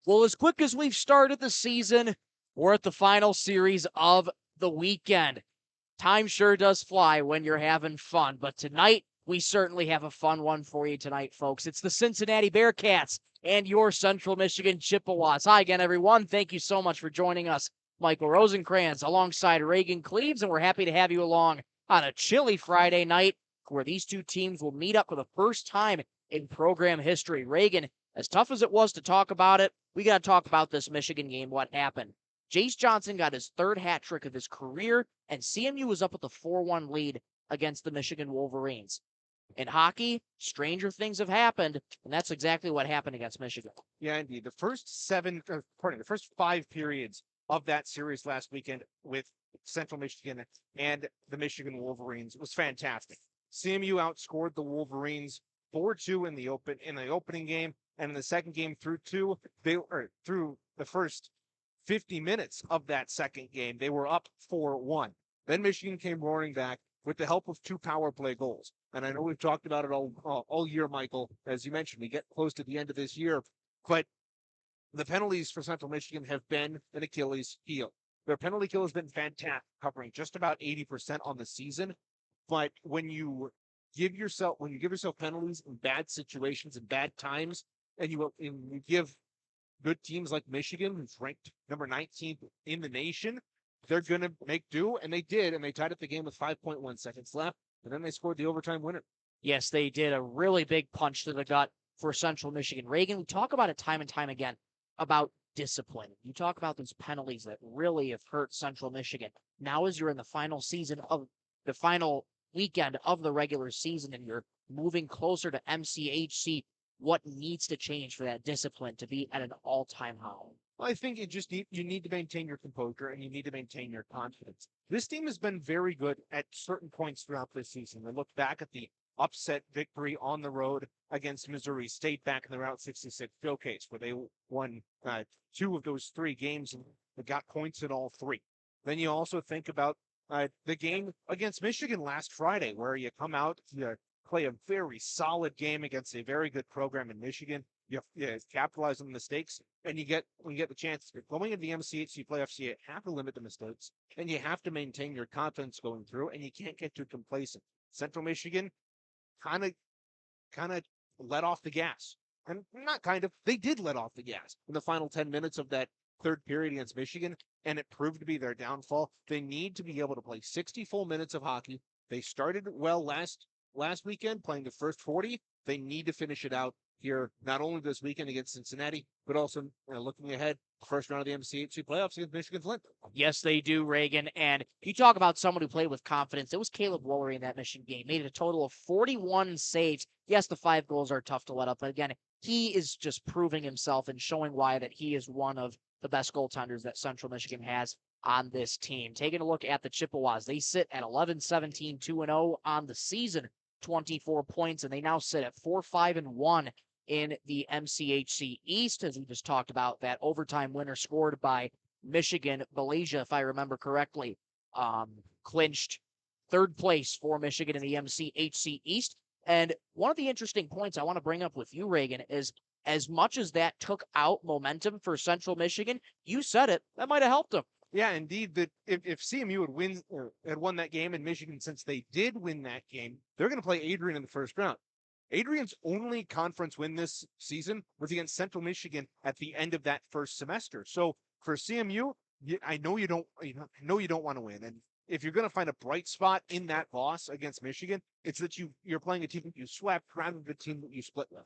Well, as quick as we've started the season, we're at the final series of the weekend. Time sure does fly when you're having fun, but tonight we certainly have a fun one for you tonight, folks. It's the Cincinnati Bearcats and your Central Michigan Chippewas. Hi again, everyone. Thank you so much for joining us. Michael Rosencrantz alongside Reagan Cleaves, and we're happy to have you along on a chilly Friday night where these two teams will meet up for the first time in program history. Reagan, as tough as it was to talk about it, we got to talk about this Michigan game, what happened. Jace Johnson got his third hat trick of his career, and CMU was up with a 4-1 lead against the Michigan Wolverines. In hockey, stranger things have happened, and that's exactly what happened against Michigan. Yeah, indeed. The first 5 periods of that series last weekend with Central Michigan and the Michigan Wolverines was fantastic. CMU outscored the Wolverines 4-2 in the opening game, and in the second game through the first 50 minutes of that second game, they were up 4-1. Then Michigan came roaring back with the help of 2 power play goals. And I know we've talked about it all year, Michael. As you mentioned, we get close to the end of this year, but the penalties for Central Michigan have been an Achilles heel. Their penalty kill has been fantastic, covering just about 80% on the season. But when you give yourself penalties in bad situations and bad times, and you give good teams like Michigan, who's ranked number 19th in the nation, they're going to make do, and they did, and they tied up the game with 5.1 seconds left, and then they scored the overtime winner. Yes, they did. A really big punch to the gut for Central Michigan. Reagan, we talk about it time and time again about discipline. You talk about those penalties that really have hurt Central Michigan. Now as you're in the final weekend of the regular season and you're moving closer to MCHC, what needs to change for that discipline to be at an all-time high? Well, I think you need to maintain your composure and you need to maintain your confidence. This team has been very good at certain points throughout this season. They look back at the upset victory on the road against Missouri State back in the Route 66 showcase, where they won 2 of those 3 games and got points in all 3. Then you also think about the game against Michigan last Friday, where you come out, you play a very solid game against a very good program in Michigan. You capitalize on the mistakes, and when you get the chance, you're going into the MCHC playoffs, you have to limit the mistakes, and you have to maintain your confidence going through, and you can't get too complacent. Central Michigan kind of let off the gas. And they did let off the gas in the final 10 minutes of that third period against Michigan, and it proved to be their downfall. They need to be able to play 60 full minutes of hockey. They started well last weekend, playing the first 40. They need to finish it out here, not only this weekend against Cincinnati, but also looking ahead, first round of the MCHC playoffs against Michigan Flint. Yes, they do, Reagan. And you talk about someone who played with confidence. It was Caleb Woolery in that Michigan game. Made it a total of 41 saves. Yes, the 5 goals are tough to let up, but again, he is just proving himself and showing why that he is one of the best goaltenders that Central Michigan has on this team. Taking a look at the Chippewas, they sit at 11-17, 2-0 on the season, 24 points, and they now sit at 4-5-1 in the MCHC East, as we just talked about. That overtime winner scored by Michigan. Malaysia, if I remember correctly, clinched 3rd place for Michigan in the MCHC East. And one of the interesting points I want to bring up with you, Reagan, is as much as that took out momentum for Central Michigan, you said it, that might have helped them. Yeah, indeed. That if CMU had won that game, and Michigan, since they did win that game, they're going to play Adrian in the first round. Adrian's only conference win this season was against Central Michigan at the end of that first semester. So for CMU, I know you don't want to win, and if you're going to find a bright spot in that loss against Michigan, it's that you're playing a team that you swept rather than the team that you split with.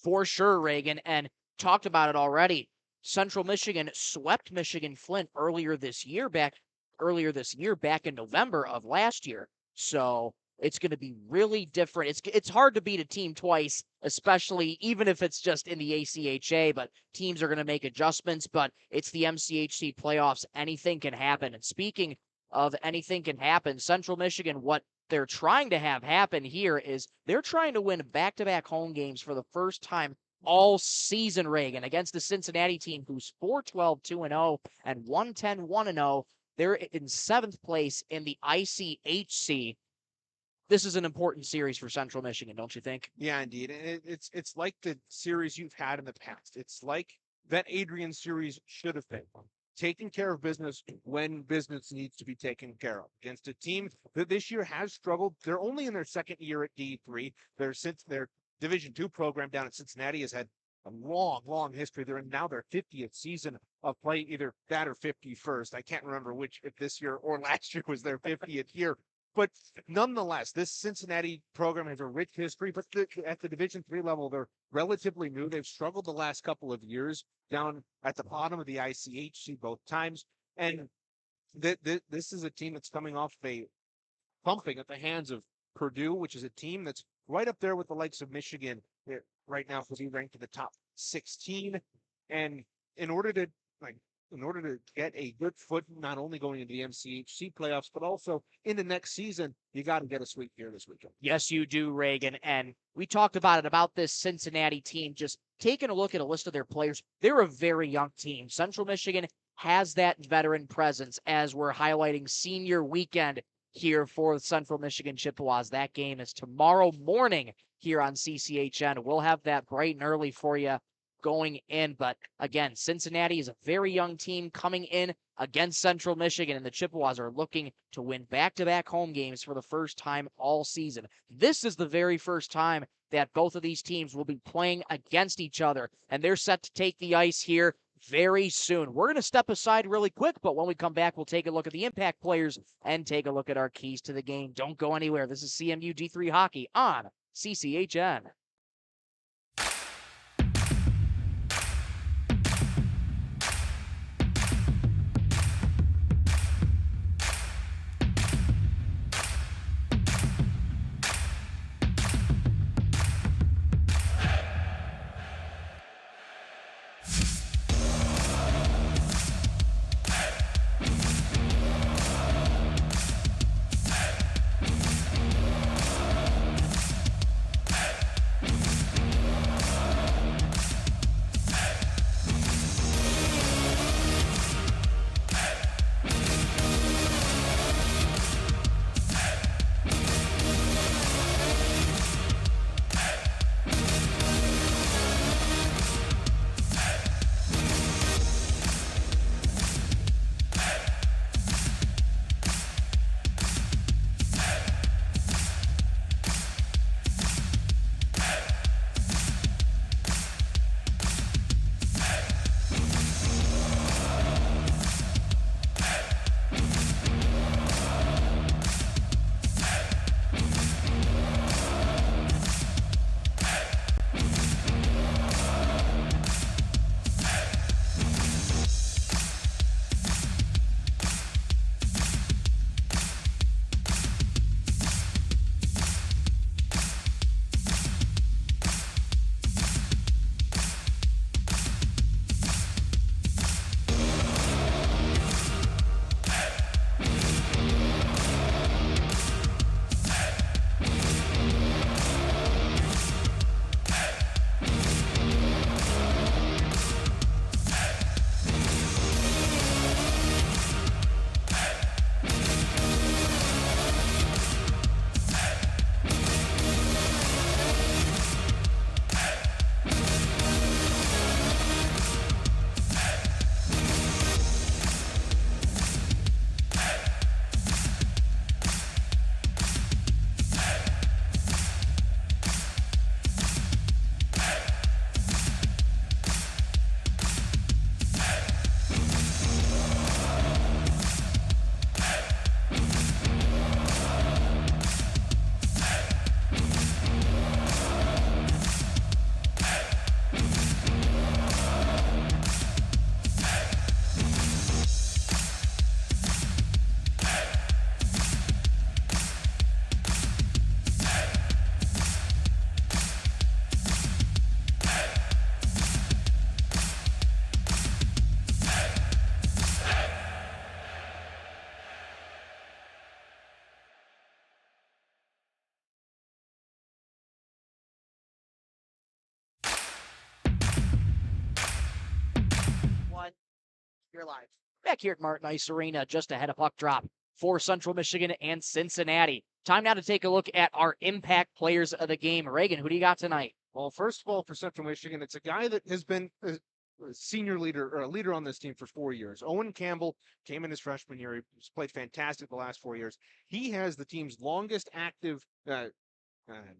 For sure, Reagan, and talked about it already. Central Michigan swept Michigan Flint earlier this year back in November of last year. So it's going to be really different. It's hard to beat a team twice, especially even if it's just in the ACHA, but teams are going to make adjustments, but it's the MCHC playoffs. Anything can happen. And speaking of anything can happen, Central Michigan, what they're trying to have happen here is they're trying to win back-to-back home games for the first time all season, Reagan, against the Cincinnati team, who's 4-12, 2-0, and 1-10, 1-0. They're in 7th place in the ICHC. this is an important series for Central Michigan, don't you think? Yeah, indeed. And it's like the series you've had in the past. It's like that Adrian series should have been. Taking care of business when business needs to be taken care of against a team that this year has struggled. They're only in their second year at D3. Their Division II program down at Cincinnati has had a long history. They're in now their 50th season of play, either that or 51st. I can't remember which, if this year or last year was their 50th year. But nonetheless, this Cincinnati program has a rich history, but at the Division III level, they're relatively new. They've struggled the last couple of years down at the bottom of the ICHC both times. And this is a team that's coming off a pumping at the hands of Purdue, which is a team that's right up there with the likes of Michigan right now, for being ranked in the top 16. And in order to get a good foot, not only going into the MCHC playoffs, but also into next season, you got to get a sweep here this weekend. Yes, you do, Reagan. And we talked about this Cincinnati team, just taking a look at a list of their players. They're a very young team. Central Michigan has that veteran presence, as we're highlighting senior weekend here for Central Michigan Chippewas. That game is tomorrow morning here on CCHN. We'll have that bright and early for you going in. But again, Cincinnati is a very young team coming in against Central Michigan, and the Chippewas are looking to win back-to-back home games for the first time all season. This is the very first time that both of these teams will be playing against each other, and they're set to take the ice here very soon. We're going to step aside really quick, but when we come back, we'll take a look at the impact players and take a look at our keys to the game. Don't go anywhere. This is CMU D3 Hockey on CCHN. You're live. Back here at Martin Ice Arena, just ahead of puck drop for Central Michigan and Cincinnati. Time now to take a look at our impact players of the game. Reagan, who do you got tonight? Well, first of all, for Central Michigan, it's a guy that has been a senior leader or a leader on this team for 4 years. Owen Campbell came in his freshman year. He's played fantastic the last 4 years. He has the team's longest active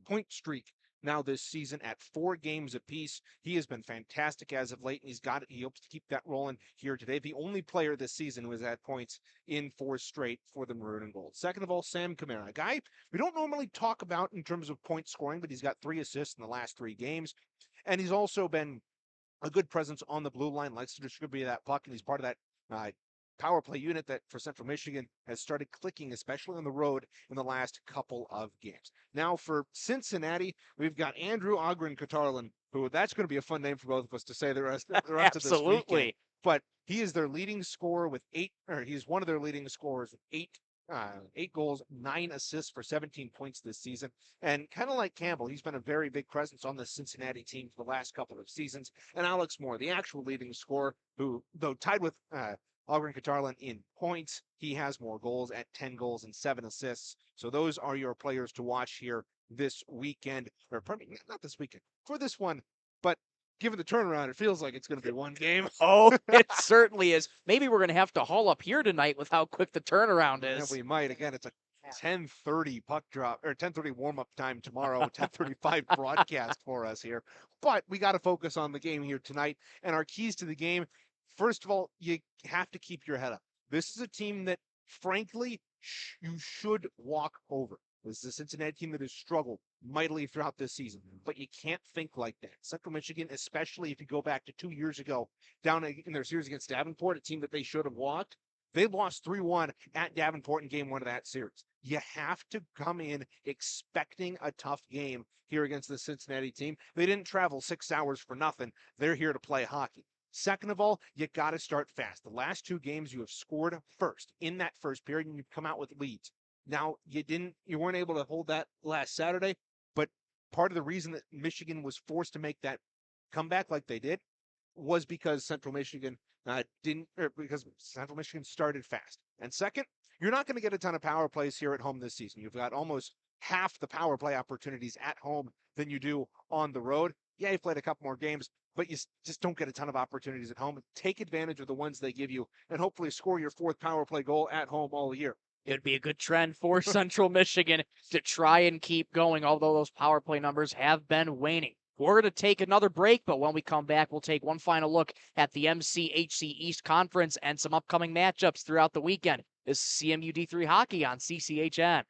point streak now this season at 4 games apiece. He has been fantastic as of late, and he hopes to keep that rolling here today. The only player this season who has had points in 4 straight for the Maroon and Gold. Second of all, Sam Kamara, a guy we don't normally talk about in terms of point scoring, but he's got 3 assists in the last 3 games, and he's also been a good presence on the blue line, likes to distribute that puck, and he's part of that power play unit that for Central Michigan has started clicking, especially on the road in the last couple of games. Now for Cincinnati, we've got Andrew Ogren Katarlin, who that's going to be a fun name for both of us to say the rest of this weekend. But he is their leading scorer with he's one of their leading scorers with 8 goals, 9 assists for 17 points this season. And kind of like Campbell, he's been a very big presence on the Cincinnati team for the last couple of seasons. And Alex Moore, the actual leading scorer, who, though tied with Ogren Katarlin in points, he has more goals at 10 goals and 7 assists. So those are your players to watch here this weekend, or pardon me, not this weekend, for this one. But given the turnaround, it feels like it's going to be one game. Oh, it certainly is. Maybe we're going to have to haul up here tonight with how quick the turnaround is. Yeah, we might. Again, it's a 10:30 puck drop, or 10:30 warm-up time tomorrow, 10:35 broadcast for us here. But we got to focus on the game here tonight. And our keys to the game, first of all, you have to keep your head up. This is a team that, frankly, you should walk over. This is a Cincinnati team that has struggled mightily throughout this season, but you can't think like that. Central Michigan, especially if you go back to 2 years ago, down in their series against Davenport, a team that they should have walked, they lost 3-1 at Davenport in game 1 of that series. You have to come in expecting a tough game here against the Cincinnati team. They didn't travel 6 hours for nothing. They're here to play hockey. Second of all, you got to start fast. The last 2 games you have scored first in that first period, and you've come out with leads. Now, you weren't able to hold that last Saturday, but part of the reason that Michigan was forced to make that comeback like they did was because Central Michigan because Central Michigan started fast. And second, you're not going to get a ton of power plays here at home this season. You've got almost half the power play opportunities at home than you do on the road. Yeah, you've played a couple more games, but you just don't get a ton of opportunities at home. Take advantage of the ones they give you and hopefully score your 4th power play goal at home all year. It would be a good trend for Central Michigan to try and keep going, although those power play numbers have been waning. We're going to take another break, but when we come back, we'll take one final look at the MCHC East Conference and some upcoming matchups throughout the weekend. This is CMU D3 Hockey on CCHN.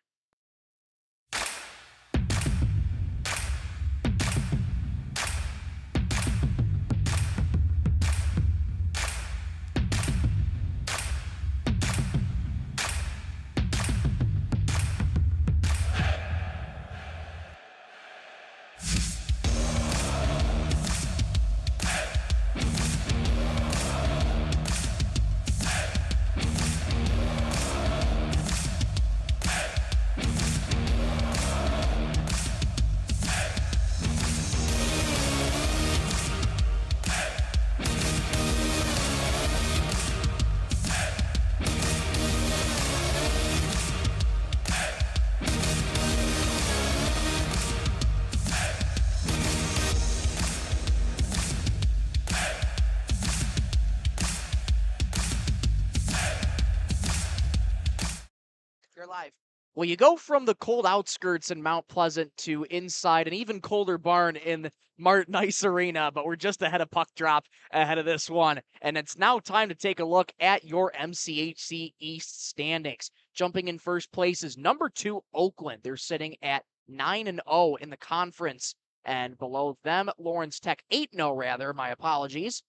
Live. Well, you go from the cold outskirts in Mount Pleasant to inside an even colder barn in Martin Ice Arena, but we're just ahead of puck drop ahead of this one. And it's now time to take a look at your MCHC East standings. Jumping in first place is number 2, Oakland. They're sitting at 9-0 in the conference. And below them, Lawrence Tech, 8-0 rather, my apologies.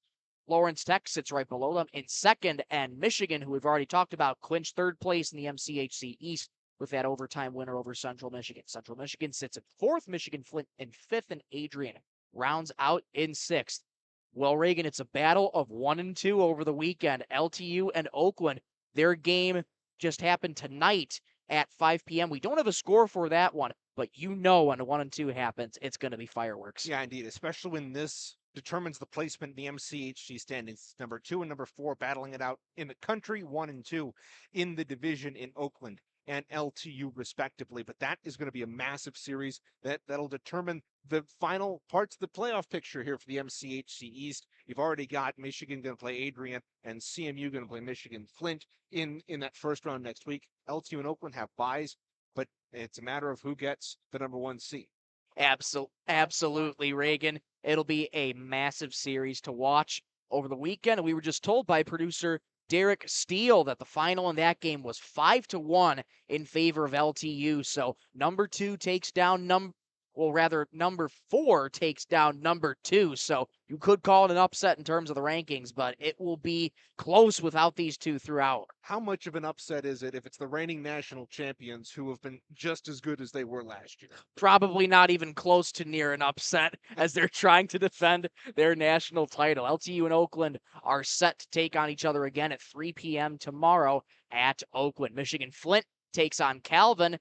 Lawrence Tech sits right below them in second, and Michigan, who we've already talked about, clinched 3rd place in the MCHC East with that overtime winner over Central Michigan. Central Michigan sits in 4th, Michigan Flint in 5th, and Adrian rounds out in 6th. Well, Reagan, it's a battle of 1 and 2 over the weekend. LTU and Oakland, their game just happened tonight at 5 p.m. We don't have a score for that one, but you know when 1 and 2 happens, it's going to be fireworks. Yeah, indeed, especially when this determines the placement in the MCHC standings. Number 2 and number 4 battling it out in the country, 1 and 2 in the division in Oakland and LTU respectively. But that is going to be a massive series that'll determine the final parts of the playoff picture here for the MCHC East. You've already got Michigan going to play Adrian and CMU going to play Michigan Flint in that first round next week. LTU and Oakland have byes, but it's a matter of who gets the number 1 seed. Absolutely, Reagan. It'll be a massive series to watch over the weekend. And we were just told by producer Derek Steele that the final in that game was 5-1 in favor of LTU. So number 2 takes down number 4 takes down number 2. So you could call it an upset in terms of the rankings, but it will be close without these two throughout. How much of an upset is it if it's the reigning national champions who have been just as good as they were last year? Probably not even close to near an upset as they're trying to defend their national title. LTU and Oakland are set to take on each other again at 3 p.m. tomorrow at Oakland. Michigan Flint takes on Calvin.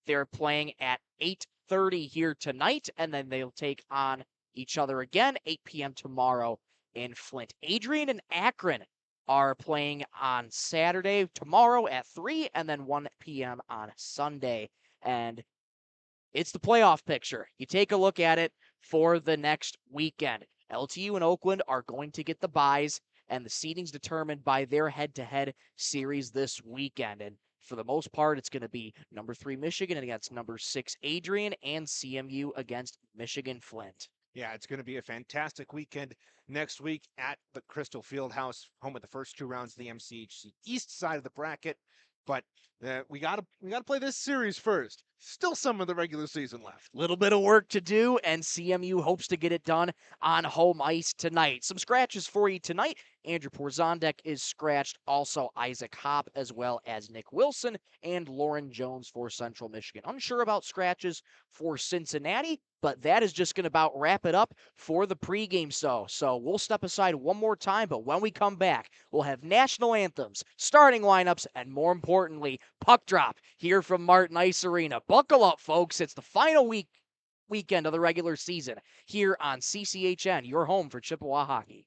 They're playing at 8:30 here tonight, and then they'll take on each other again 8 p.m. tomorrow in Flint. Adrian and Akron are playing on Saturday tomorrow at 3 and then 1 p.m. on Sunday. And it's the playoff picture. You take a look at it for the next weekend. LTU and Oakland are going to get the byes, and the seeding's determined by their head-to-head series this weekend. And for the most part, it's going to be number 3 Michigan against number 6 Adrian and CMU against Michigan Flint. Yeah, it's going to be a fantastic weekend next week at the Crystal Fieldhouse, home of the first 2 rounds of the MCHC East side of the bracket. But we gotta play this series first. Still some of the regular season left. Little bit of work to do, and CMU hopes to get it done on home ice tonight. Some scratches for you tonight. Andrew Porzondek is scratched. Also Isaac Hopp, as well as Nick Wilson and Lauren Jones for Central Michigan. Unsure about scratches for Cincinnati, but that is just going to about wrap it up for the pregame. So we'll step aside one more time, but when we come back, we'll have national anthems, starting lineups, and more importantly, puck drop here from Martin Ice Arena. Buckle up, folks. It's the final weekend of the regular season here on CCHN, your home for Chippewa hockey.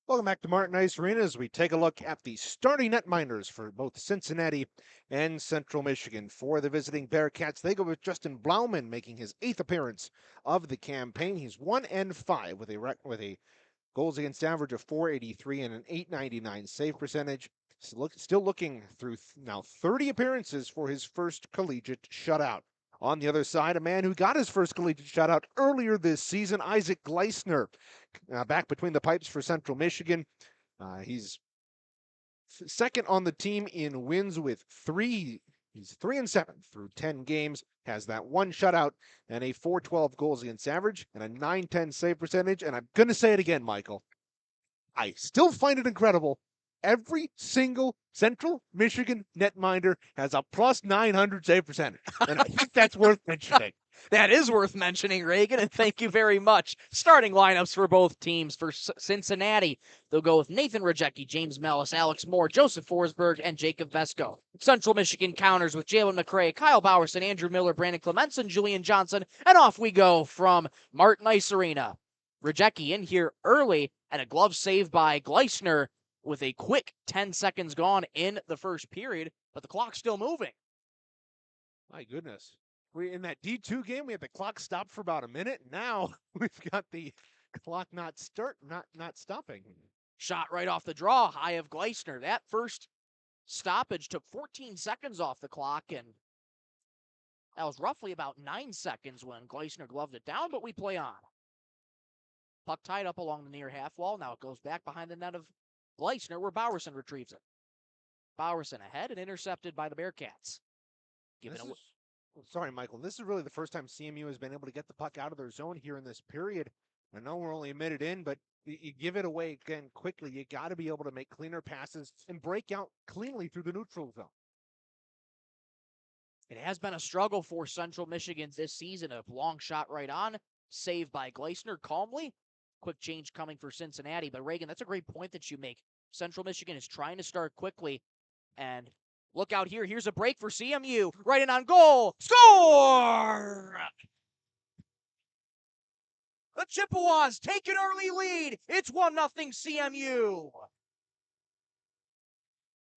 Welcome back to Martin Ice Arena as we take a look at the starting netminders for both Cincinnati and Central Michigan. For the visiting Bearcats, they go with Justin Blauman making his 8th appearance of the campaign. He's 1-5 with a goals against average of .483 and an .899 save percentage. Still looking through now 30 appearances for his first collegiate shutout. On the other side, a man who got his first collegiate shutout earlier this season, Isaac Gleisner, back between the pipes for Central Michigan. He's second on the team in wins with 3. He's 3-7 through 10 games, has that 1 shutout and a .412 goals against average and a .910 save percentage. And I'm going to say it again, Michael. I still find it incredible. Every single Central Michigan netminder has a plus 900 save percentage. And I think that's worth mentioning. That is worth mentioning, Reagan, and thank you very much. Starting lineups for both teams. For Cincinnati, they'll go with Nathan Rajecki, James Mellis, Alex Moore, Joseph Forsberg, and Jacob Vesco. Central Michigan counters with Jalen McCray, Kyle Bowerson, Andrew Miller, Brandon Clemenson, Julian Johnson, and off we go from Martin Ice Arena. Rajecki in here early, and a glove save by Gleisner with a quick 10 seconds gone in the first period, but the clock's still moving. My goodness. We in that D2 game, we had the clock stopped for about a minute. Now we've got the clock not stopping. Shot right off the draw, high of Gleisner. That first stoppage took 14 seconds off the clock, and that was roughly about 9 seconds when Gleisner gloved it down, but we play on. Puck tied up along the near half wall. Now it goes back behind the net of Gleisner, where Bowerson retrieves it. Bowerson ahead and intercepted by the Bearcats. Sorry, Michael. This is really the first time CMU has been able to get the puck out of their zone here in this period. I know we're only a minute in, but you give it away again quickly. You got to be able to make cleaner passes and break out cleanly through the neutral zone. It has been a struggle for Central Michigan this season. A long shot right on, saved by Gleisner calmly. Quick change coming for Cincinnati. But Reagan, that's a great point that you make. Central Michigan is trying to start quickly, and look out here. Here's a break for CMU. Right in on goal. Score! The Chippewas take an early lead. It's 1-0 CMU.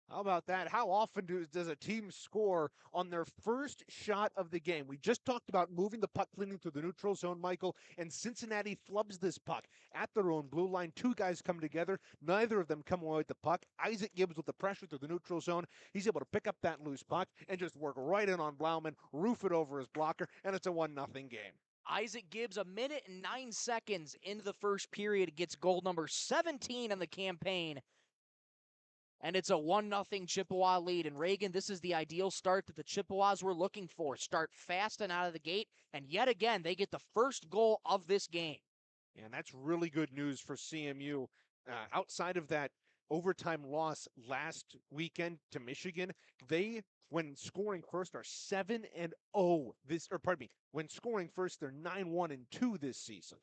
How about that? How often does a team score on their first shot of the game? We just talked about moving the puck cleanly through the neutral zone, Michael, and Cincinnati flubs this puck at their own blue line. 2 guys come together. Neither of them come away with the puck. Isaac Gibbs with the pressure through the neutral zone. He's able to pick up that loose puck and just work right in on Blauman, roof it over his blocker, and it's a 1-0 game. Isaac Gibbs, 1:09 into the first period, gets goal number 17 in the campaign. And it's a 1-0 Chippewa lead. And Reagan, this is the ideal start that the Chippewas were looking for. Start fast and out of the gate. And yet again, they get the first goal of this game. And that's really good news for CMU. Outside of that overtime loss last weekend to Michigan, they, when scoring first, are 7-0 when scoring first, they're 9-1-2 this season.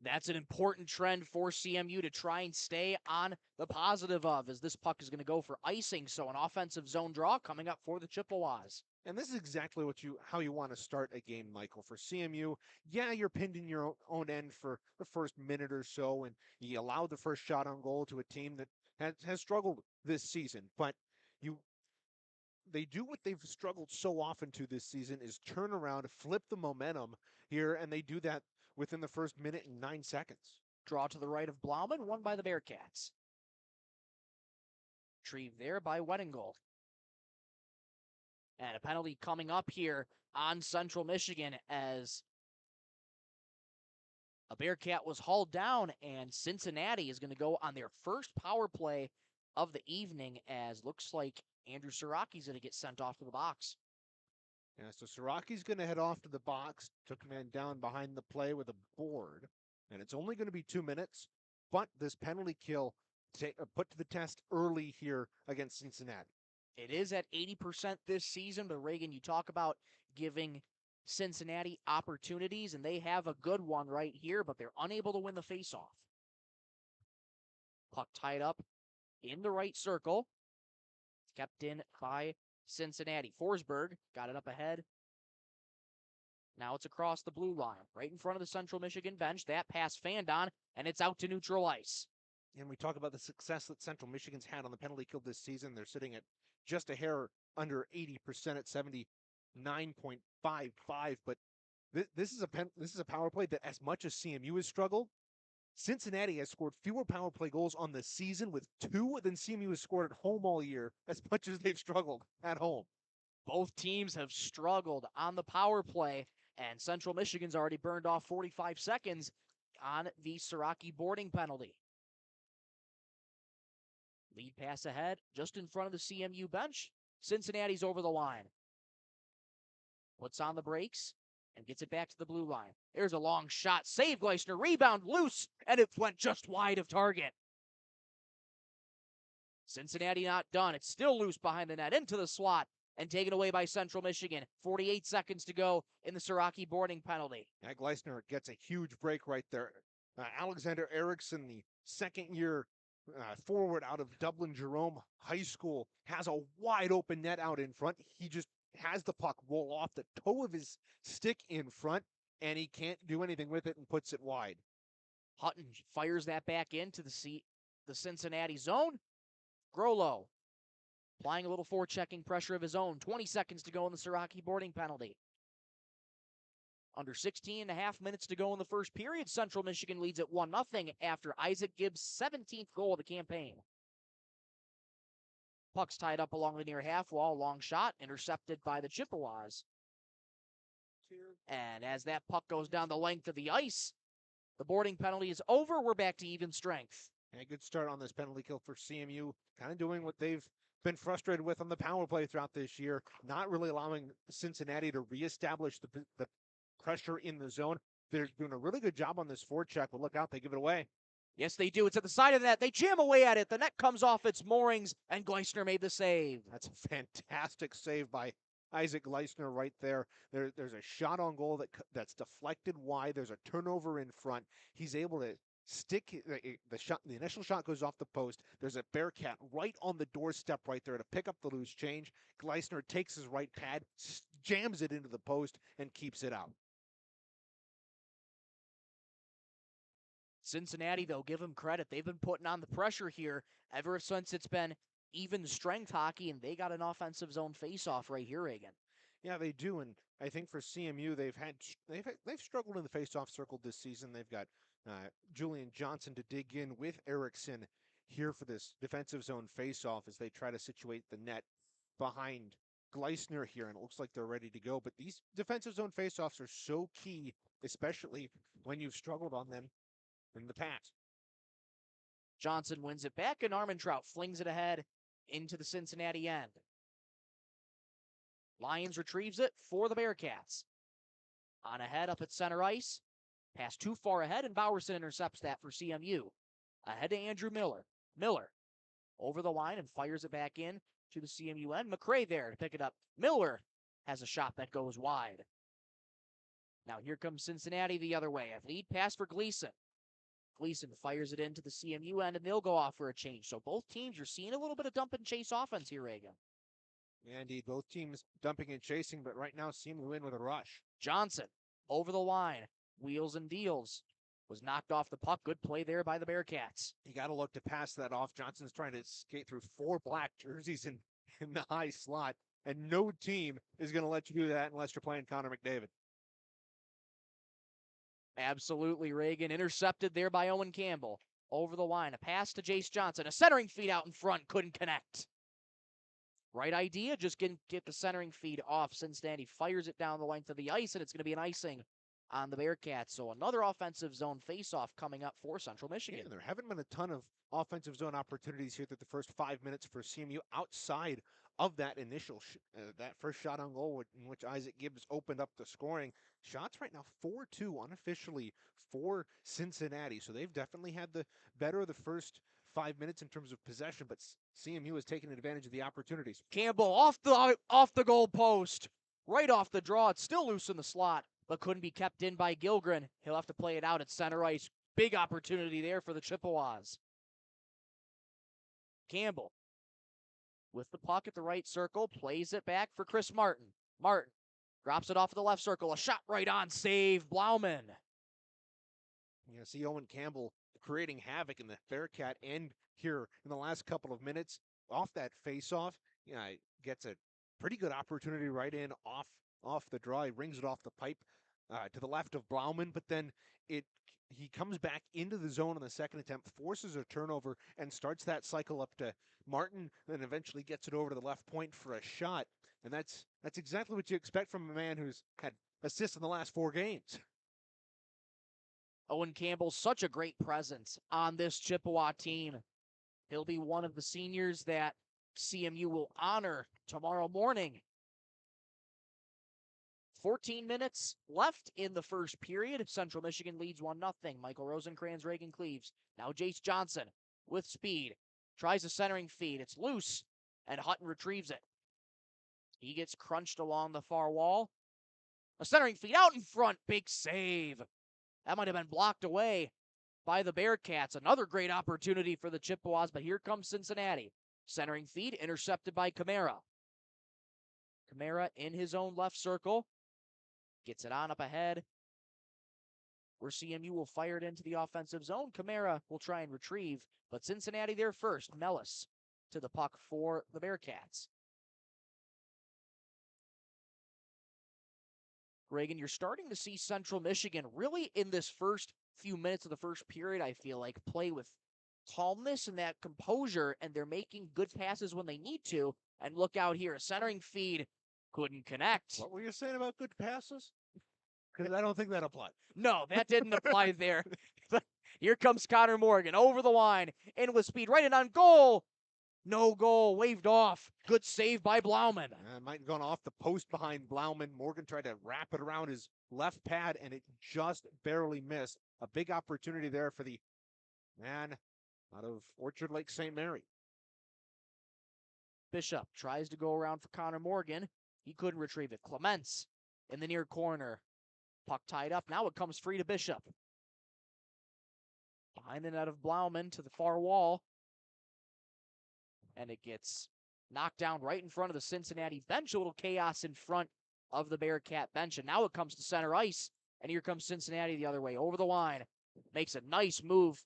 That's an important trend for CMU to try and stay on the positive of, as this puck is going to go for icing. So an offensive zone draw coming up for the Chippewas. And this is exactly how you want to start a game, Michael. For CMU, yeah, you're pinned in your own end for the first minute or so, and you allow the first shot on goal to a team that has struggled this season. But they do what they've struggled so often to this season, is turn around, flip the momentum here, and they do that within the first minute and 9 seconds. Draw to the right of Blauman, won by the Bearcats. Retrieved there by Weddingold. And a penalty coming up here on Central Michigan as a Bearcat was hauled down, and Cincinnati is going to go on their first power play of the evening, as looks like Andrew Siraki's going to get sent off to the box. Yeah, so Siraki's going to head off to the box, took a man down behind the play with a board, and it's only going to be 2 minutes, but this penalty kill put to the test early here against Cincinnati. It is at 80% this season, but Reagan, you talk about giving Cincinnati opportunities, and they have a good one right here, but they're unable to win the faceoff. Puck tied up in the right circle. It's kept in by Cincinnati. Forsberg got it up ahead. Now it's across the blue line, right in front of the Central Michigan bench. That pass fanned on, and it's out to neutral ice. And we talk about the success that Central Michigan's had on the penalty kill this season. They're sitting at just a hair under 80% at 79.55. But this is a power play that, as much as CMU has struggled, Cincinnati has scored fewer power play goals on the season with 2 than CMU has scored at home all year, as much as they've struggled at home. Both teams have struggled on the power play, and Central Michigan's already burned off 45 seconds on the Siraki boarding penalty. Lead pass ahead, just in front of the CMU bench. Cincinnati's over the line. Puts on the brakes and gets it back to the blue line. There's a long shot. Save Gleisner. Rebound loose, and it went just wide of target. Cincinnati not done. It's still loose behind the net into the slot and taken away by Central Michigan. 48 seconds to go in the Siraki boarding penalty. Yeah, Gleisner gets a huge break right there. Alexander Erickson, the second-year forward out of Dublin Jerome High School, has a wide open net out in front. He just has the puck roll off the toe of his stick in front, and he can't do anything with it and puts it wide. Hutton fires that back into the Cincinnati zone. Grolo applying a little forechecking pressure of his own. 20 seconds to go in the Siraki boarding penalty. Under 16 and a half minutes to go in the first period, Central Michigan leads at 1-0 after Isaac Gibbs' 17th goal of the campaign. Puck's tied up along the near half wall. Long shot intercepted by the Chippewas. And as that puck goes down the length of the ice, the boarding penalty is over. We're back to even strength. And a good start on this penalty kill for CMU, kind of doing what they've been frustrated with on the power play throughout this year, not really allowing Cincinnati to reestablish the pressure in the zone. They're doing a really good job on this forecheck, but look out, they give it away. Yes, they do. It's at the side of the net. They jam away at it. The net comes off its moorings, and Gleisner made the save. That's a fantastic save by Isaac Gleisner right there. There's a shot on goal that's deflected wide. There's a turnover in front. He's able to stick the shot. The initial shot goes off the post. There's a Bearcat right on the doorstep right there to pick up the loose change. Gleisner takes his right pad, jams it into the post, and keeps it out. Cincinnati, though, give them credit. They've been putting on the pressure here ever since it's been even strength hockey, and they got an offensive zone faceoff right here, Reagan. Yeah, they do, and I think for CMU, they've struggled in the faceoff circle this season. They've got Julian Johnson to dig in with Erickson here for this defensive zone faceoff as they try to situate the net behind Gleisner here, and it looks like they're ready to go. But these defensive zone faceoffs are so key, especially when you've struggled on them in the past. Johnson wins it back, and Armentrout flings it ahead into the Cincinnati end. Lyons retrieves it for the Bearcats. On ahead up at center ice. Pass too far ahead, and Bowerson intercepts that for CMU. Ahead to Andrew Miller. Miller over the line and fires it back in to the CMU end. McCray there to pick it up. Miller has a shot that goes wide. Now here comes Cincinnati the other way. A lead pass for Gleason. Gleason fires it into the CMU end, and they'll go off for a change. So both teams, you're seeing a little bit of dump and chase offense here, Reagan. Yeah, indeed. Both teams dumping and chasing, but right now CMU in with a rush. Johnson over the line. Wheels and deals. Was knocked off the puck. Good play there by the Bearcats. You got to look to pass that off. Johnson's trying to skate through 4 black jerseys in the high slot, and no team is going to let you do that unless you're playing Connor McDavid. Absolutely, Reagan. Intercepted there by Owen Campbell. Over the line. A pass to Jace Johnson. A centering feed out in front. Couldn't connect. Right idea. Just get the centering feed off. Cincinnati fires it down the length of the ice, and it's going to be an icing on the Bearcats. So another offensive zone faceoff coming up for Central Michigan. Yeah, there haven't been a ton of offensive zone opportunities here through the first 5 minutes for CMU outside of that initial that first shot on goal in which Isaac Gibbs opened up the scoring. Shots right now 4-2 unofficially for Cincinnati. So they've definitely had the better of the first 5 minutes in terms of possession, but CMU has taken advantage of the opportunities. Campbell off the goal post. Right off the draw. It's still loose in the slot, but couldn't be kept in by Gilgren. He'll have to play it out at center ice. Big opportunity there for the Chippewas. Campbell with the puck at the right circle, plays it back for Chris Martin. Martin drops it off of the left circle. A shot right on, save Blauman. You see Owen Campbell creating havoc in the Bearcat end here in the last couple of minutes. Off that face-off, gets a pretty good opportunity right in off the draw. He rings it off the pipe to the left of Blauman, but then he comes back into the zone on the second attempt, forces a turnover, and starts that cycle up to Martin, then eventually gets it over to the left point for a shot. And that's exactly what you expect from a man who's had assists in the last 4 games. Owen Campbell's such a great presence on this Chippewa team. He'll be one of the seniors that CMU will honor tomorrow morning. 14 minutes left in the first period. Central Michigan leads 1-0. Michael Rosencrantz, Reagan Cleaves. Now Jace Johnson with speed. Tries a centering feed. It's loose, and Hutton retrieves it. He gets crunched along the far wall. A centering feed out in front. Big save. That might have been blocked away by the Bearcats. Another great opportunity for the Chippewas, but here comes Cincinnati. Centering feed intercepted by Camara. Camara in his own left circle. Gets it on up ahead. Where CMU will fire it into the offensive zone. Camara will try and retrieve, but Cincinnati there first. Mellis to the puck for the Bearcats. Reagan, you're starting to see Central Michigan really in this first few minutes of the first period, I feel like, play with calmness and that composure, and they're making good passes when they need to. And look out here, a centering feed couldn't connect. What were you saying about good passes? Because I don't think that applied. No, that didn't apply there. But here comes Connor Morgan over the line, in with speed, right in on goal. No goal, waved off. Good save by Blauman. Might have gone off the post behind Blauman. Morgan tried to wrap it around his left pad, and it just barely missed. A big opportunity there for the man out of Orchard Lake St. Mary. Bishop tries to go around for Connor Morgan. He couldn't retrieve it. Clements in the near corner. Puck tied up. Now it comes free to Bishop. Behind the net of Blauman to the far wall. And it gets knocked down right in front of the Cincinnati bench. A little chaos in front of the Bearcat bench. And now it comes to center ice. And here comes Cincinnati the other way. Over the line. Makes a nice move.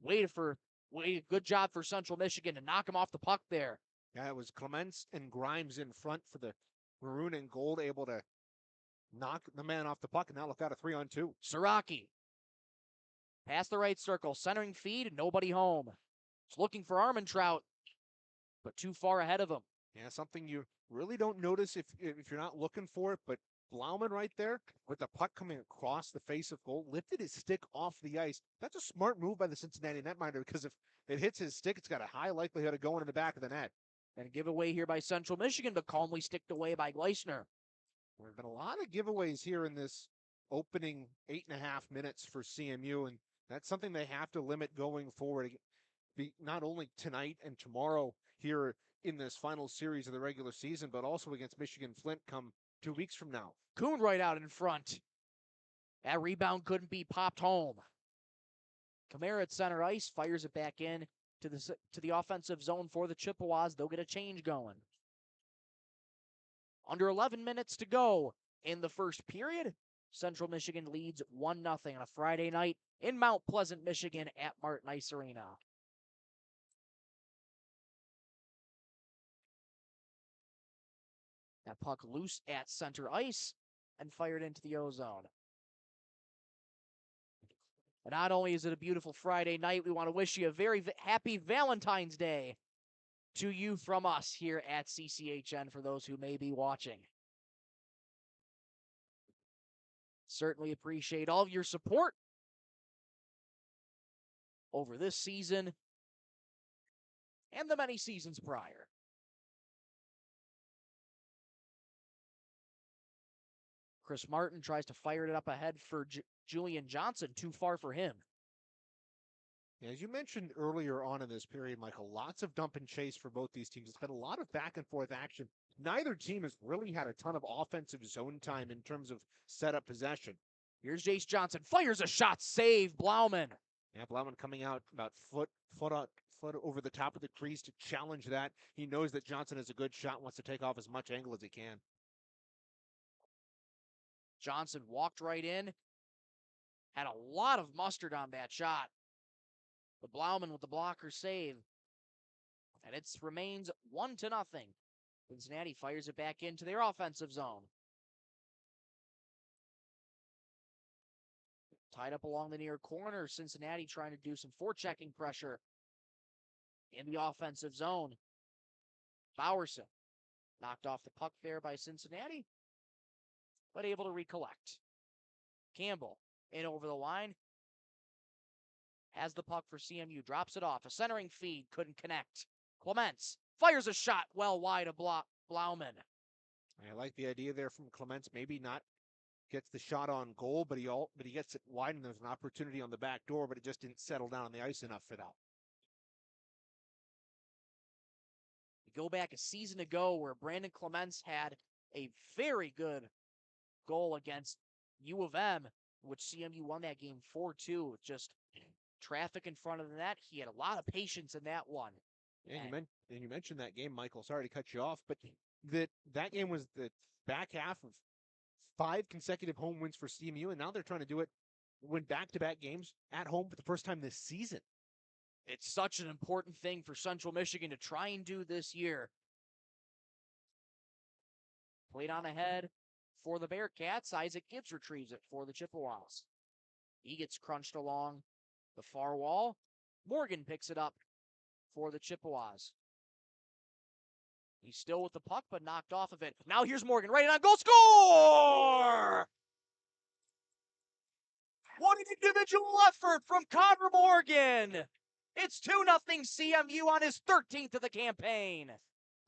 Good job for Central Michigan to knock him off the puck there. Yeah, it was Clements and Grimes in front for the maroon and gold, able to knock the man off the puck, and now look out a 3-on-2. Siraki. Past the right circle. Centering feed. Nobody home. It's looking for Armentrout, but too far ahead of him. Yeah, something you really don't notice if you're not looking for it, but Blauman right there with the puck coming across the face of goal, lifted his stick off the ice. That's a smart move by the Cincinnati netminder, because if it hits his stick, it's got a high likelihood of going in the back of the net. And a giveaway here by Central Michigan, but calmly sticked away by Gleisner. There have been a lot of giveaways here in this opening 8.5 minutes for CMU, and that's something they have to limit going forward. Not only tonight and tomorrow here in this final series of the regular season, but also against Michigan Flint come 2 weeks from now. Kuhn right out in front. That rebound couldn't be popped home. Camara at center ice fires it back in to the offensive zone for the Chippewas. They'll get a change going. Under 11 minutes to go in the first period. Central Michigan leads 1-0 on a Friday night in Mount Pleasant, Michigan at Martin Ice Arena. That puck loose at center ice and fired into the O-zone. And not only is it a beautiful Friday night, we want to wish you a very happy Valentine's Day to you from us here at CCHN for those who may be watching. Certainly appreciate all of your support over this season and the many seasons prior. Chris Martin tries to fire it up ahead for Julian Johnson. Too far for him. As you mentioned earlier on in this period, Michael, lots of dump and chase for both these teams. It's been a lot of back and forth action. Neither team has really had a ton of offensive zone time in terms of setup possession. Here's Jace Johnson. Fires a shot. Save Blauman. Yeah, Blauman coming out about foot over the top of the crease to challenge that. He knows that Johnson has a good shot, wants to take off as much angle as he can. Johnson walked right in. Had a lot of mustard on that shot. But Blauman with the blocker save. And it remains 1-0. Cincinnati fires it back into their offensive zone. Tied up along the near corner. Cincinnati trying to do some forechecking pressure in the offensive zone. Bowerson knocked off the puck there by Cincinnati, but able to recollect. Campbell in over the line. Has the puck for CMU. Drops it off. A centering feed. Couldn't connect. Clements fires a shot well wide of Blauman. I like the idea there from Clements. Maybe not gets the shot on goal, but he gets it wide, and there's an opportunity on the back door, but it just didn't settle down on the ice enough for that. We go back a season ago where Brandon Clements had a very good goal against U of M, which CMU won that game 4-2. Just traffic in front of the net. He had a lot of patience in that one. And you mentioned that game, Michael. Sorry to cut you off, but that game was the back half of 5 consecutive home wins for CMU, and now they're trying to do it, win back-to-back games at home for the first time this season. It's such an important thing for Central Michigan to try and do this year. Played on ahead for the Bearcats. Isaac Gibbs retrieves it for the Chippewas. He gets crunched along the far wall. Morgan picks it up for the Chippewas. He's still with the puck, but knocked off of it. Now here's Morgan, right on goal, score! What an individual effort from Connor Morgan! It's 2-0 CMU on his 13th of the campaign.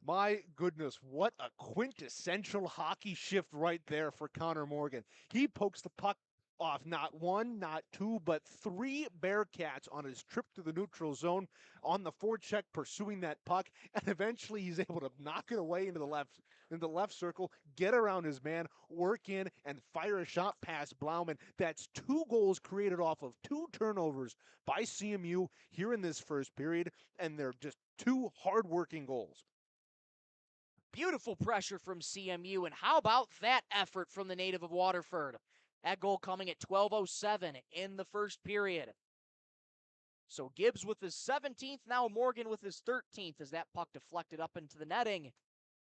My goodness, what a quintessential hockey shift right there for Connor Morgan. He pokes the puck off not 1, not 2, but 3 Bearcats on his trip to the neutral zone on the forecheck, pursuing that puck, and eventually he's able to knock it away into the left circle, get around his man, work in, and fire a shot past Blauman. That's 2 goals created off of 2 turnovers by CMU here in this first period, and they're just 2 hard-working goals. Beautiful pressure from CMU, and how about that effort from the native of Waterford? That goal coming at 12:07 in the first period. So Gibbs with his 17th, now Morgan with his 13th as that puck deflected up into the netting.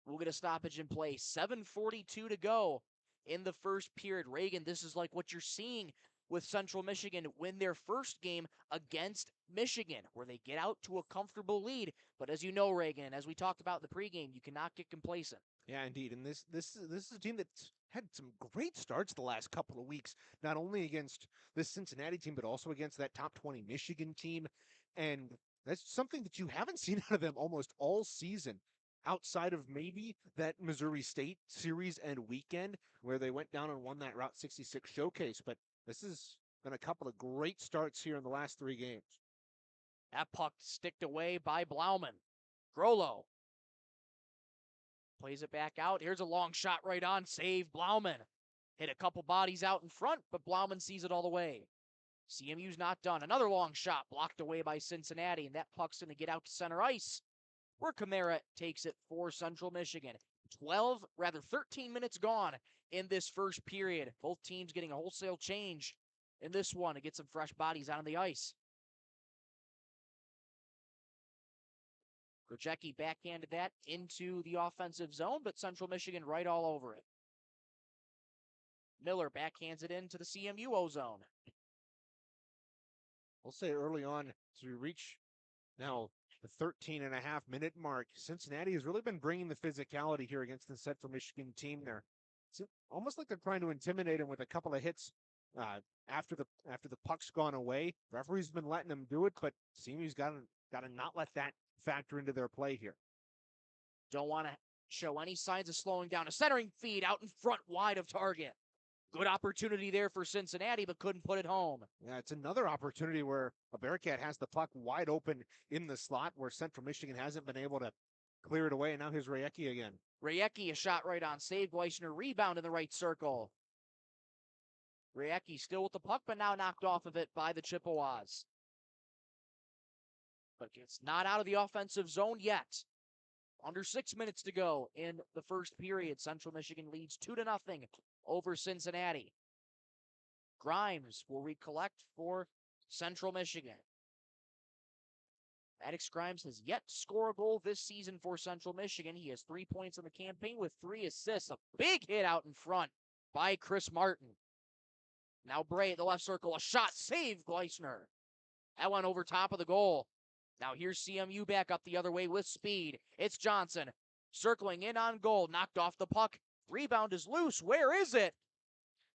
We'll get a stoppage in play. 7:42 to go in the first period. Reagan, this is like what you're seeing with Central Michigan win their first game against Michigan, where they get out to a comfortable lead. But as you know, Reagan, and as we talked about in the pregame, you cannot get complacent. Yeah, indeed. And this is a team that's had some great starts the last couple of weeks, not only against this Cincinnati team, but also against that top 20 Michigan team. And that's something that you haven't seen out of them almost all season, outside of maybe that Missouri State series and weekend where they went down and won that Route 66 showcase. But this has been a couple of great starts here in the last 3 games. That puck sticked away by Blauman. Grolo plays it back out. Here's a long shot right on. Save Blauman. Hit a couple bodies out in front, but Blauman sees it all the way. CMU's not done. Another long shot blocked away by Cincinnati, and that puck's going to get out to center ice, where Kamara takes it for Central Michigan. 13 minutes gone in this first period. Both teams getting a wholesale change in this one to get some fresh bodies out on the ice. Grocecki backhanded that into the offensive zone, but Central Michigan right all over it. Miller backhands it into the CMU zone. We'll say early on, as we reach now the 13.5-minute mark, Cincinnati has really been bringing the physicality here against the Central Michigan team there. It's almost like they're trying to intimidate him with a couple of hits after the puck's gone away. Referee's been letting them do it, but CMU's got to not let that factor into their play here. Don't want to show any signs of slowing down. A centering feed out in front wide of target. Good opportunity there for Cincinnati, but couldn't put it home. Yeah, it's another opportunity where a Bearcat has the puck wide open in the slot where Central Michigan hasn't been able to clear it away, and now here's Rayecki again. Rayecki, a shot right on. Save Gleisner, rebound in the right circle. Rayecki still with the puck, but now knocked off of it by the Chippewas. But it's not out of the offensive zone yet. Under 6 minutes to go in the first period. Central Michigan leads 2-0 over Cincinnati. Grimes will recollect for Central Michigan. Maddox Grimes has yet to score a goal this season for Central Michigan. He has 3 points in the campaign with 3 assists. A big hit out in front by Chris Martin. Now Bray at the left circle, a shot, save Gleisner. That went over top of the goal. Now here's CMU back up the other way with speed. It's Johnson circling in on goal, knocked off the puck. Rebound is loose. Where is it?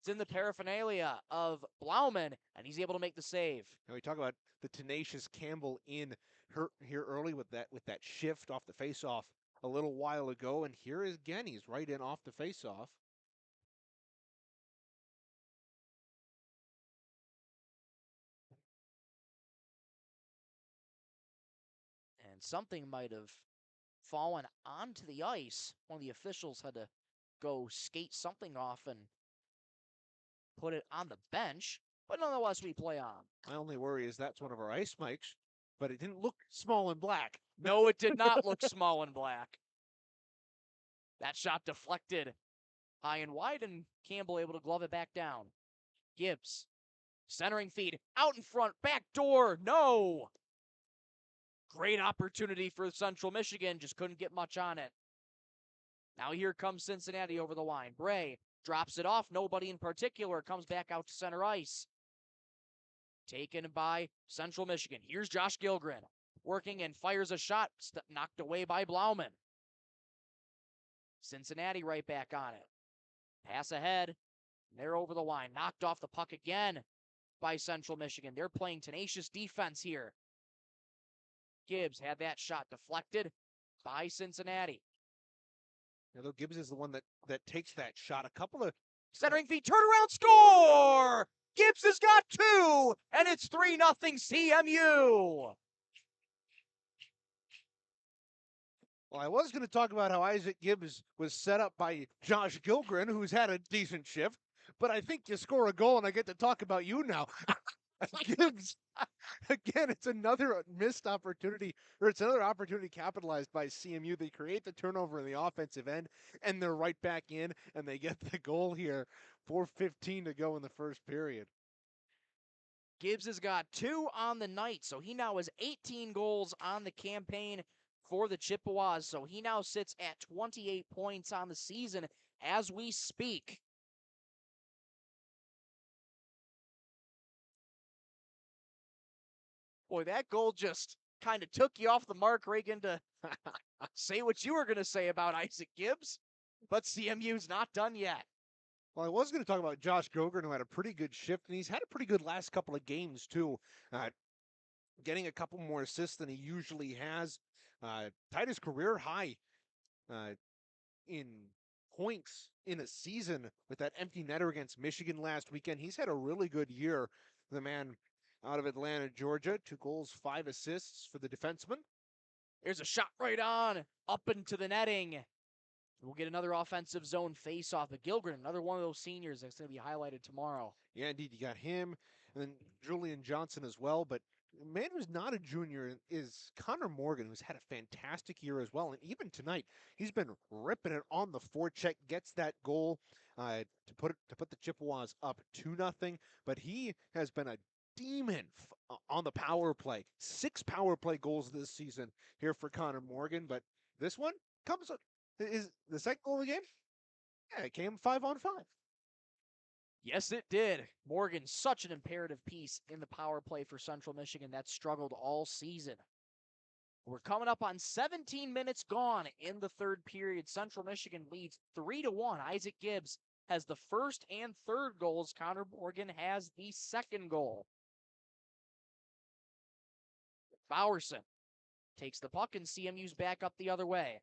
It's in the paraphernalia of Blauman, and he's able to make the save. And we talk about the tenacious Campbell in here early with that shift off the faceoff a little while ago, and here is again, he's right in off the faceoff. And something might have fallen onto the ice. One of the officials had to go skate something off and put it on the bench, but nonetheless, we play on. My only worry is that's one of our ice mics, but it didn't look small and black. No, it did not look small and black. That shot deflected high and wide, and Campbell able to glove it back down. Gibbs, centering feed, out in front, back door, no! Great opportunity for Central Michigan, just couldn't get much on it. Now here comes Cincinnati over the line. Bray drops it off, nobody in particular, comes back out to center ice. Taken by Central Michigan. Here's Josh Gilgren, working and fires a shot, knocked away by Blauman. Cincinnati right back on it. Pass ahead, they're over the line. Knocked off the puck again by Central Michigan. They're playing tenacious defense here. Gibbs had that shot deflected by Cincinnati. Although Gibbs is the one that takes that shot. A couple of centering feed, turnaround, score! Gibbs has got 2, and it's 3-0 CMU. Well, I was going to talk about how Isaac Gibbs was set up by Josh Gilgren, who's had a decent shift, but I think you score a goal and I get to talk about you now. Gibbs, again, it's another missed opportunity, or it's another opportunity capitalized by CMU. They create the turnover in the offensive end, and they're right back in, and they get the goal here. 4:15 to go in the first period. Gibbs has got 2 on the night, so he now has 18 goals on the campaign for the Chippewas, so he now sits at 28 points on the season as we speak. Boy, that goal just kind of took you off the mark, Reagan, to say what you were going to say about Isaac Gibbs, but CMU's not done yet. Well, I was going to talk about Josh Gilgren, who had a pretty good shift, and he's had a pretty good last couple of games, too. Getting a couple more assists than he usually has. Tied his career high in points in a season with that empty netter against Michigan last weekend. He's had a really good year, the man out of Atlanta, Georgia. 2 goals, 5 assists for the defenseman. There's a shot right on, up into the netting. We'll get another offensive zone face-off. But Gilgren, another one of those seniors that's going to be highlighted tomorrow. Yeah, indeed. You got him, and then Julian Johnson as well. But the man who's not a junior is Connor Morgan, who's had a fantastic year as well. And even tonight, he's been ripping it on the forecheck, gets that goal to put the Chippewas up 2-0. But he has been a demon on the power play. 6 power play goals this season here for Connor Morgan. But this one is the second goal of the game. Yeah, it came 5-on-5. Yes, it did. Morgan, such an imperative piece in the power play for Central Michigan that struggled all season. We're coming up on 17 minutes gone in the third period. Central Michigan leads 3-1. Isaac Gibbs has the first and third goals. Connor Morgan has the second goal. Bowerson takes the puck, and CMU's back up the other way.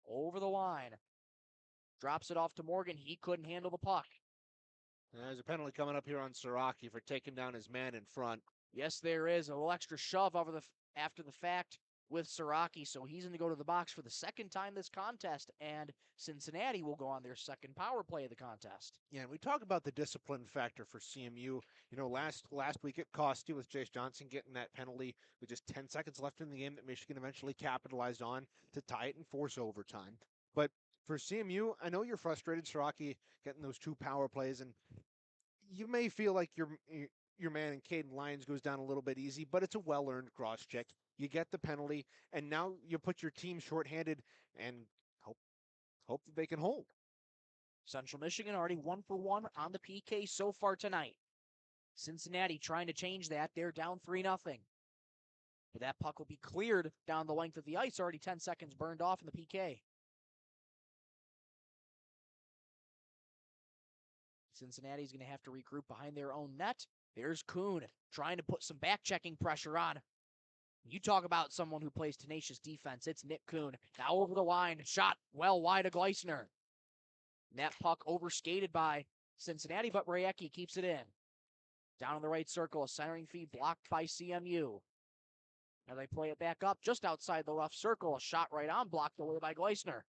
Over the line. Drops it off to Morgan. He couldn't handle the puck. There's a penalty coming up here on Siraki for taking down his man in front. Yes, there is. A little extra shove after the fact with Siraki, so he's going to go to the box for the second time this contest, and Cincinnati will go on their second power play of the contest. Yeah, and we talk about the discipline factor for CMU. You know, last week it cost you with Jace Johnson getting that penalty with just 10 seconds left in the game that Michigan eventually capitalized on to tie it and force overtime. But for CMU, I know you're frustrated, Siraki, getting those 2 power plays, and you may feel like your man in Caden Lyons goes down a little bit easy, but it's a well-earned cross check. You get the penalty, and now you put your team shorthanded and hope that they can hold. Central Michigan already 1 for 1 on the PK so far tonight. Cincinnati trying to change that. They're down 3-0. But that puck will be cleared down the length of the ice. Already 10 seconds burned off in the PK. Cincinnati's going to have to regroup behind their own net. There's Kuhn trying to put some back-checking pressure on. You talk about someone who plays tenacious defense. It's Nick Kuhn. Now over the line. Shot well wide of Gleisner. That puck overskated by Cincinnati, but Rayecki keeps it in. Down in the right circle, a centering feed blocked by CMU. Now they play it back up just outside the left circle. A shot right on, blocked away by Gleisner.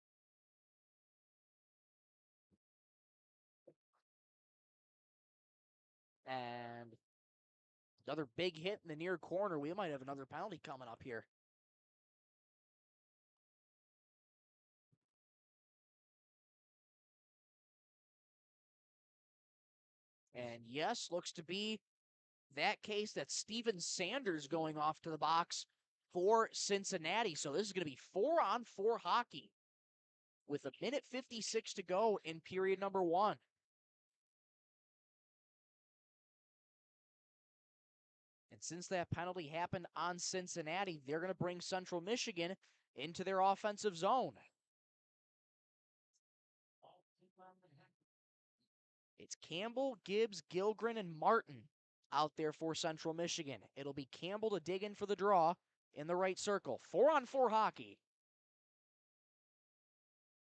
And another big hit in the near corner. We might have another penalty coming up here. And yes, looks to be that case. That's Steven Sanders going off to the box for Cincinnati. So this is going to be 4-on-4 hockey with 1:56 to go in period number 1. And since that penalty happened on Cincinnati, they're going to bring Central Michigan into their offensive zone. It's Campbell, Gibbs, Gilgren, and Martin out there for Central Michigan. It'll be Campbell to dig in for the draw in the right circle. 4-on-4 hockey.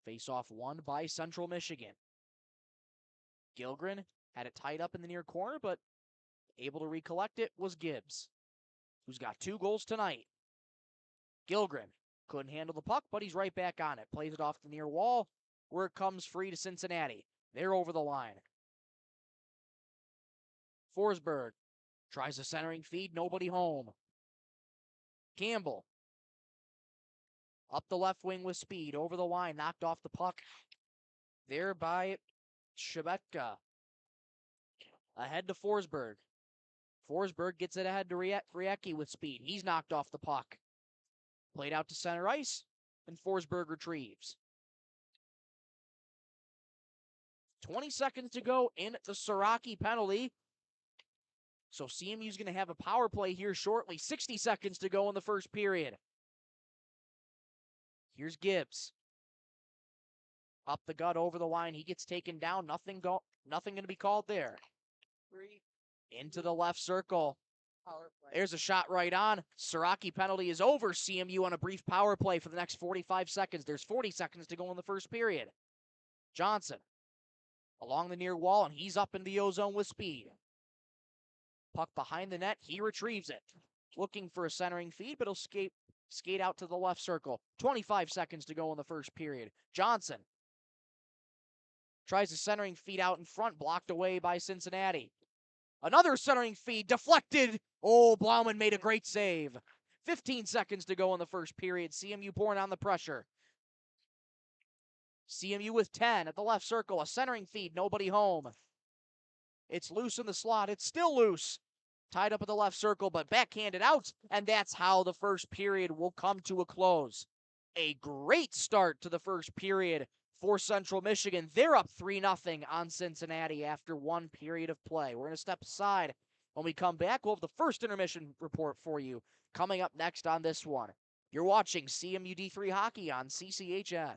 Face-off won by Central Michigan. Gilgren had it tied up in the near corner, but able to recollect it was Gibbs, who's got 2 goals tonight. Gilgren couldn't handle the puck, but he's right back on it. Plays it off the near wall, where it comes free to Cincinnati. They're over the line. Forsberg tries a centering feed, nobody home. Campbell up the left wing with speed, over the line, knocked off the puck there by Shebetka. Ahead to Forsberg. Forsberg gets it ahead to Rayecki with speed. He's knocked off the puck. Played out to center ice, and Forsberg retrieves. 20 seconds to go in the Siraki penalty. So CMU's going to have a power play here shortly. 60 seconds to go in the first period. Here's Gibbs. Up the gut, over the line. He gets taken down. Nothing going to be called there. Into the left circle. There's a shot right on. Siraki penalty is over. CMU on a brief power play for the next 45 seconds. There's 40 seconds to go in the first period. Johnson along the near wall, and he's up in the O-zone with speed. Puck behind the net. He retrieves it. Looking for a centering feed, but he'll skate out to the left circle. 25 seconds to go in the first period. Johnson tries a centering feed out in front, blocked away by Cincinnati. Another centering feed, deflected. Oh, Blauman made a great save. 15 seconds to go in the first period. CMU pouring on the pressure. CMU with 10 at the left circle. A centering feed, nobody home. It's loose in the slot. It's still loose. Tied up at the left circle, but backhanded out. And that's how the first period will come to a close. A great start to the first period for Central Michigan. They're up 3-0 on Cincinnati after 1 period of play. We're going to step aside. When we come back, we'll have the first intermission report for you coming up next on this one. You're watching CMU D3 Hockey on CCHN.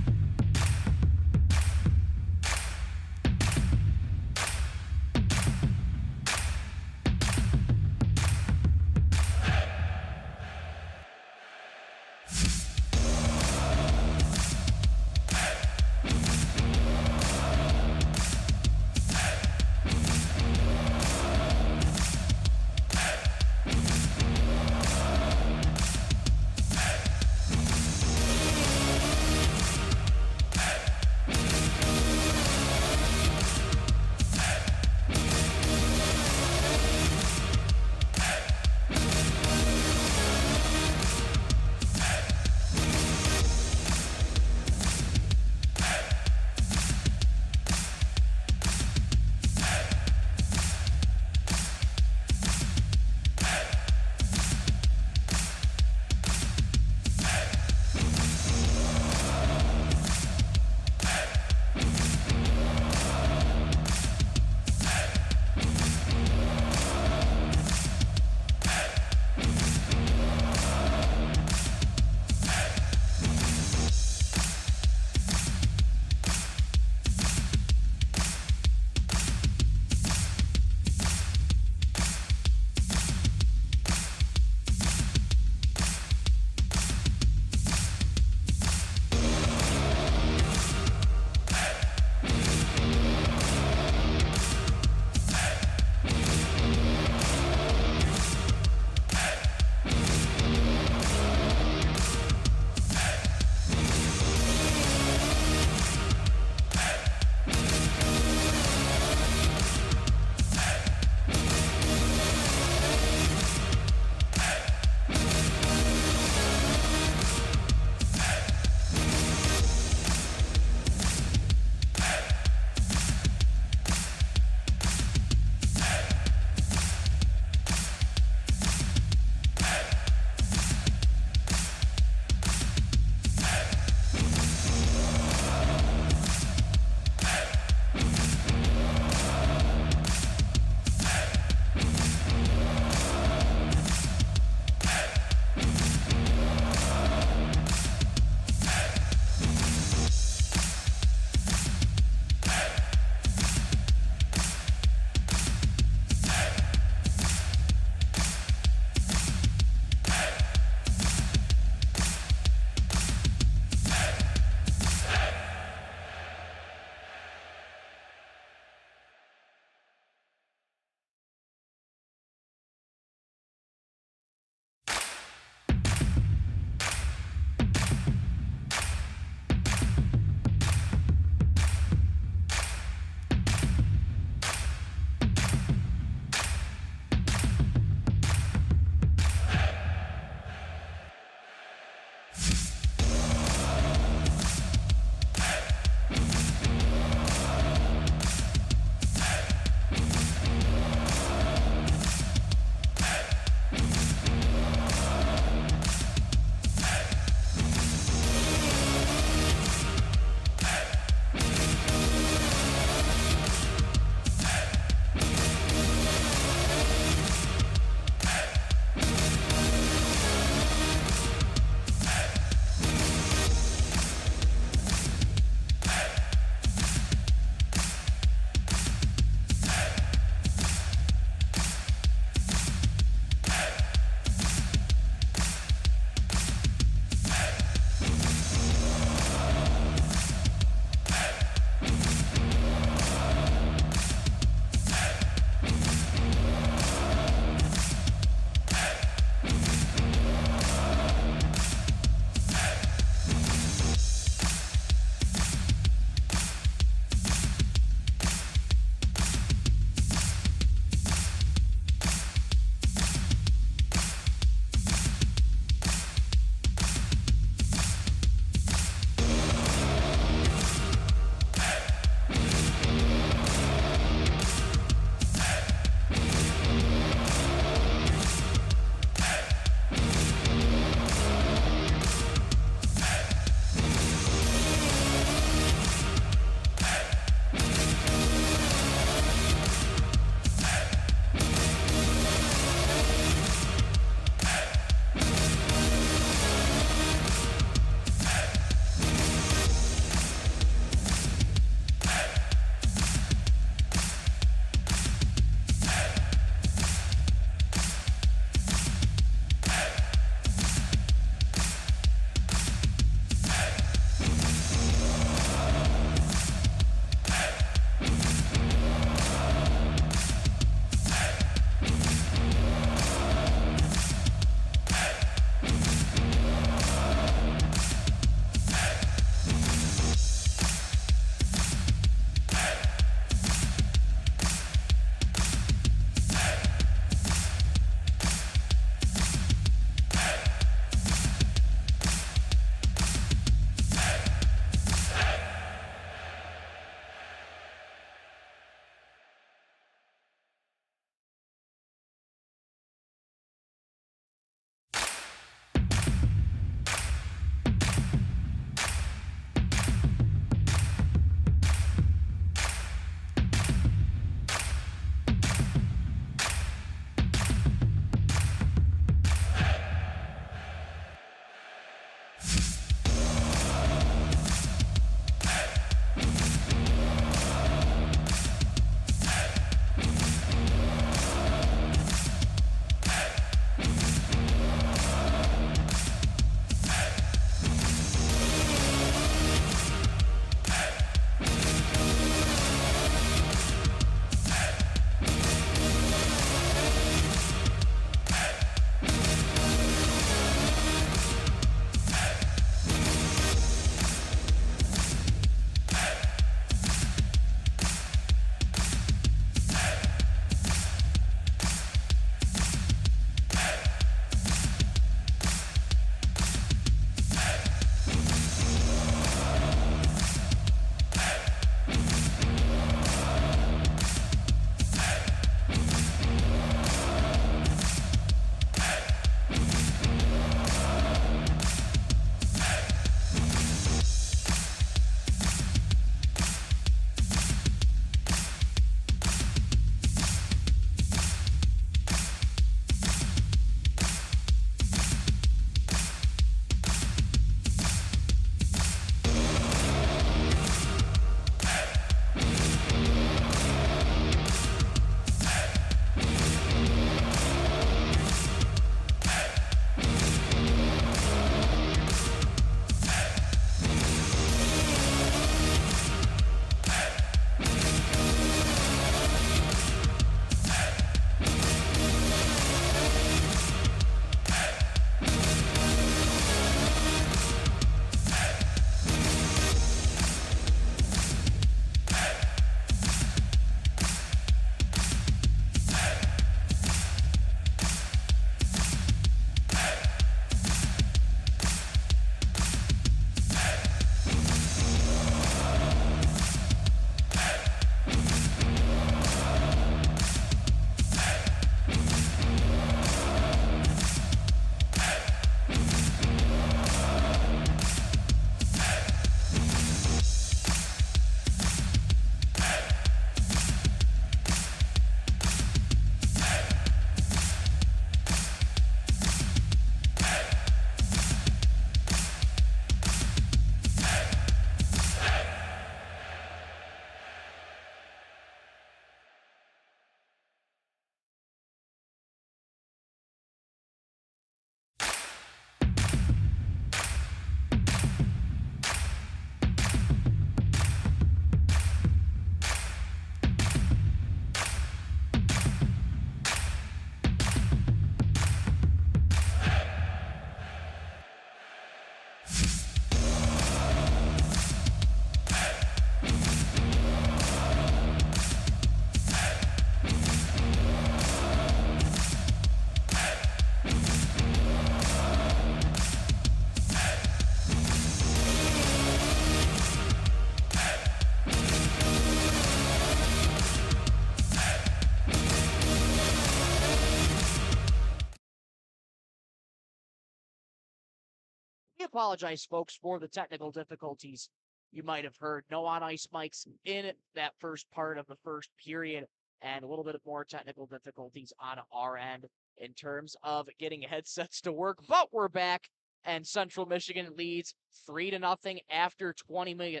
We apologize, folks, for the technical difficulties you might have heard. No on-ice mics in that first part of the first period, and a little bit more technical difficulties on our end in terms of getting headsets to work. But we're back, and Central Michigan leads 3-0 after 20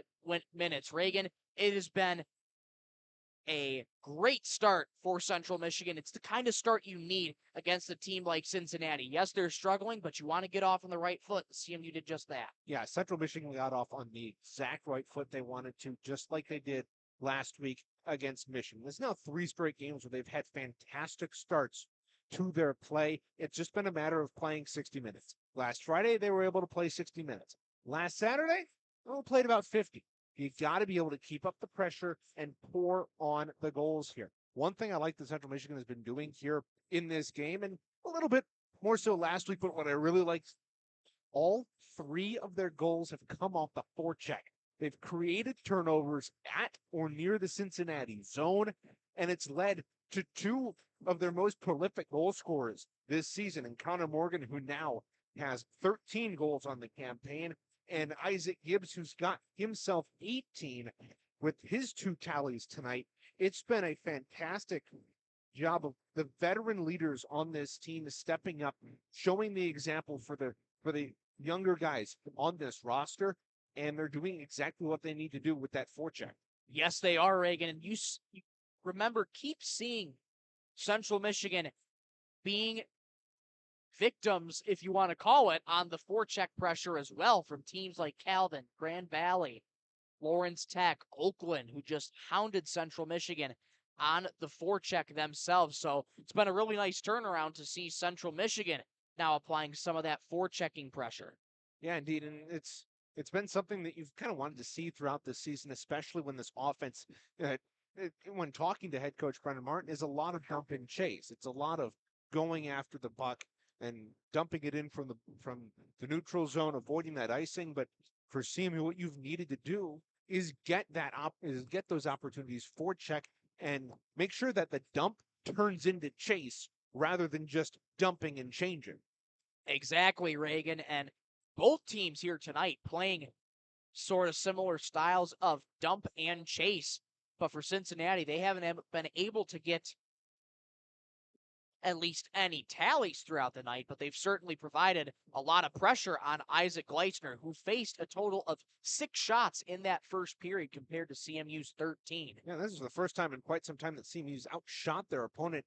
minutes. Reagan, it has been a great start for Central Michigan. It's the kind of start you need against a team like Cincinnati. Yes, they're struggling, but you want to get off on the right foot. CMU did just that. Yeah, Central Michigan got off on the exact right foot they wanted to, just like they did last week against Michigan. There's now 3 straight games where they've had fantastic starts to their play. It's just been a matter of playing 60 minutes. Last Friday, they were able to play 60 minutes. Last Saturday, they played about 50. You got to be able to keep up the pressure and pour on the goals here. One thing I like that Central Michigan has been doing here in this game, and a little bit more so last week, but what I really like, all 3 of their goals have come off the forecheck. They've created turnovers at or near the Cincinnati zone, and it's led to 2 of their most prolific goal scorers this season, and Connor Morgan, who now has 13 goals on the campaign, and Isaac Gibbs, who's got himself 18 with his 2 tallies tonight. It's been a fantastic job of the veteran leaders on this team stepping up, showing the example for the younger guys on this roster, and they're doing exactly what they need to do with that forecheck. Yes, they are, Reagan. And you remember, keep seeing Central Michigan being victims, if you want to call it, on the forecheck pressure as well from teams like Calvin, Grand Valley, Lawrence Tech, Oakland, who just hounded Central Michigan on the forecheck themselves. So it's been a really nice turnaround to see Central Michigan now applying some of that forechecking pressure. Yeah, indeed. And it's been something that you've kind of wanted to see throughout this season, especially when this offense, when talking to head coach Brendan Martin, is a lot of dump and chase. It's a lot of going after the puck and dumping it in from the neutral zone, avoiding that icing. But for CMU, what you've needed to do is get those opportunities for check and make sure that the dump turns into chase rather than just dumping and changing. Exactly, Reagan. And both teams here tonight playing sort of similar styles of dump and chase. But for Cincinnati, they haven't been able to get at least any tallies throughout the night, but they've certainly provided a lot of pressure on Isaac Gleisner, who faced a total of 6 shots in that first period compared to CMU's 13. Yeah, this is the first time in quite some time that CMU's outshot their opponent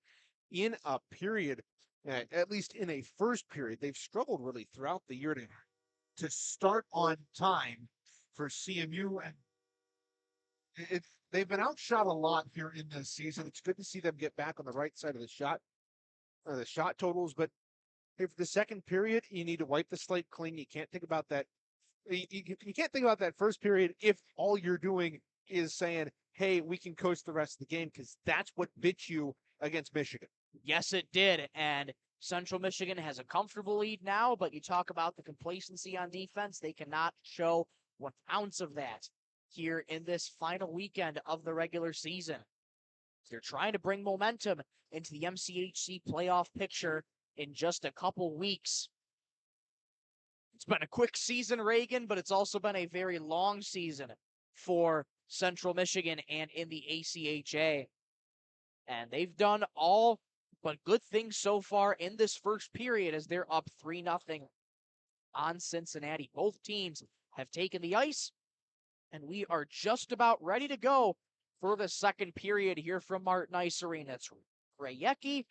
in a period, at least in a first period. They've struggled really throughout the year to start on time for CMU, and they've been outshot a lot here in this season. It's good to see them get back on the right side of the shot totals. But if the second period, you need to wipe the slate clean. You can't think about that. You can't think about that first period if all you're doing is saying, hey, we can coast the rest of the game, because that's what bit you against Michigan. Yes, it did. And Central Michigan has a comfortable lead now, but you talk about the complacency on defense. They cannot show 1 ounce of that here in this final weekend of the regular season. They're trying to bring momentum into the MCHC playoff picture in just a couple weeks. It's been a quick season, Reagan, but it's also been a very long season for Central Michigan and in the ACHA. And they've done all but good things so far in this first period as they're up 3-0 on Cincinnati. Both teams have taken the ice, and we are just about ready to go for the second period here from Martin Ice Arena. It's Rayecki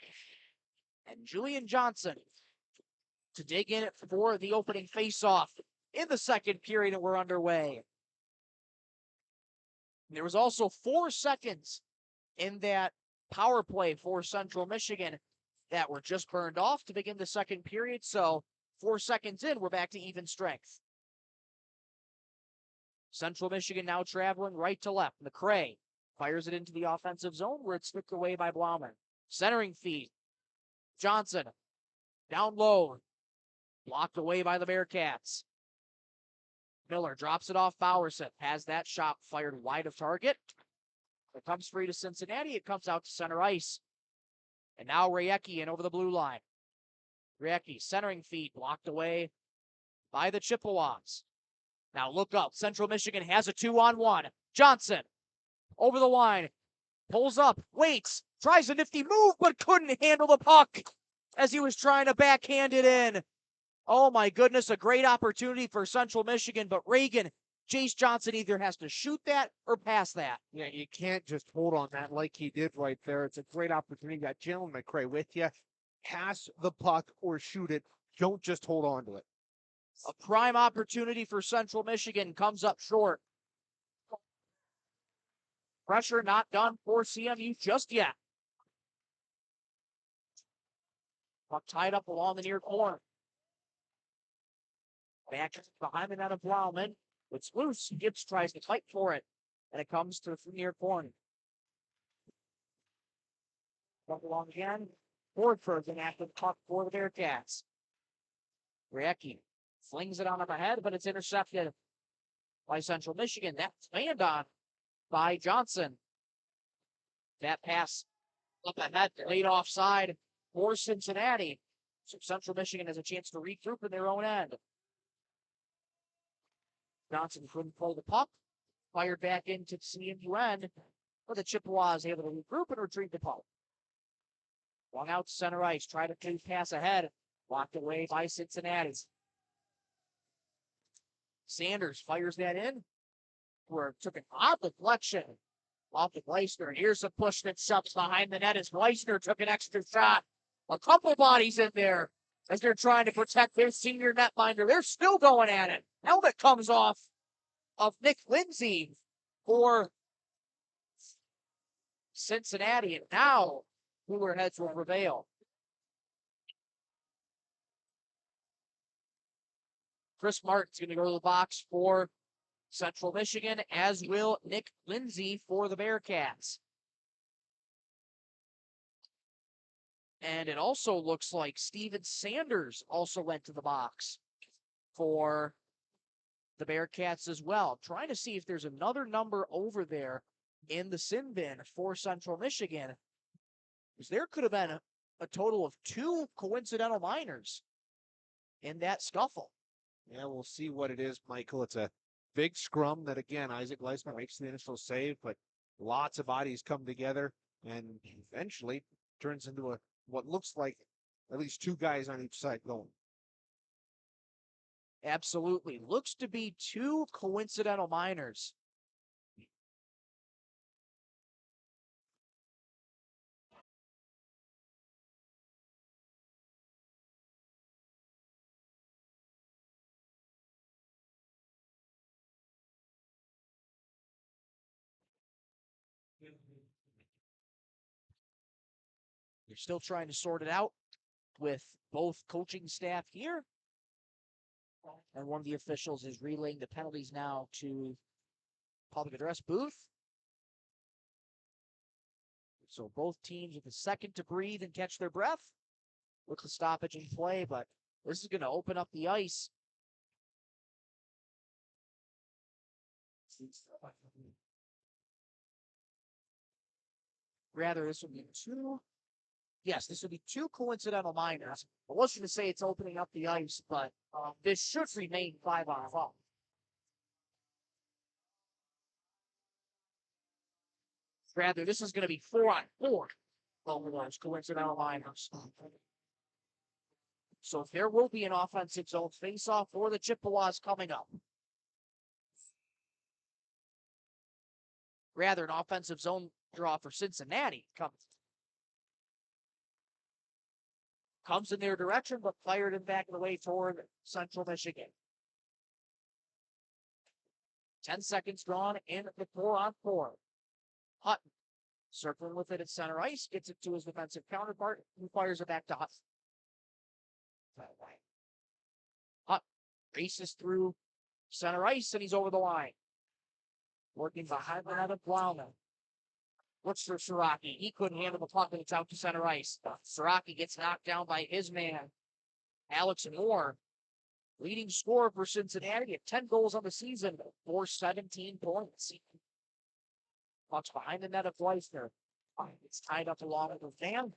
and Julian Johnson to dig in for the opening faceoff in the second period, and we're underway. There was also 4 seconds in that power play for Central Michigan that were just burned off to begin the second period. So 4 seconds in, we're back to even strength. Central Michigan now traveling right to left. McCray fires it into the offensive zone where it's stripped away by Blauman. Centering feed. Johnson down low. Blocked away by the Bearcats. Miller drops it off Bowerson. Has that shot fired wide of target. It comes free to Cincinnati. It comes out to center ice. And now Rayecki in over the blue line. Rayecki centering feed blocked away by the Chippewas. Now look up. Central Michigan has a 2-on-1. Johnson over the line. Pulls up. Waits. Tries a nifty move, but couldn't handle the puck as he was trying to backhand it in. Oh my goodness, a great opportunity for Central Michigan, but Jace Johnson either has to shoot that or pass that. Yeah, you can't just hold on that like he did right there. It's a great opportunity. You got Jalen McCray with you. Pass the puck or shoot it. Don't just hold on to it. A prime opportunity for Central Michigan comes up short. Pressure not done for CMU just yet. Puck tied up along the near corner. Back behind the net of Blauman. It's loose. Gibbs tries to fight for it. And it comes to the near corner. Puck along again. Fordford's an active puck for the Bearcats. Riecki flings it on up ahead, but it's intercepted by Central Michigan. That's fanned on by Johnson. That pass up ahead, laid offside for Cincinnati. So Central Michigan has a chance to regroup in their own end. Johnson couldn't pull the puck. Fired back into CMU end, but the Chippewas able to regroup and retrieve the puck. Long out to center ice, try to pass ahead. Blocked away by Cincinnati. Sanders fires that in. Where took an odd deflection off of Gleisner. Here's a push that shoves behind the net as Gleisner took an extra shot. A couple bodies in there as they're trying to protect their senior netminder. They're still going at it. Helmet comes off of Nick Lindsay for Cincinnati. And now cooler heads will prevail. Chris Martin's going to go to the box for Central Michigan, as will Nick Lindsay for the Bearcats. And it also looks like Steven Sanders also went to the box for the Bearcats as well. Trying to see if there's another number over there in the sin bin for Central Michigan. Because there could have been a total of 2 coincidental minors in that scuffle. Yeah, we'll see what it is, Michael. It's a big scrum that, again, Isaac Gleisner makes the initial save, but lots of bodies come together and eventually turns into what looks like at least 2 guys on each side going. Absolutely. Looks to be 2 coincidental minors. You're still trying to sort it out with both coaching staff here. And one of the officials is relaying the penalties now to public address booth. So both teams with a second to breathe and catch their breath with the stoppage in play, but this is going to open up the ice. Rather, this would be 2. Yes, this would be 2 coincidental minors. I wasn't going to say it's opening up the ice, but this should remain 5-on-5. Rather, this is going to be 4-on-4 over those coincidental minors. So there will be an offensive zone face-off for the Chippewas coming up. Rather, an offensive zone draw for Cincinnati comes in their direction, but fired in back of the way toward Central Michigan. 10 seconds drawn in the 4-on-4. Hutton circling with it at center ice, gets it to his defensive counterpart, who fires it back to Hutton. Hutton races through center ice, and he's over the line. Working behind the net of Blauman. Looks for Siraki. He couldn't handle the puck, and it's out to center ice. Siraki gets knocked down by his man, Alex Moore. Leading scorer for Cincinnati at 10 goals on the season for 17 points. Puck's behind the net of Gleisner. It's tied up along with the fan.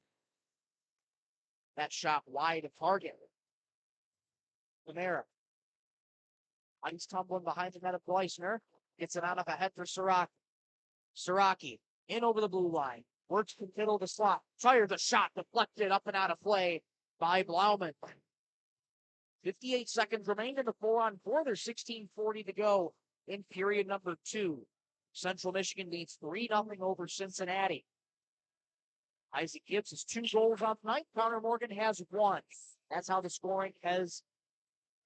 That shot wide of target. Kamara He's tumbling behind the net of Gleisner. Gets it out of a head for Siraki. Siraki in over the blue line. Works to middle of the slot. Fires a shot deflected up and out of play by Blauman. 58 seconds remain in the 4-on-4. There's 16:40 to go in period number 2. Central Michigan leads 3-0 over Cincinnati. Isaac Gibbs has 2 goals on tonight. Connor Morgan has 1. That's how the scoring has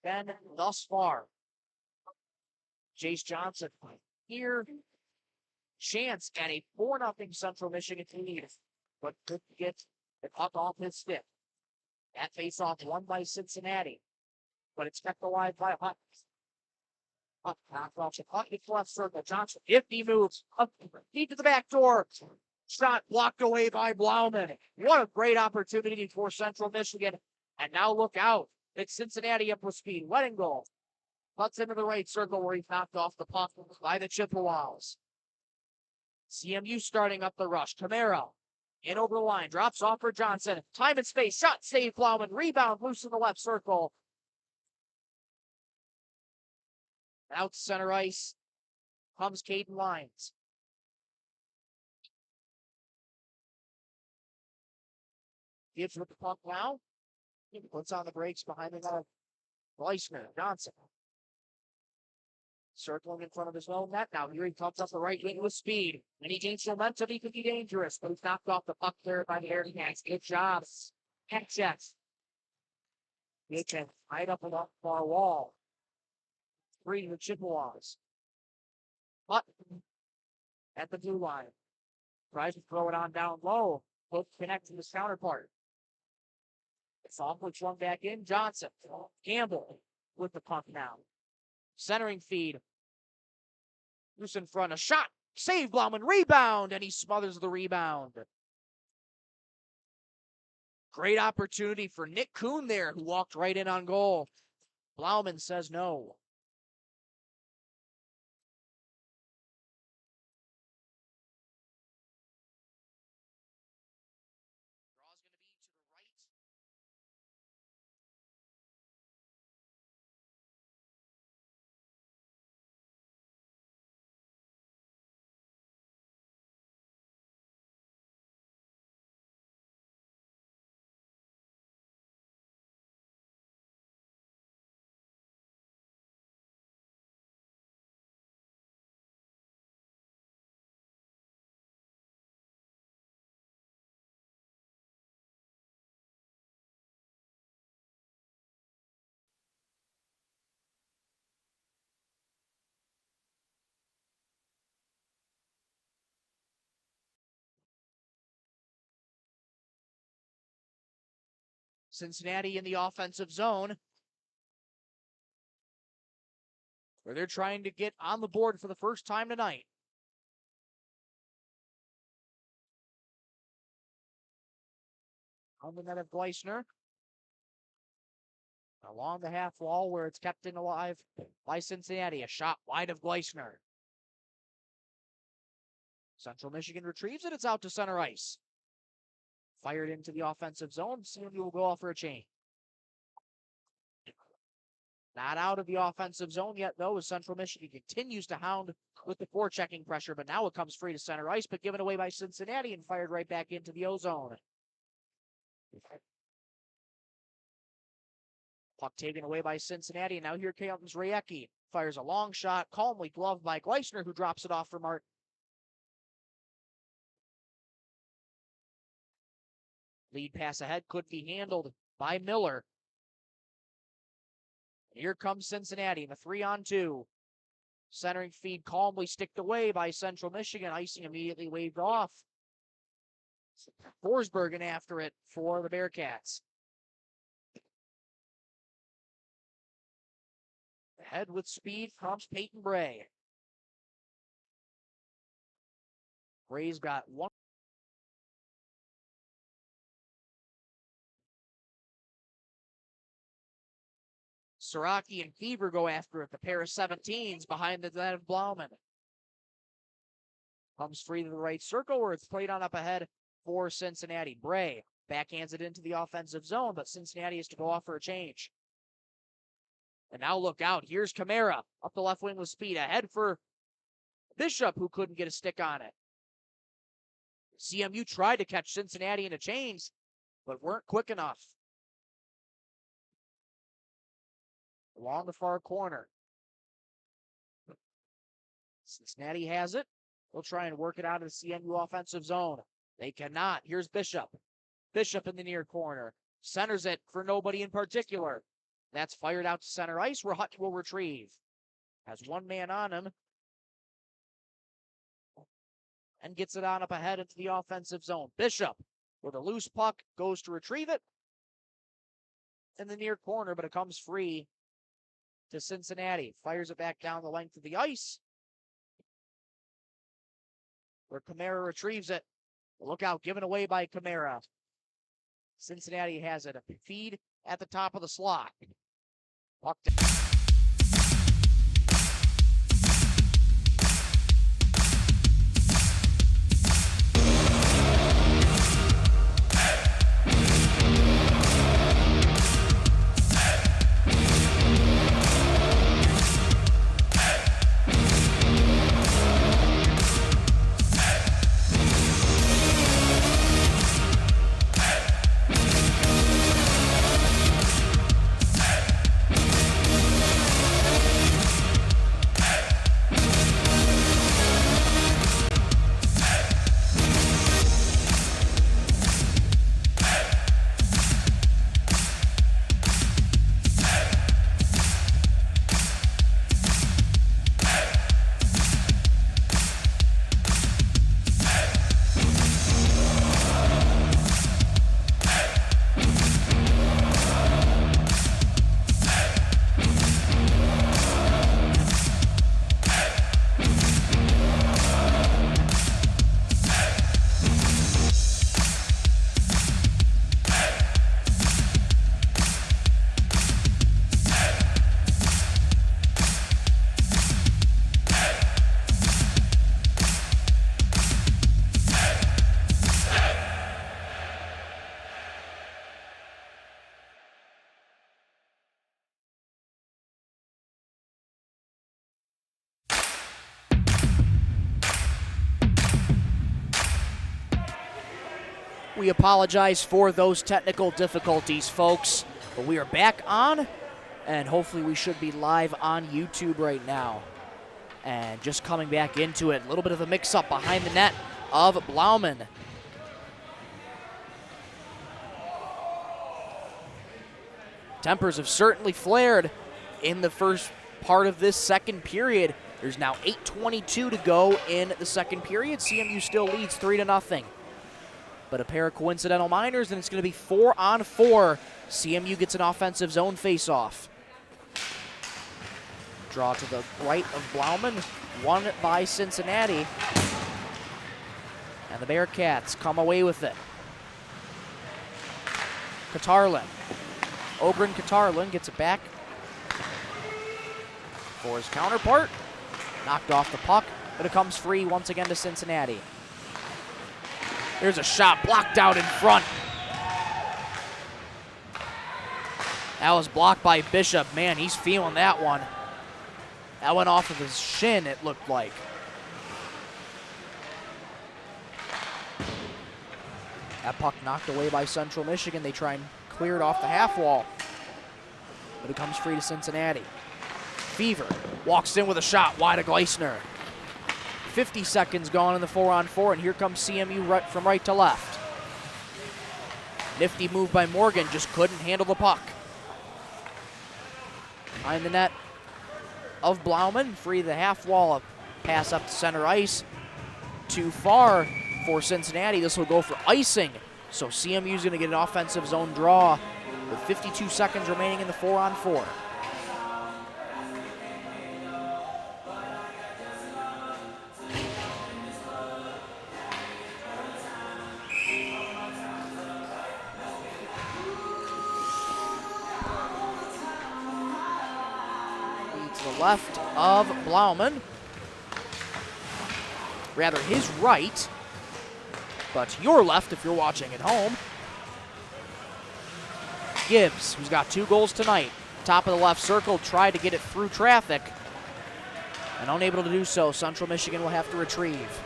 been thus far. Jace Johnson here. Chance at a 4-0 Central Michigan lead, but could get the puck off his stick. That face-off won by Cincinnati, but it's kept alive by Hutt. Hutt knocks off the puck. It's left circle. Johnson, if he moves, up deep to the back door. Shot blocked away by Blauman. What a great opportunity for Central Michigan. And now look out. It's Cincinnati up with speed. Letting go. Cuts into the right circle where he's knocked off the puck by the Chippewas. CMU starting up the rush. Camaro in over the line. Drops off for Johnson. Time and space. Shot save Blauman. Rebound loose in the left circle. Out to center ice comes Caden Lyons. Gives with the puck now. He puts on the brakes behind the net. Gleisner, Johnson. Circling in front of his own net now. Here he comes up the right wing with speed. And he gains momentum. He could be dangerous, but he's knocked off the puck there by the Bearcats. Good job. Heck checks. Bearcats tied up along the far wall. 3 to the Chippewas. Hutton at the blue line. Tries to throw it on down low. Both connect to his counterpart. It's off with one back in. Johnson. Campbell with the puck now. Centering feed. Loose in front. A shot. Save Blauman. Rebound. And he smothers the rebound. Great opportunity for Nick Kuhn there, who walked right in on goal. Blauman says no. Draw's going to be to the right. Cincinnati in the offensive zone, where they're trying to get on the board for the first time tonight. On the net of Gleisner. Along the half wall where it's kept in alive by Cincinnati. A shot wide of Gleisner. Central Michigan retrieves it. It's out to center ice. Fired into the offensive zone. CMU will go off for a change. Not out of the offensive zone yet, though, as Central Michigan continues to hound with the forechecking pressure, but now it comes free to center ice, but given away by Cincinnati and fired right back into the O-zone. Puck taken away by Cincinnati, and now here comes Rayecki. Fires a long shot, calmly gloved by Gleisner, who drops it off for Martin. Lead pass ahead could be handled by Miller. Here comes Cincinnati in the 3-on-2. Centering feed calmly sticked away by Central Michigan. Icing immediately waved off. Forsbergen after it for the Bearcats. Ahead with speed comes Peyton Bray. Bray's got one. Siraki and Kiever go after it. The pair of 17s behind the net of Blauman. Comes free to the right circle where it's played on up ahead for Cincinnati. Bray backhands it into the offensive zone, but Cincinnati has to go off for a change. And now look out. Here's Camara up the left wing with speed. Ahead for Bishop, who couldn't get a stick on it. CMU tried to catch Cincinnati in the chains, but weren't quick enough. Along the far corner. Cincinnati has it. They'll try and work it out of the CMU offensive zone. They cannot. Here's Bishop. Bishop in the near corner. Centers it for nobody in particular. That's fired out to center ice where Hutch will retrieve. Has one man on him. And gets it on up ahead into the offensive zone. Bishop with a loose puck goes to retrieve it in the near corner, but it comes free to Cincinnati. Fires it back down the length of the ice, where Camara retrieves it. Look out, given away by Camara. Cincinnati has it. A feed at the top of the slot. Puck down. We apologize for those technical difficulties, folks, but we are back on, and hopefully we should be live on YouTube right now. And just coming back into it, a little bit of a mix-up behind the net of Blauman. Tempers have certainly flared in the first part of this second period. There's now 8:22 to go in the second period. CMU still leads 3-0. But a pair of coincidental minors, and it's going to be 4-on-4. CMU gets an offensive zone face-off. Draw to the right of Blauman, won by Cincinnati. And the Bearcats come away with it. Katarlin. Ogren Katarlin gets it back for his counterpart. Knocked off the puck, but it comes free once again to Cincinnati. There's a shot blocked out in front. That was blocked by Bishop. Man, he's feeling that one. That went off of his shin, it looked like. That puck knocked away by Central Michigan. They try and clear it off the half wall, but it comes free to Cincinnati. Fever walks in with a shot wide of Gleisner. 50 seconds gone in the 4-on-4, and here comes CMU right from right to left. Nifty move by Morgan, just couldn't handle the puck. Behind the net of Blauman, free the half wall, a pass up to center ice. Too far for Cincinnati. This will go for icing, so CMU's going to get an offensive zone draw with 52 seconds remaining in the 4-on-4. Left of Blauman. Rather, his right, but your left if you're watching at home. Gibbs, who's got 2 goals tonight, top of the left circle, tried to get it through traffic. And unable to do so, Central Michigan will have to retrieve.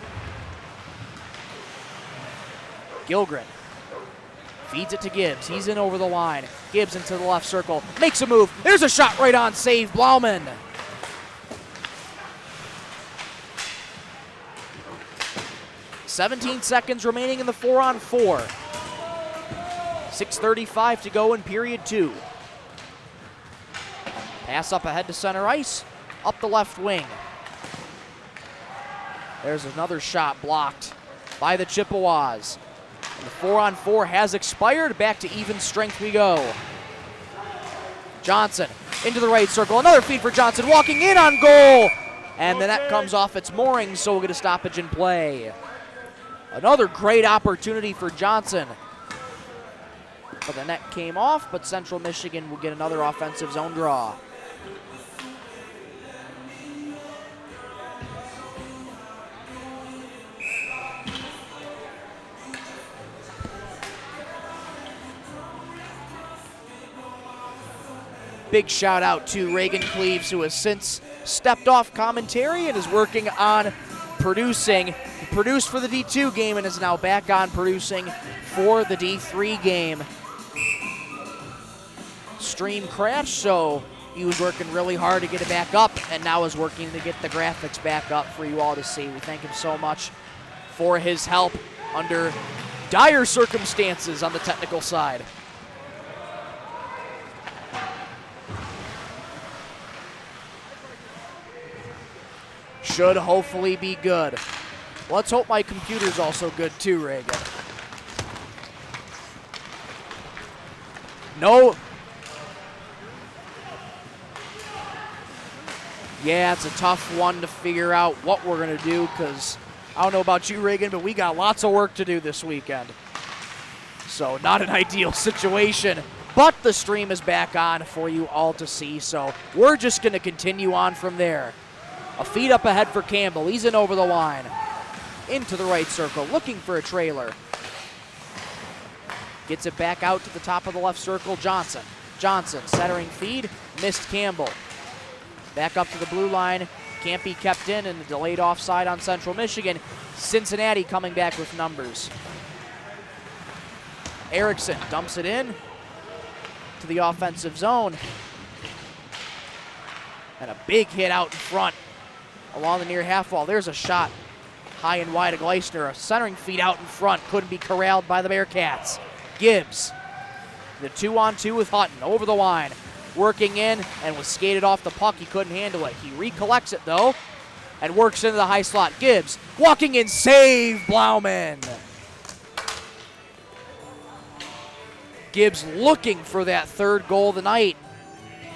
Gilgren feeds it to Gibbs. He's in over the line. Gibbs into the left circle. Makes a move. There's a shot right on save. Blauman. "17 seconds remaining in the 4-on-4. 6:35 to go in period 2. Pass up ahead to center ice. Up the left wing. There's another shot blocked by the Chippewas. And the 4-on-4 has expired. Back to even strength we go. Johnson into the right circle. Another feed for Johnson, walking in on goal. And the net comes off its moorings, so we'll get a stoppage in play. Another great opportunity for Johnson. But the net came off, but Central Michigan will get another offensive zone draw. Big shout out to Reagan Cleaves, who has since stepped off commentary and is working on producing. He produced for the D2 game and is now back on producing for the D3 game. Stream crashed, so he was working really hard to get it back up and now is working to get the graphics back up for you all to see. We thank him so much for his help under dire circumstances on the technical side. Should hopefully be good. Let's hope my computer's also good too, Reagan. No. Yeah, it's a tough one to figure out what we're going to do because I don't know about you, Reagan, but we got lots of work to do this weekend. So not an ideal situation, but the stream is back on for you all to see, so we're just going to continue on from there. A feed up ahead for Campbell. He's in over the line. Into the right circle, looking for a trailer. Gets it back out to the top of the left circle, Johnson. Johnson, centering feed, missed Campbell. Back up to the blue line, can't be kept in, and the delayed offside on Central Michigan. Cincinnati coming back with numbers. Erickson dumps it in to the offensive zone. And a big hit out in front along the near half wall. There's a shot high and wide of Gleisner. A centering feed out in front. Couldn't be corralled by the Bearcats. Gibbs, the 2-on-2 with Hutton over the line. Working in and was skated off the puck. He couldn't handle it. He recollects it though and works into the high slot. Gibbs walking in, save Blauman. Gibbs looking for that third goal of the night.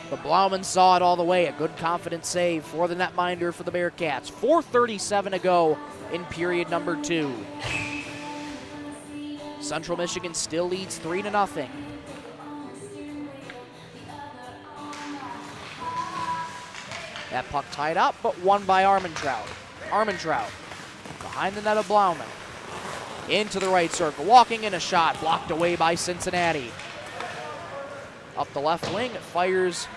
But Blauman saw it all the way. A good confident save for the netminder for the Bearcats. 4:37 to go in period number 2. Central Michigan still leads 3-0. That puck tied up, but won by Armentrout. Armentrout behind the net of Blauman. Into the right circle, walking in a shot, blocked away by Cincinnati. Up the left wing, it fires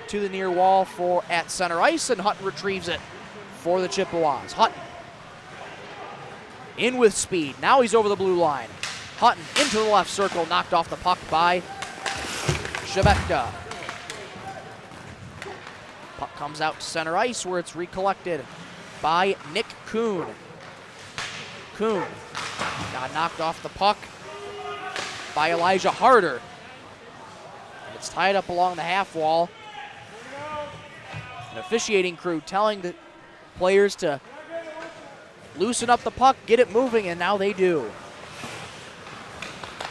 to the near wall at center ice, and Hutton retrieves it for the Chippewas. Hutton in with speed. Now he's over the blue line. Hutton into the left circle, knocked off the puck by Shebetka. Puck comes out to center ice where it's recollected by Nick Kuhn. Kuhn got knocked off the puck by Elijah Harder. It's tied up along the half wall. An officiating crew telling the players to loosen up the puck, get it moving, and now they do.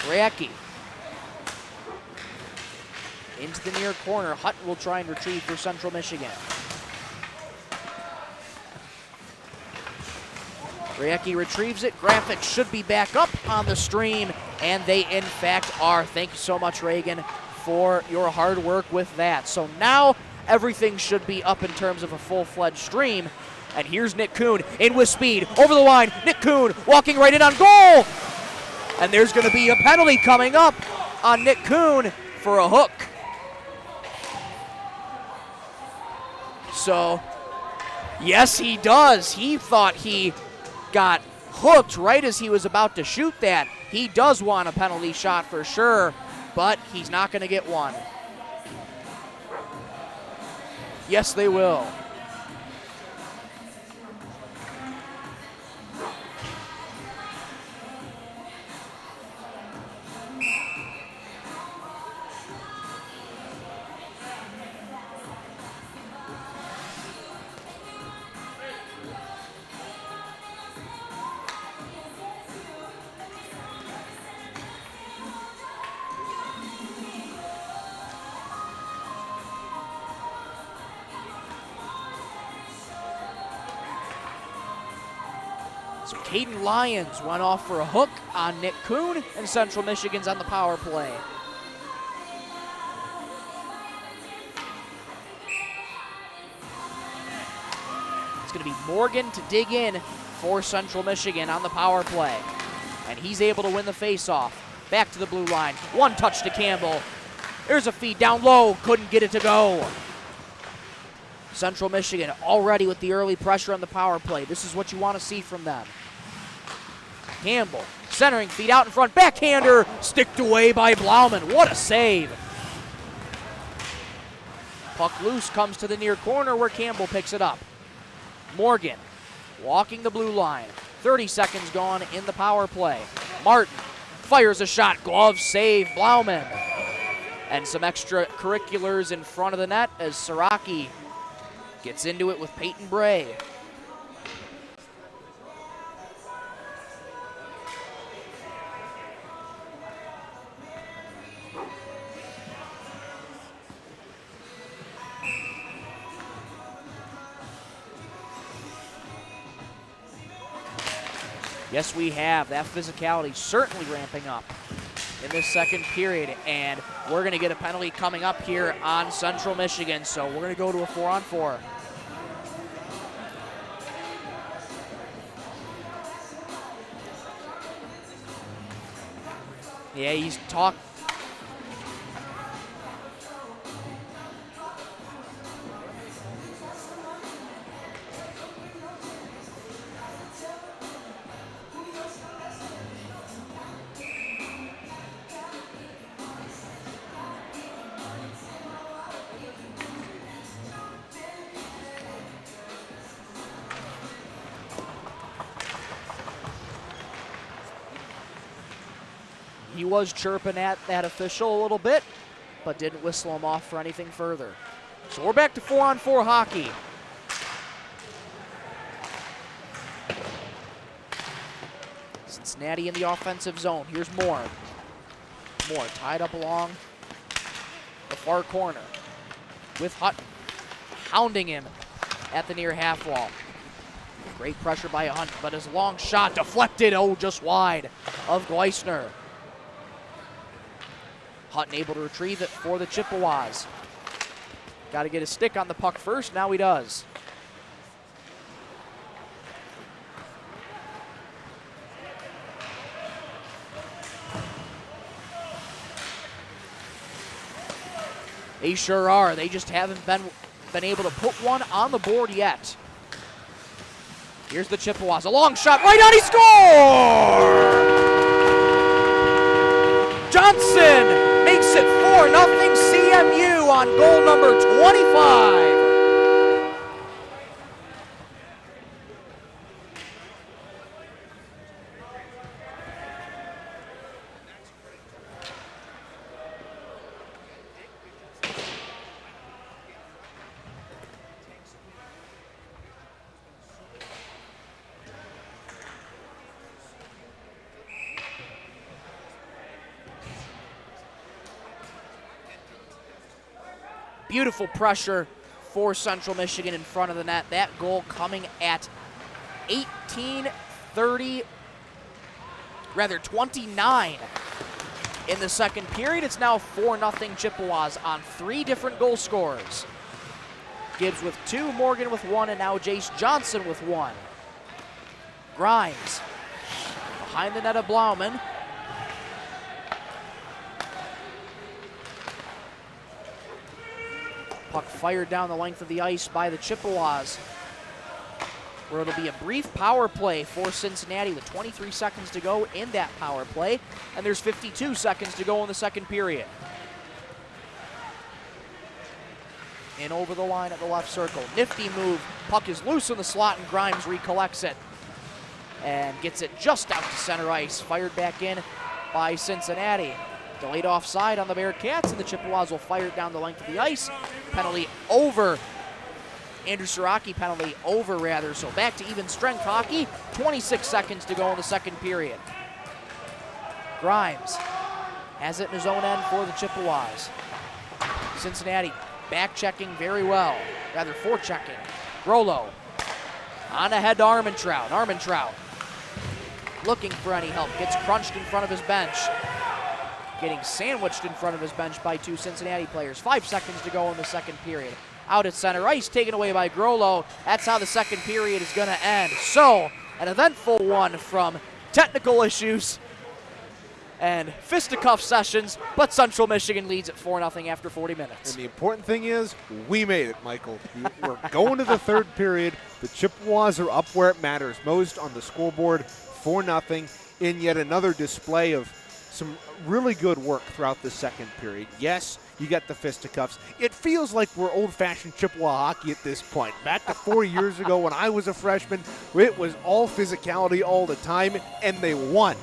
Reacki into the near corner. Hutton will try and retrieve for Central Michigan. Reacki retrieves it. Graphics should be back up on the stream, and they in fact are. Thank you so much, Reagan, for your hard work with that. So now everything should be up in terms of a full-fledged stream. And here's Nick Kuhn in with speed. Over the line, Nick Kuhn walking right in on goal. And there's going to be a penalty coming up on Nick Kuhn for a hook. So, yes, he does. He thought he got hooked right as he was about to shoot that. He does want a penalty shot for sure, but he's not going to get one. Yes, they will. So Caden Lyons went off for a hook on Nick Kuhn, and Central Michigan's on the power play. It's going to be Morgan to dig in for Central Michigan on the power play. And he's able to win the faceoff. Back to the blue line. One touch to Campbell. There's a feed down low. Couldn't get it to go. Central Michigan already with the early pressure on the power play. This is what you want to see from them. Campbell, centering feed out in front. Backhander, sticked away by Blauman. What a save. Puck loose, comes to the near corner where Campbell picks it up. Morgan walking the blue line. 30 seconds gone in the power play. Martin fires a shot. Glove save, Blauman. And some extracurriculars in front of the net as Saraki gets into it with Peyton Bray. Yes, we have. That physicality certainly ramping up in this second period, and we're going to get a penalty coming up here on Central Michigan, so we're going to go to a 4-on-4. Yeah, he's talked. He was chirping at that official a little bit, but didn't whistle him off for anything further. So we're back to 4-on-4 hockey. Cincinnati in the offensive zone. Here's Moore. Moore tied up along the far corner with Hutton, hounding him at the near half wall. Great pressure by Hunt, but his long shot deflected, just wide of Gleisner. Hutton able to retrieve it for the Chippewas. Got to get his stick on the puck first. Now he does. They sure are. They just haven't been able to put one on the board yet. Here's the Chippewas. A long shot right on. He scores! Johnson makes it 4-0 CMU on goal number 25. Beautiful pressure for Central Michigan in front of the net. That goal coming at 29 in the second period. It's now 4-0 Chippewas on 3 different goal scorers. Gibbs with 2, Morgan with 1, and now Jace Johnson with 1. Grimes behind the net of Blauman. Puck fired down the length of the ice by the Chippewas, where it'll be a brief power play for Cincinnati with 23 seconds to go in that power play, and there's 52 seconds to go in the second period. In over the line at the left circle. Nifty move. Puck is loose in the slot, and Grimes recollects it and gets it just out to center ice. Fired back in by Cincinnati. Delayed offside on the Bearcats, and the Chippewas will fire it down the length of the ice. Penalty over. Andrew Siraki penalty over, rather. So back to even strength hockey. 26 seconds to go in the second period. Grimes has it in his own end for the Chippewas. Cincinnati back checking very well, rather forechecking. Grolo on ahead to Armentrout. Armentrout looking for any help, gets crunched in front of his bench. Getting sandwiched in front of his bench by two Cincinnati players. 5 seconds to go in the second period. Out at center ice, taken away by Grolo. That's how the second period is going to end. So, an eventful one from technical issues and fisticuff sessions, but Central Michigan leads at 4-0 after 40 minutes. And the important thing is, we made it, Michael. We're going to the third period. The Chippewas are up where it matters most on the scoreboard, 4-0, in yet another display of some really good work throughout the second period. Yes, you got the fisticuffs. It feels like we're old-fashioned Chippewa hockey at this point. Back to 4 years ago when I was a freshman, it was all physicality all the time, and they won.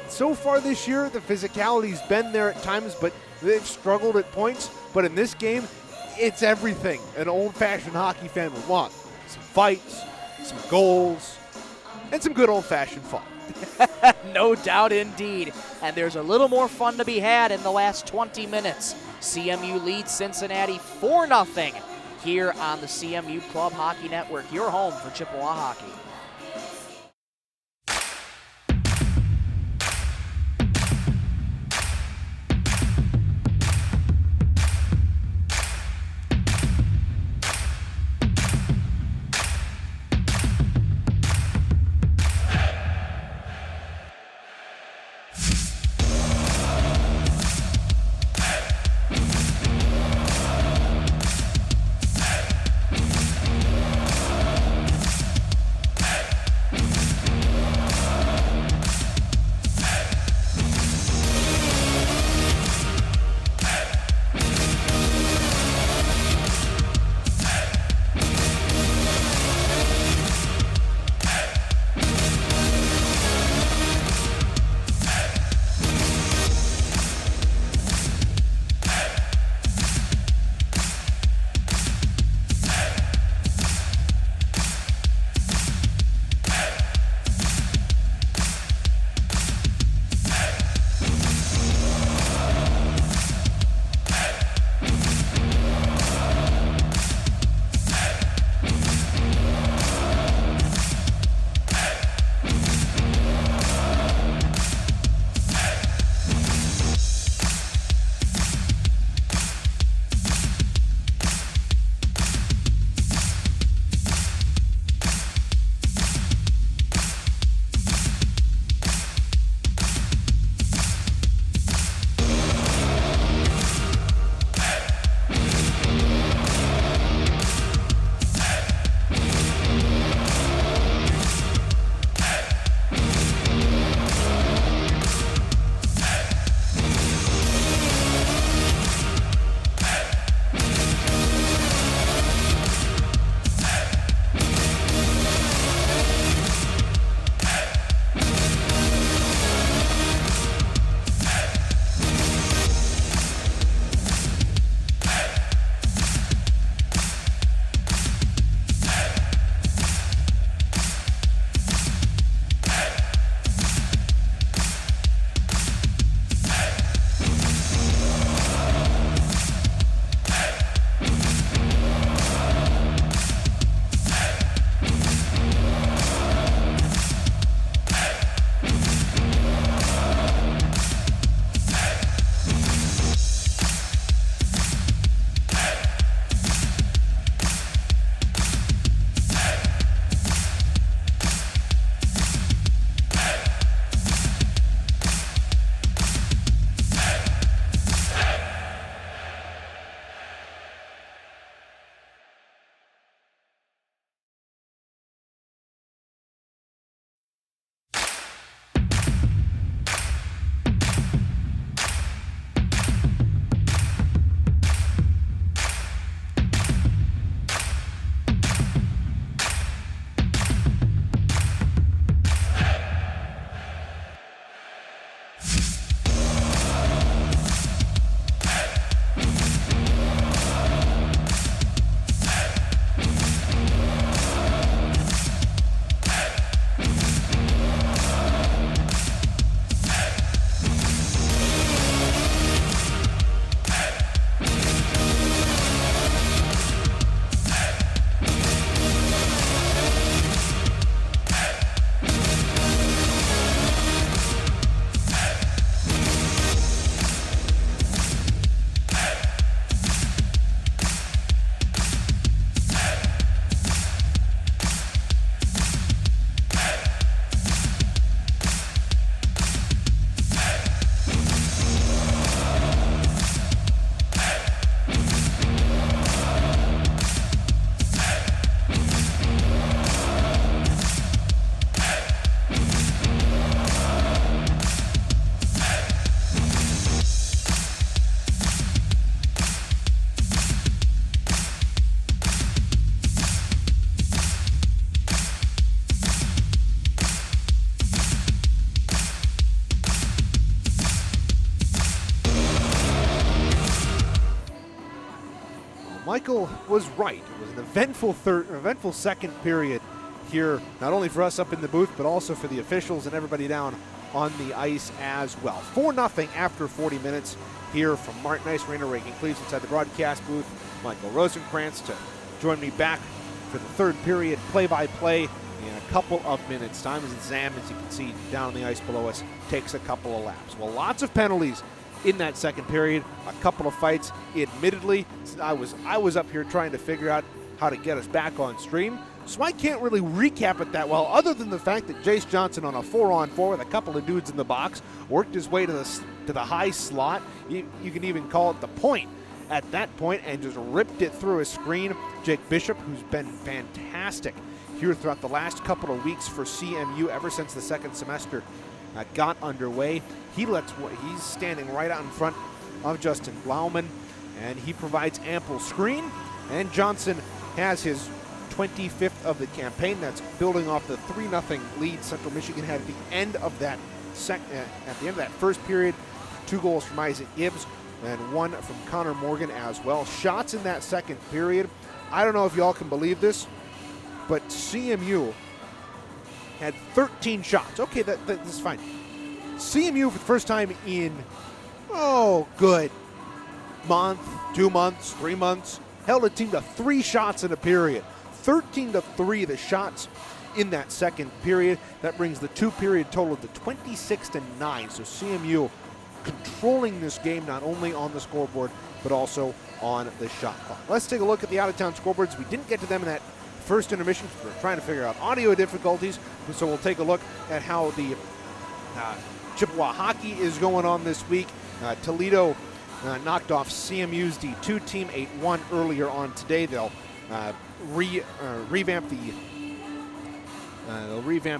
So far this year, the physicality's been there at times, but they've struggled at points. But in this game, it's everything an old-fashioned hockey fan would want. Some fights, some goals, and some good old-fashioned fun. No doubt indeed. And there's a little more fun to be had in the last 20 minutes. CMU leads Cincinnati 4-0 here on the CMU Club Hockey Network, your home for Chippewa hockey. Michael was right. It was an eventful second period here, not only for us up in the booth, but also for the officials and everybody down on the ice as well. 4-0 after 40 minutes here from Martin Ice, Rainer Reagan Cleves inside the broadcast booth. Michael Rosenkrantz to join me back for the third period play-by-play in a couple of minutes. Time as Zam, as you can see down on the ice below us, takes a couple of laps. Well, lots of penalties in that second period, a couple of fights. Admittedly, I was up here trying to figure out how to get us back on stream, so I can't really recap it that well, other than the fact that Jace Johnson on a 4-on-4 with a couple of dudes in the box worked his way to the high slot. You can even call it the point at that point, and just ripped it through his screen. Jake Bishop, who's been fantastic here throughout the last couple of weeks for CMU ever since the second semester got underway. He's standing right out in front of Justin Blauman, and he provides ample screen. And Johnson has his 25th of the campaign. That's building off the 3-0 lead Central Michigan had at the end of that first period. 2 goals from Isaac Gibbs and 1 from Connor Morgan as well. Shots in that second period. I don't know if y'all can believe this, but CMU had 13 shots. Okay, that's fine. CMU for the first time in, month, 2 months, 3 months, held a team to 3 shots in a period. 13-3 the shots in that second period. That brings the 2-period total to 26-9. So CMU controlling this game not only on the scoreboard, but also on the shot clock. Let's take a look at the out-of-town scoreboards. We didn't get to them in that first intermission because we were trying to figure out audio difficulties. So we'll take a look at how the Chippewa hockey is going on this week. Toledo knocked off CMU's D2 team 8-1 earlier on today. They'll revamp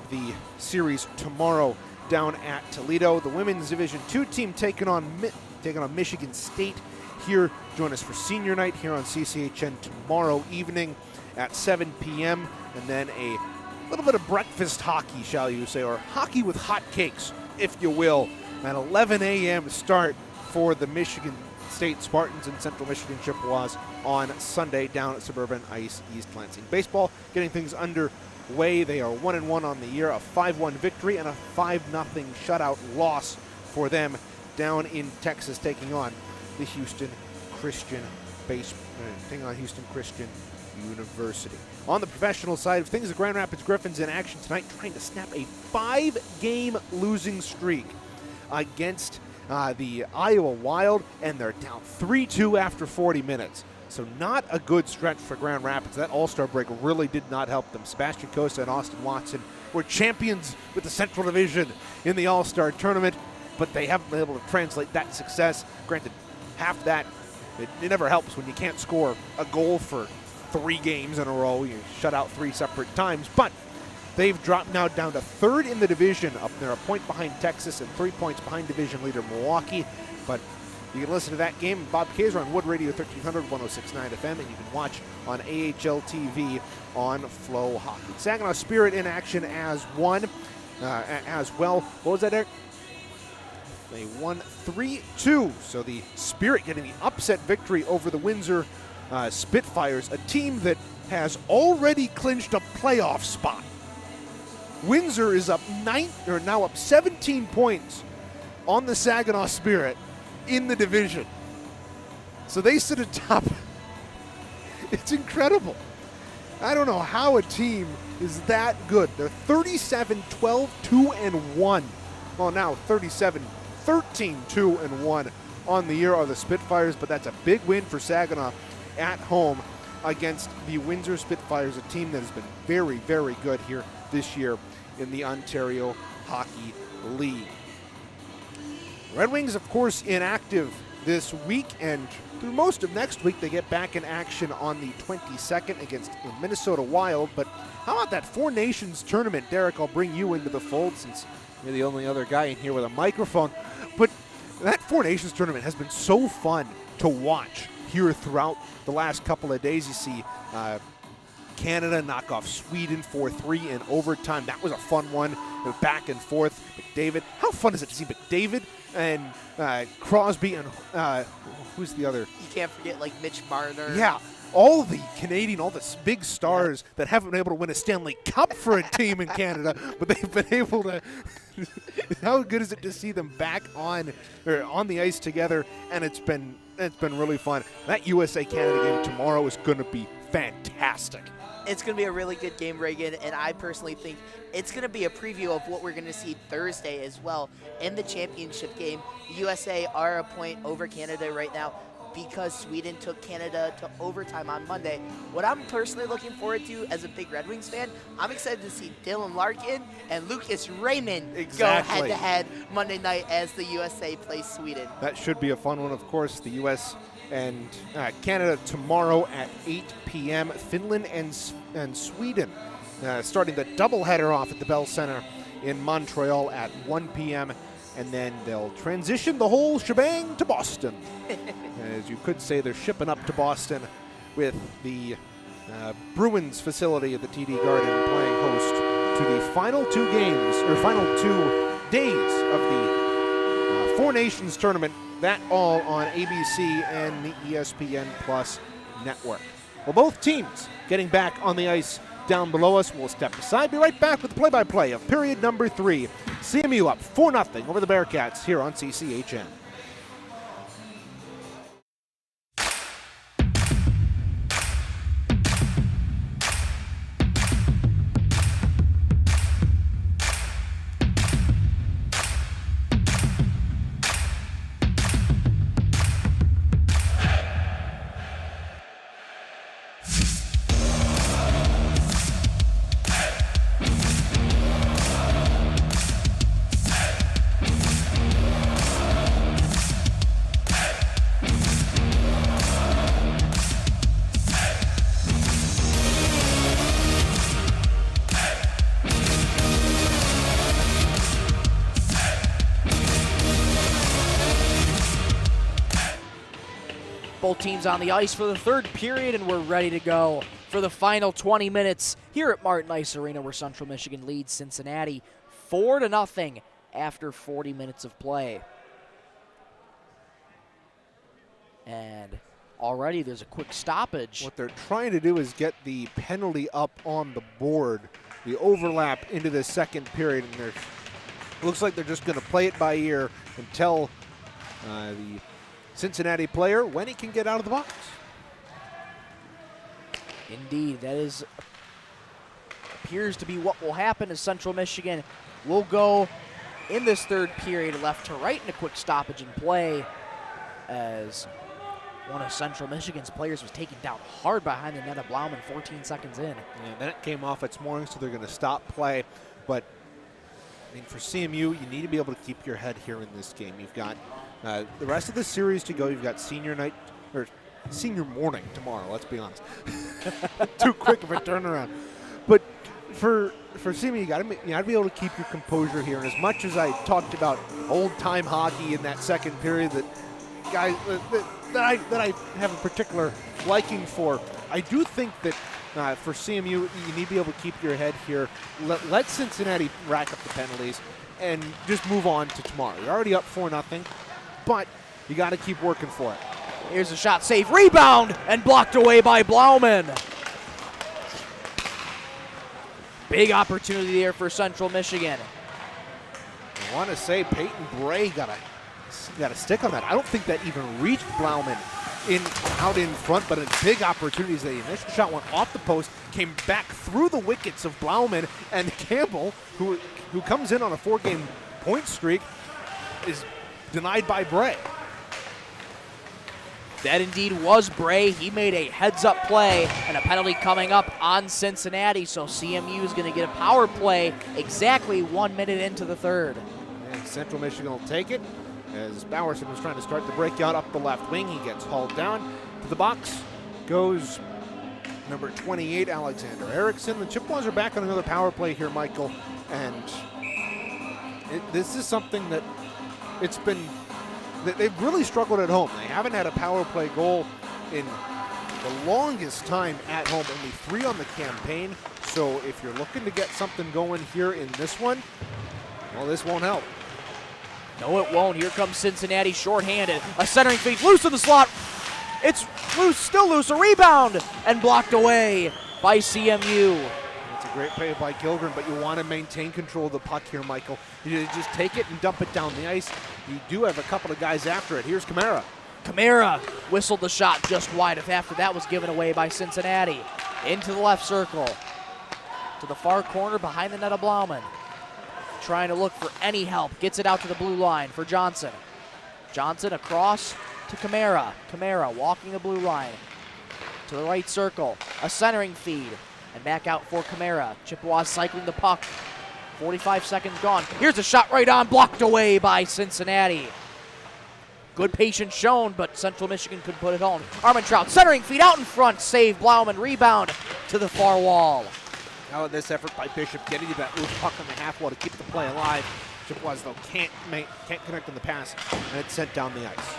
the series tomorrow down at Toledo. The women's Division II team taking on Michigan State here. Join us for senior night here on CCHN tomorrow evening at 7 p.m. And then a little bit of breakfast hockey, shall you say, or hockey with hot cakes, if you will, at 11 a.m. start for the Michigan State Spartans and Central Michigan Chippewas on Sunday down at Suburban Ice East Lansing. Baseball getting things underway. They are 1-1 on the year, a 5-1 victory and a 5-0 shutout loss for them down in Texas, taking on the Houston Christian University. On the professional side of things, the Grand Rapids Griffins in action tonight, trying to snap a 5-game losing streak against the Iowa Wild, and they're down 3-2 after 40 minutes. So not a good stretch for Grand Rapids. That All-Star break really did not help them. Sebastian Costa and Austin Watson were champions with the Central Division in the All-Star tournament, but they haven't been able to translate that success. Granted, half that, it never helps when you can't score a goal for 3 games in a row. You shut out 3 separate times, but they've dropped now down to 3rd in the division. Up there, a point behind Texas and 3 points behind division leader Milwaukee. But you can listen to that game, Bob Kaiser on Wood Radio 1300, 106.9 FM, and you can watch on AHL TV on Flow Hockey. Saginaw Spirit in action as well. What was that, Eric? They won 3-2. So the Spirit getting the upset victory over the Windsor Spitfires, a team that has already clinched a playoff spot. Windsor is now up 17 points on the Saginaw Spirit in the division. So they sit atop. It's incredible. I don't know how a team is that good. They're 37-12-2-1. Well, now 37-13-2-1 on the year are the Spitfires, but that's a big win for Saginaw at home against the Windsor Spitfires, a team that has been very, very good here this year in the Ontario Hockey League. Red Wings, of course, inactive this week, and through most of next week, they get back in action on the 22nd against the Minnesota Wild. But how about that Four Nations tournament? Derek, I'll bring you into the fold since you're the only other guy in here with a microphone. But that Four Nations tournament has been so fun to watch here throughout the last couple of days. You see Canada knock off Sweden 4-3 in overtime. That was a fun one, back and forth. McDavid, how fun is it to see McDavid and Crosby and who's the other? You can't forget like Mitch Marner. Yeah, all the Canadian, all the big stars that haven't been able to win a Stanley Cup for a team in Canada, but they've been able to. How good is it to see them back on the ice together? And it's been really fun. That USA-Canada game tomorrow is going to be fantastic. It's going to be a really good game, Reagan, and I personally think it's going to be a preview of what we're going to see Thursday as well in the championship game. The USA are a point over Canada right now because Sweden took Canada to overtime on Monday. What I'm personally looking forward to as a big Red Wings fan, I'm excited to see Dylan Larkin and Lucas Raymond go head-to-head Monday night as the USA plays Sweden. That should be a fun one, of course. The U.S. and Canada tomorrow at 8 p.m. Finland and Sweden starting the doubleheader off at the Bell Center in Montreal at 1 p.m. And then they'll transition the whole shebang to Boston. As you could say, they're shipping up to Boston with the Bruins facility at the TD Garden playing host to the final 2 games, or final 2 days of the Four Nations tournament. That all on ABC and the ESPN Plus network. Well, both teams getting back on the ice down below us. We'll step aside. Be right back with the play-by-play of period number 3. CMU up 4-0 over the Bearcats here on CCHN. Both teams on the ice for the third period, and we're ready to go for the final 20 minutes here at Martin Ice Arena, where Central Michigan leads Cincinnati 4-0 after 40 minutes of play. And already there's a quick stoppage. What they're trying to do is get the penalty up on the board, the overlap into the second period, and it looks like they're just going to play it by ear and tell the Cincinnati player when he can get out of the box. Indeed, that appears to be what will happen as Central Michigan will go in this third period left to right in a quick stoppage in play as one of Central Michigan's players was taken down hard behind the net of Blauman 14 seconds in. And then it came off its moorings, so they're going to stop play. But I mean, for CMU, you need to be able to keep your head here in this game. You've got the rest of the series to go. You've got senior night, or senior morning tomorrow, let's be honest. Too quick of a turnaround. But for CMU, you got to be able to keep your composure here. And as much as I talked about old-time hockey in that second period that guys that I have a particular liking for, I do think that for CMU, you need to be able to keep your head here. Let Cincinnati rack up the penalties and just move on to tomorrow. You're already up 4-0, but you got to keep working for it. Here's a shot, save, rebound, and blocked away by Blauman. Big opportunity there for Central Michigan. I want to say Peyton Bray got a stick on that. I don't think that even reached Blauman out in front, but a big opportunity. The initial shot went off the post, came back through the wickets of Blauman, and Campbell, who comes in on a 4-game point streak, is denied by Bray. That indeed was Bray. He made a heads-up play, and a penalty coming up on Cincinnati, so CMU is going to get a power play exactly 1 minute into the third. And Central Michigan will take it as Bowerson was trying to start the breakout up the left wing. He gets hauled down. To the box goes number 28, Alexander Erickson. The Chippewas are back on another power play here, Michael, and this is something that they've really struggled at home. They haven't had a power play goal in the longest time at home, only 3 on the campaign. So if you're looking to get something going here in this one, well, this won't help. No, it won't. Here comes Cincinnati shorthanded. A centering feed loose in the slot. It's loose, still loose, a rebound, and blocked away by CMU. It's a great play by Gilgren, but you want to maintain control of the puck here, Michael. You just take it and dump it down the ice. You do have a couple of guys after it. Here's Kamara. Kamara whistled the shot just wide after that was given away by Cincinnati. Into the left circle. To the far corner behind the net of Blauman. Trying to look for any help. Gets it out to the blue line for Johnson. Johnson across to Kamara. Kamara walking the blue line. To the right circle. A centering feed. And back out for Kamara. Chippewas cycling the puck. 45 seconds gone. Here's a shot right on. Blocked away by Cincinnati. Good patience shown, but Central Michigan could put it home. Armentrout centering feed out in front. Save Blauman. Rebound to the far wall. Now this effort by Bishop getting to that loose puck on the half wall to keep the play alive. Chippewas, though, can't connect on the pass, and it's sent down the ice.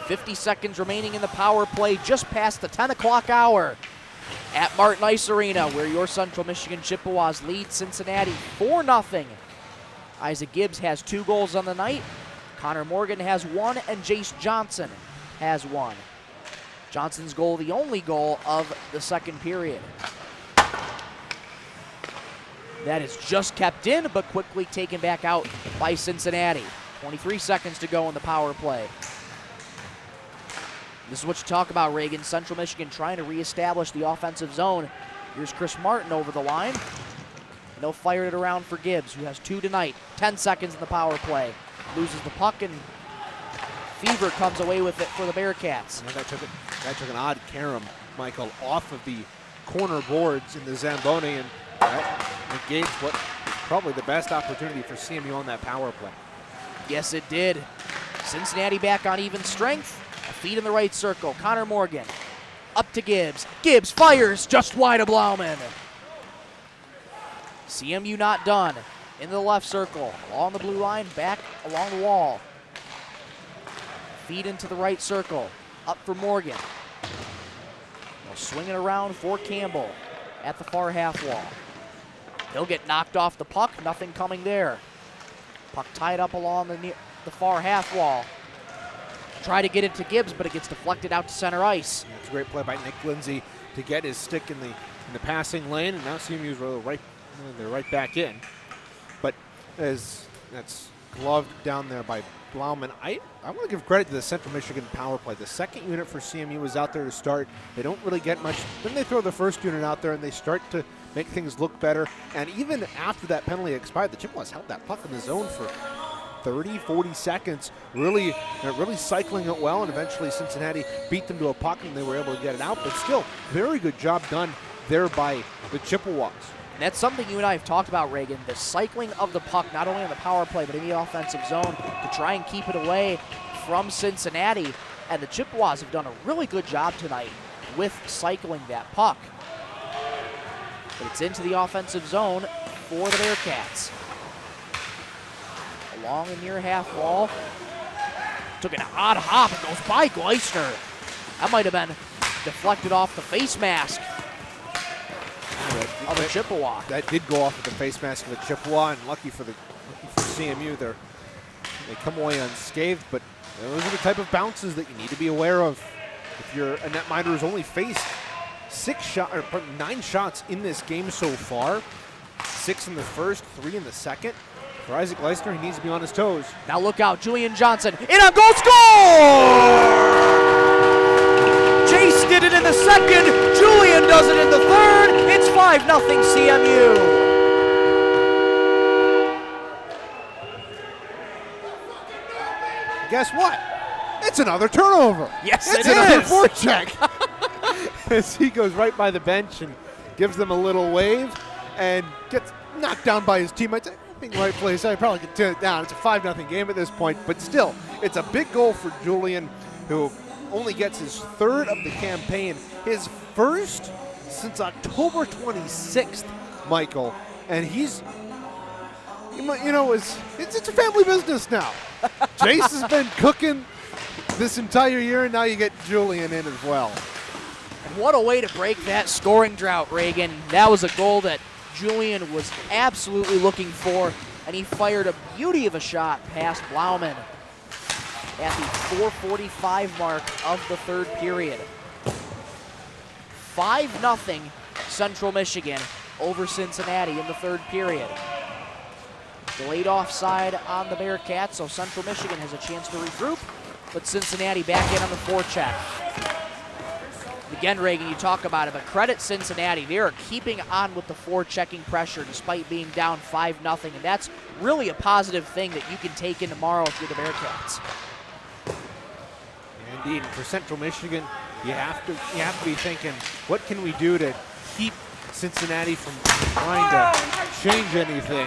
50 seconds remaining in the power play, just past the 10 o'clock hour at Martin Ice Arena, where your Central Michigan Chippewas lead Cincinnati 4-0. Isaac Gibbs has 2 goals on the night. Connor Morgan has 1, and Jace Johnson has 1. Johnson's goal, the only goal of the second period. That is just kept in, but quickly taken back out by Cincinnati. 23 seconds to go in the power play. This is what you talk about, Reagan. Central Michigan trying to reestablish the offensive zone. Here's Chris Martin over the line. And they'll fire it around for Gibbs, who has 2 tonight. 10 seconds in the power play. Loses the puck, and Fever comes away with it for the Bearcats. That took an odd carom, Michael, off of the corner boards in the Zamboni, and that negates what is probably the best opportunity for CMU on that power play. Yes, it did. Cincinnati back on even strength. A feed in the right circle. Connor Morgan up to Gibbs. Gibbs fires just wide of Blauman. CMU not done. Into the left circle. Along the blue line, back along the wall. Feed into the right circle. Up for Morgan. They'll swing it around for Campbell at the far half wall. He'll get knocked off the puck. Nothing coming there. Puck tied up along the far half wall. Try to get it to Gibbs, but it gets deflected out to center ice. Yeah, it's a great play by Nick Lindsay to get his stick in the passing lane, and now CMU's they're right back in. But as that's gloved down there by Blauman, I want to give credit to the Central Michigan power play. The second unit for CMU was out there to start. They don't really get much. Then they throw the first unit out there, and they start to make things look better. And even after that penalty expired, the Chippewas held that puck in the zone for 30, 40 seconds, really cycling it well, and eventually Cincinnati beat them to a puck, and they were able to get it out. But still, very good job done there by the Chippewas. And that's something you and I have talked about, Reagan, the cycling of the puck, not only on the power play, but in the offensive zone to try and keep it away from Cincinnati. And the Chippewas have done a really good job tonight with cycling that puck. But it's into the offensive zone for the Bearcats. Along the near half wall. Took an odd hop and goes by Gleisner. That might have been deflected off the face mask of the Chippewa. That did go off of the face mask of the Chippewa, and lucky for CMU, they come away unscathed. But those are the type of bounces that you need to be aware of. If you're a netminder who's only faced 9 shots in this game so far, 6 in the first, 3 in the second. For Isaac Leisner, he needs to be on his toes. Now look out, Julian Johnson in on goal, score! Chase did it in the second. Julian does it in the third. It's 5-0 CMU. Guess what? It's another turnover. Yes, it's another forecheck. As he goes right by the bench and gives them a little wave and gets knocked down by his teammates. In the right place, I probably could turn it down. It's a 5-0 game at this point, but still, it's a big goal for Julian, who only gets his 3rd of the campaign, his first since October 26th, Michael, and he's, it's a family business now. Jace has been cooking this entire year, and now you get Julian in as well. And what a way to break that scoring drought, Reagan. That was a goal that Julian was absolutely looking for, and he fired a beauty of a shot past Blauman at the 4:45 mark of the third period. 5-0 Central Michigan over Cincinnati in the third period. Delayed offside on the Bearcats, so Central Michigan has a chance to regroup, but Cincinnati back in on the forecheck. Again, Reagan, you talk about it, but credit Cincinnati. They are keeping on with the forechecking pressure despite being down 5-0, and that's really a positive thing that you can take in tomorrow if you're the Bearcats. Indeed, for Central Michigan, you have to be thinking, what can we do to keep Cincinnati from trying to change anything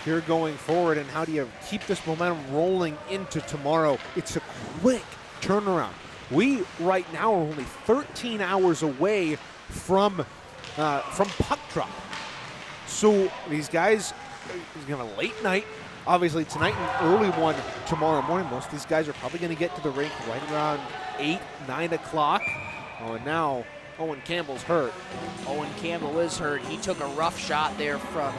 here going forward, and how do you keep this momentum rolling into tomorrow? It's a quick turnaround. We right now are only 13 hours away from puck drop. So these guys, it's going to have a late night. Obviously tonight and early one tomorrow morning. Most of these guys are probably going to get to the rink right around 8, 9 o'clock. Oh, and now Owen Campbell's hurt. Owen Campbell is hurt. He took a rough shot there from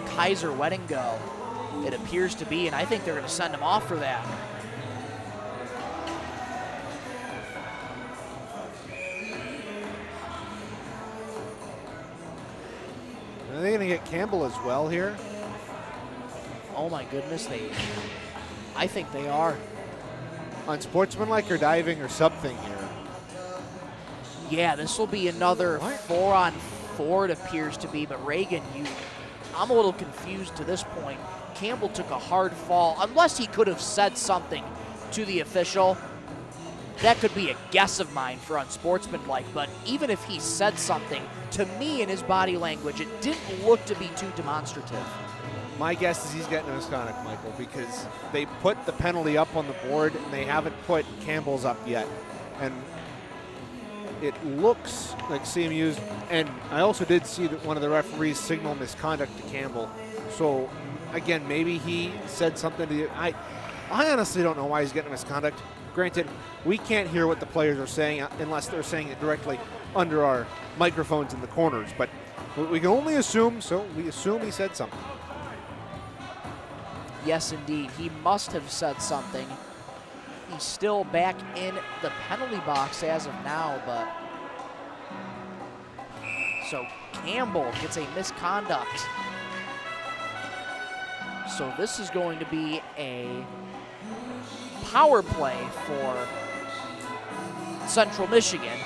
Kaiser Weddingo, it appears to be, and I think they're going to send him off for that. Are they going to get Campbell as well here? Oh my goodness, I think they are. Unsportsmanlike or diving or something here. Yeah, this will be another 4-on-4, it appears to be, but Reagan, I'm a little confused to this point. Campbell took a hard fall, unless he could have said something to the official. That could be a guess of mine for unsportsmanlike, but even if he said something, to me in his body language, it didn't look to be too demonstrative. My guess is he's getting a misconduct, Michael, because they put the penalty up on the board and they haven't put Campbell's up yet. And it looks like CMU's, and I also did see that one of the referees signal misconduct to Campbell. So again, maybe he said something to you. I honestly don't know why he's getting misconduct. Granted, we can't hear what the players are saying unless they're saying it directly under our microphones in the corners, but we can only assume, so we assume he said something. Yes, indeed. He must have said something. He's still back in the penalty box as of now, but so Campbell gets a misconduct. So this is going to be a power play for Central Michigan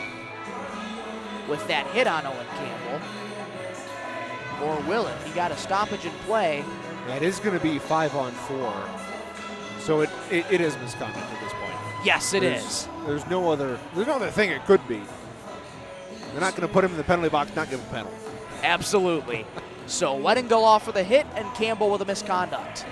with that hit on Owen Campbell. Or will it? He got a stoppage in play. That is going to be 5-on-4. So it is misconduct at this point. Yes, it is. There's no other thing it could be. They're not going to put him in the penalty box, not give him a penalty. Absolutely. So Weddingo off for the hit and Campbell with a misconduct.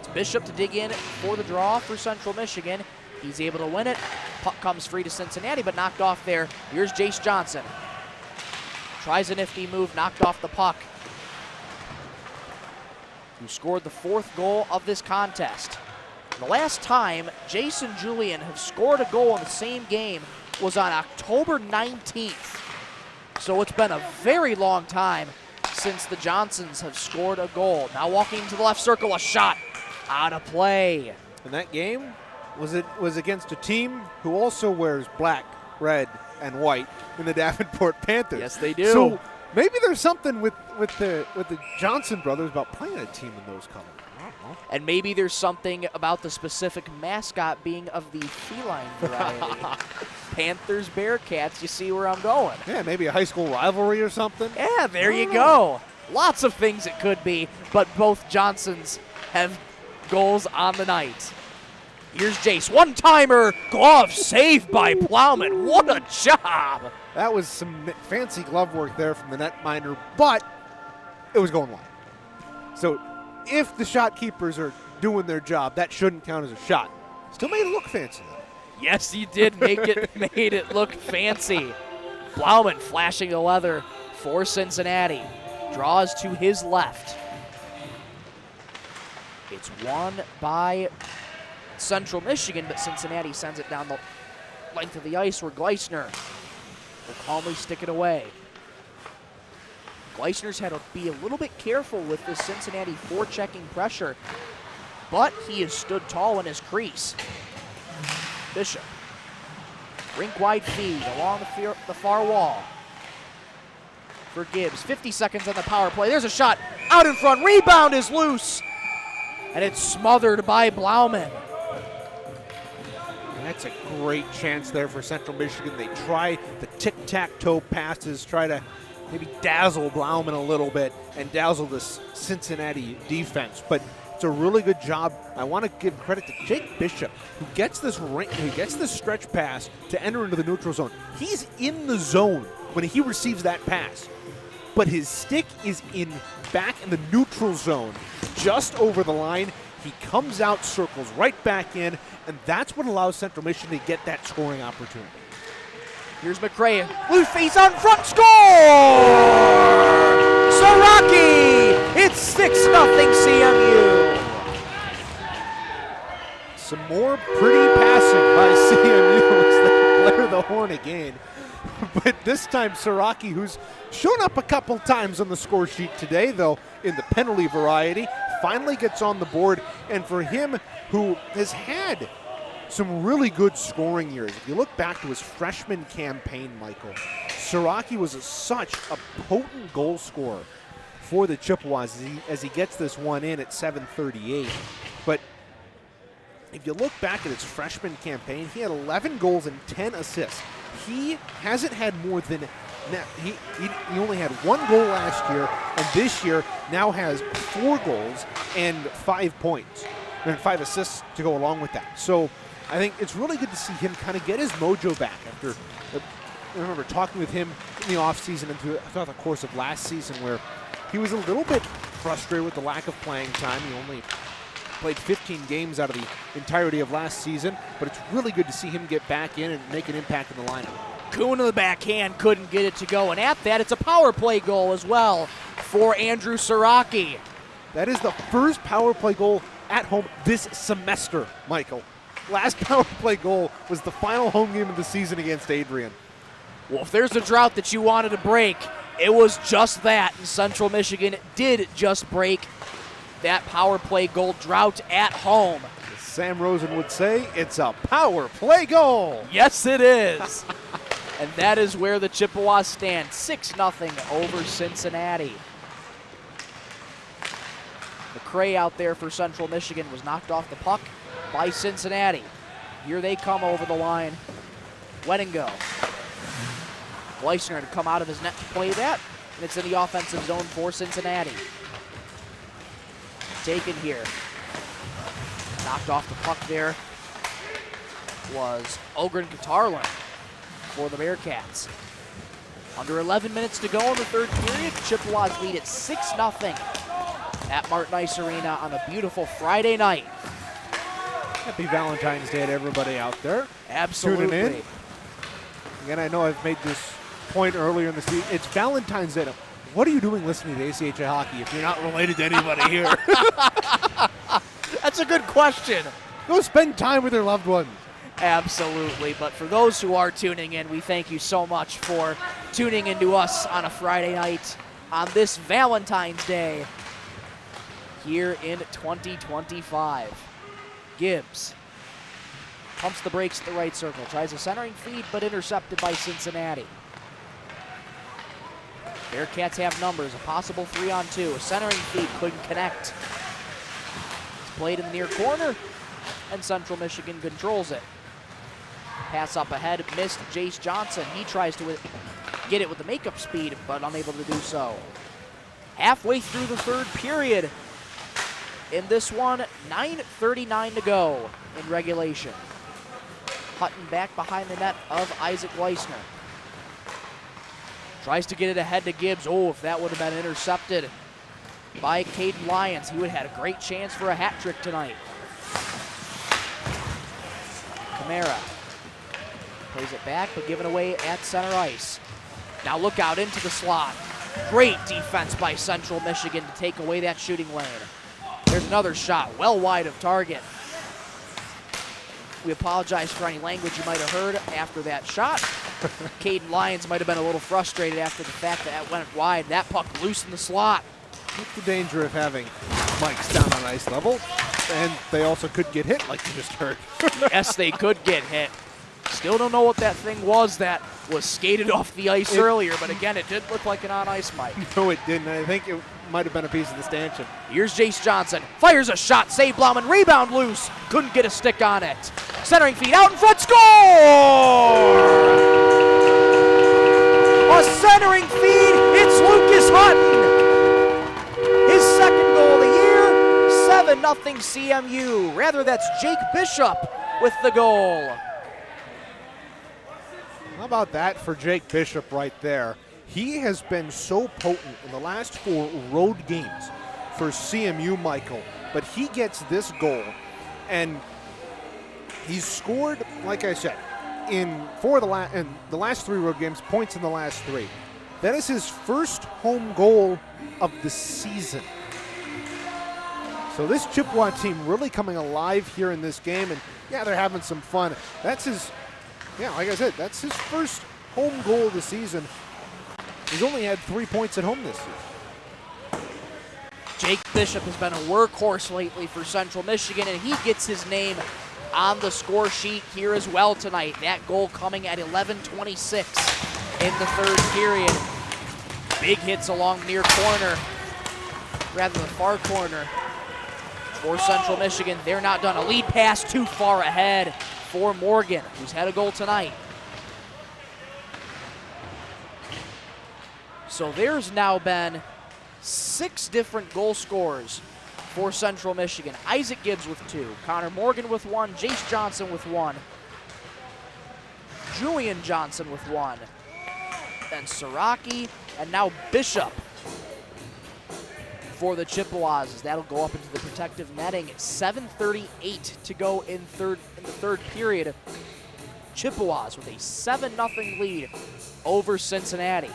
It's Bishop to dig in for the draw for Central Michigan. He's able to win it. Puck comes free to Cincinnati, but knocked off there. Here's Jace Johnson. Tries a nifty move, knocked off the puck. Who scored the 4th goal of this contest. The last time Jason Julian have scored a goal in the same game was on October 19th. So it's been a very long time since the Johnsons have scored a goal. Now walking into the left circle, a shot out of play. And that game was against a team who also wears black, red, and white in the Davenport Panthers. Yes, they do. So maybe there's something with the Johnson brothers about playing a team in those colors. I don't know. And maybe there's something about the specific mascot being of the feline variety. Panthers, Bearcats, you see where I'm going. Yeah, maybe a high school rivalry or something. Yeah, there you go. Lots of things it could be, but both Johnsons have goals on the night. Here's Jace, one-timer, glove saved by Plowman. What a job. That was some fancy glove work there from the netminder, but it was going wide. So if the shot keepers are doing their job, that shouldn't count as a shot. Still made it look fancy, though. Yes, he did made it look fancy. Plowman flashing the leather for Cincinnati. Draws to his left. It's won by Central Michigan, but Cincinnati sends it down the length of the ice where Gleisner will calmly stick it away. Gleisner's had to be a little bit careful with this Cincinnati forechecking pressure, but he has stood tall in his crease. Bishop. Rink-wide feed along the far wall for Gibbs. 50 seconds on the power play. There's a shot out in front. Rebound is loose. And it's smothered by Blauman. That's a great chance there for Central Michigan. They try the tic-tac-toe passes, try to maybe dazzle Blauman a little bit and dazzle this Cincinnati defense. But it's a really good job. I want to give credit to Jake Bishop, who gets this stretch pass to enter into the neutral zone. He's in the zone when he receives that pass, but his stick is back in the neutral zone, just over the line. He comes out, circles right back in, and that's what allows Central Michigan to get that scoring opportunity. Here's McCray. Loose face on front. Score! Soraki! It's 6-0 CMU. Some more pretty passing by CMU as they blare the horn again. But this time Soraki, who's shown up a couple times on the score sheet today, though in the penalty variety, finally gets on the board. And for him, who has had some really good scoring years, if you look back to his freshman campaign, Michael, Soraki was such a potent goal scorer for the Chippewas as he gets this one in at 7:38. But if you look back at his freshman campaign, he had 11 goals and 10 assists. He hasn't had more than he only had 1 goal last year, and this year now has 4 goals and 5 points, and 5 assists to go along with that. So I think it's really good to see him kind of get his mojo back after, I remember talking with him in the offseason and throughout the course of last season, where he was a little bit frustrated with the lack of playing time. He only played 15 games out of the entirety of last season, but it's really good to see him get back in and make an impact in the lineup. Kuhn in the backhand couldn't get it to go, and at that, it's a power play goal as well for Andrew Soraki. That is the first power play goal at home this semester, Michael. Last power play goal was the final home game of the season against Adrian. Well, if there's a drought that you wanted to break, it was just that, and Central Michigan did just break that power play goal drought at home. As Sam Rosen would say, it's a power play goal. Yes, it is. And that is where the Chippewas stand, 6-0 over Cincinnati. McCray out there for Central Michigan was knocked off the puck by Cincinnati. Here they come over the line. Wet and go. Gleisner to come out of his net to play that, and it's in the offensive zone for Cincinnati. Taken here. Knocked off the puck there was Ogren Katarlin for the Bearcats. Under 11 minutes to go in the third period. Chippewas lead at 6-0 at Martin Ice Arena on a beautiful Friday night. Happy Valentine's Day to everybody out there. Absolutely. Tuning in. Again, I know I've made this point earlier in the season. It's Valentine's Day. What are you doing listening to ACHA Hockey if you're not related to anybody here? That's a good question. Go spend time with your loved ones. Absolutely. But for those who are tuning in, we thank you so much for tuning into us on a Friday night on this Valentine's Day here in 2025. Gibbs pumps the brakes at the right circle, tries a centering feed, but intercepted by Cincinnati. Bearcats have numbers, a possible 3-on-2. A centering feed couldn't connect. It's played in the near corner, and Central Michigan controls it. Pass up ahead, missed Jace Johnson. He tries to get it with the makeup speed, but unable to do so. Halfway through the third period. In this one, 9:39 to go in regulation. Hutton back behind the net of Isaac Gleisner. Tries to get it ahead to Gibbs. Oh, if that would have been intercepted by Caden Lyons, he would have had a great chance for a hat trick tonight. Camara plays it back, but given away at center ice. Now look out into the slot. Great defense by Central Michigan to take away that shooting lane. There's another shot, well wide of target. We apologize for any language you might have heard after that shot. Caden Lyons might have been a little frustrated after the fact that it went wide. That puck loose in the slot. What's the danger of having mics down on ice level? And they also could get hit, like you just heard. Yes, they could get hit. Still don't know what that thing was that was skated off the ice earlier, but again, it did look like an on-ice mic. No, it didn't. I think it might have been a piece of the stanchion. Here's Jace Johnson. Fires a shot. Save Blauman. Rebound loose. Couldn't get a stick on it. Centering feed out in front. Score! A centering feed. It's Lucas Hutton. His second goal of the year. 7-0 CMU. Rather, that's Jake Bishop with the goal. How about that for Jake Bishop right there? He has been so potent in the last 4 road games for CMU, Michael. But he gets this goal, and he's scored, like I said, in the last 3 road games, points in the last 3. That is his first home goal of the season. So this Chippewa team really coming alive here in this game, and yeah, they're having some fun. That's his, yeah, like I said, that's his first home goal of the season. He's only had 3 points at home this year. Jake Bishop has been a workhorse lately for Central Michigan, and he gets his name on the score sheet here as well tonight. That goal coming at 11:26 in the 3rd period. Big hits along near corner, rather the far corner for Central Michigan. They're not done. A lead pass too far ahead for Morgan, who's had a goal tonight. So there's now been 6 different goal scorers for Central Michigan. Isaac Gibbs with 2, Connor Morgan with 1, Jace Johnson with 1, Julian Johnson with 1, then Siraki, and now Bishop for the Chippewas, as that'll go up into the protective netting. 7:38 to go in the third period. Chippewas with a 7-0 lead over Cincinnati.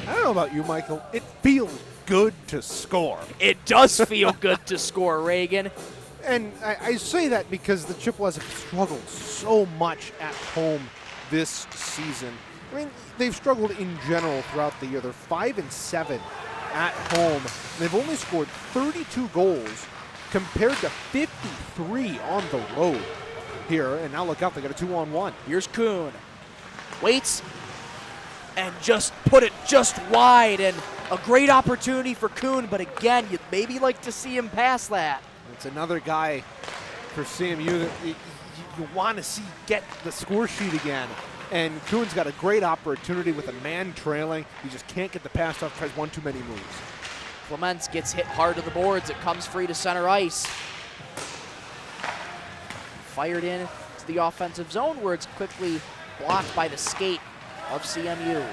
I don't know about you, Michael. It feels good to score. It does feel good to score, Reagan. And I say that because the Chippewas have struggled so much at home this season. I mean, they've struggled in general throughout the year. They're 5-7 at home. They've only scored 32 goals compared to 53 on the road here. And now look out, they got a 2-on-1. Here's Kuhn. Waits and just put it just wide, and a great opportunity for Kuhn, but again, you'd maybe like to see him pass that. It's another guy for CMU that you want to see get the score sheet again. And Kuhn's got a great opportunity with a man trailing. He just can't get the pass off, tries one too many moves. Clements gets hit hard to the boards. It comes free to center ice. Fired in to the offensive zone, where it's quickly blocked by the skate of CMU.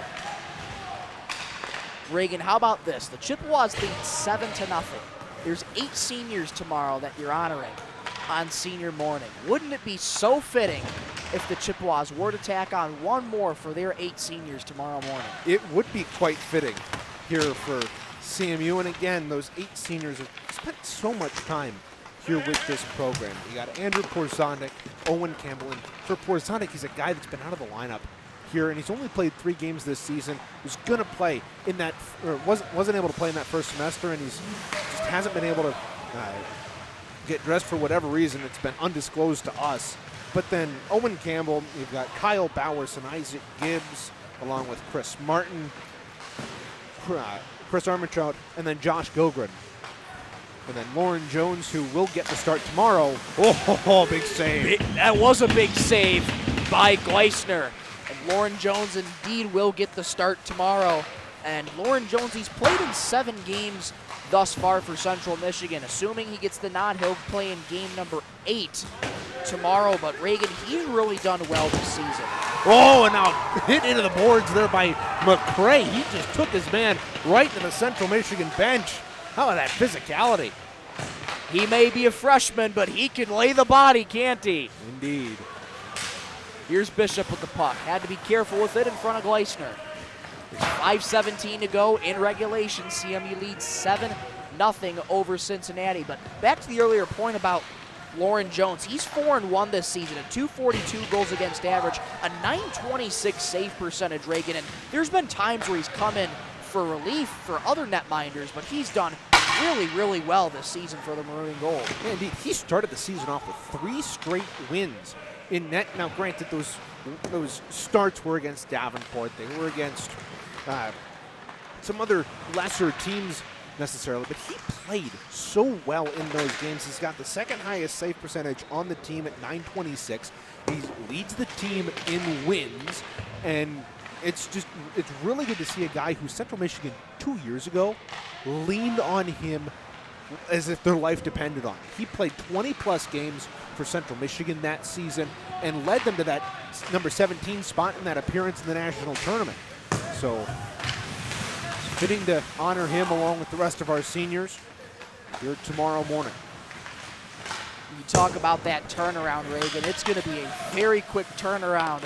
Reagan, how about this? The Chippewas lead 7-0. There's 8 seniors tomorrow that you're honoring on senior morning. Wouldn't it be so fitting if the Chippewas were to tack on one more for their 8 seniors tomorrow morning? It would be quite fitting here for CMU. And again, those 8 seniors have spent so much time here with this program. You got Andrew Porzonic, Owen Campbell, and for Porzonic, he's a guy that's been out of the lineup here, and he's only played 3 games this season. He's going to play in that, or wasn't able to play in that first semester, and he's just hasn't been able to get dressed for whatever reason. It's been undisclosed to us. But then Owen Campbell, you've got Kyle Bowers and Isaac Gibbs, along with Chris Martin, Chris Armitrout, and then Josh Gilgren. And then Lauren Jones, who will get the start tomorrow. Oh, big save. That was a big save by Gleisner. And Lauren Jones indeed will get the start tomorrow. And Lauren Jones, he's played in 7 games thus far for Central Michigan. Assuming he gets the nod, he'll play in game number 8 tomorrow. But Reagan, he's really done well this season. Oh, and now hit into the boards there by McCray. He just took his man right to the Central Michigan bench. How about that physicality? He may be a freshman, but he can lay the body, can't he? Indeed. Here's Bishop with the puck. Had to be careful with it in front of Gleisner. There's 5:17 to go in regulation. CMU leads 7-0 over Cincinnati. But back to the earlier point about Lauren Jones. He's 4-1 this season, a .242 goals against average, a .926 save percentage, Reagan. And there's been times where he's come in for relief for other netminders, but he's done really, really well this season for the Maroon and Gold. Yeah, indeed. He started the season off with 3 straight wins in net. Now, granted, those starts were against Davenport. They were against some other lesser teams necessarily, but he played so well in those games. He's got the second highest save percentage on the team at .926. He leads the team in wins, and it's really good to see a guy who Central Michigan 2 years ago leaned on him as if their life depended on it. He played 20-plus games for Central Michigan that season and led them to that number 17 spot in that appearance in the national tournament. So it's fitting to honor him along with the rest of our seniors here tomorrow morning. You talk about that turnaround, Reagan. It's going to be a very quick turnaround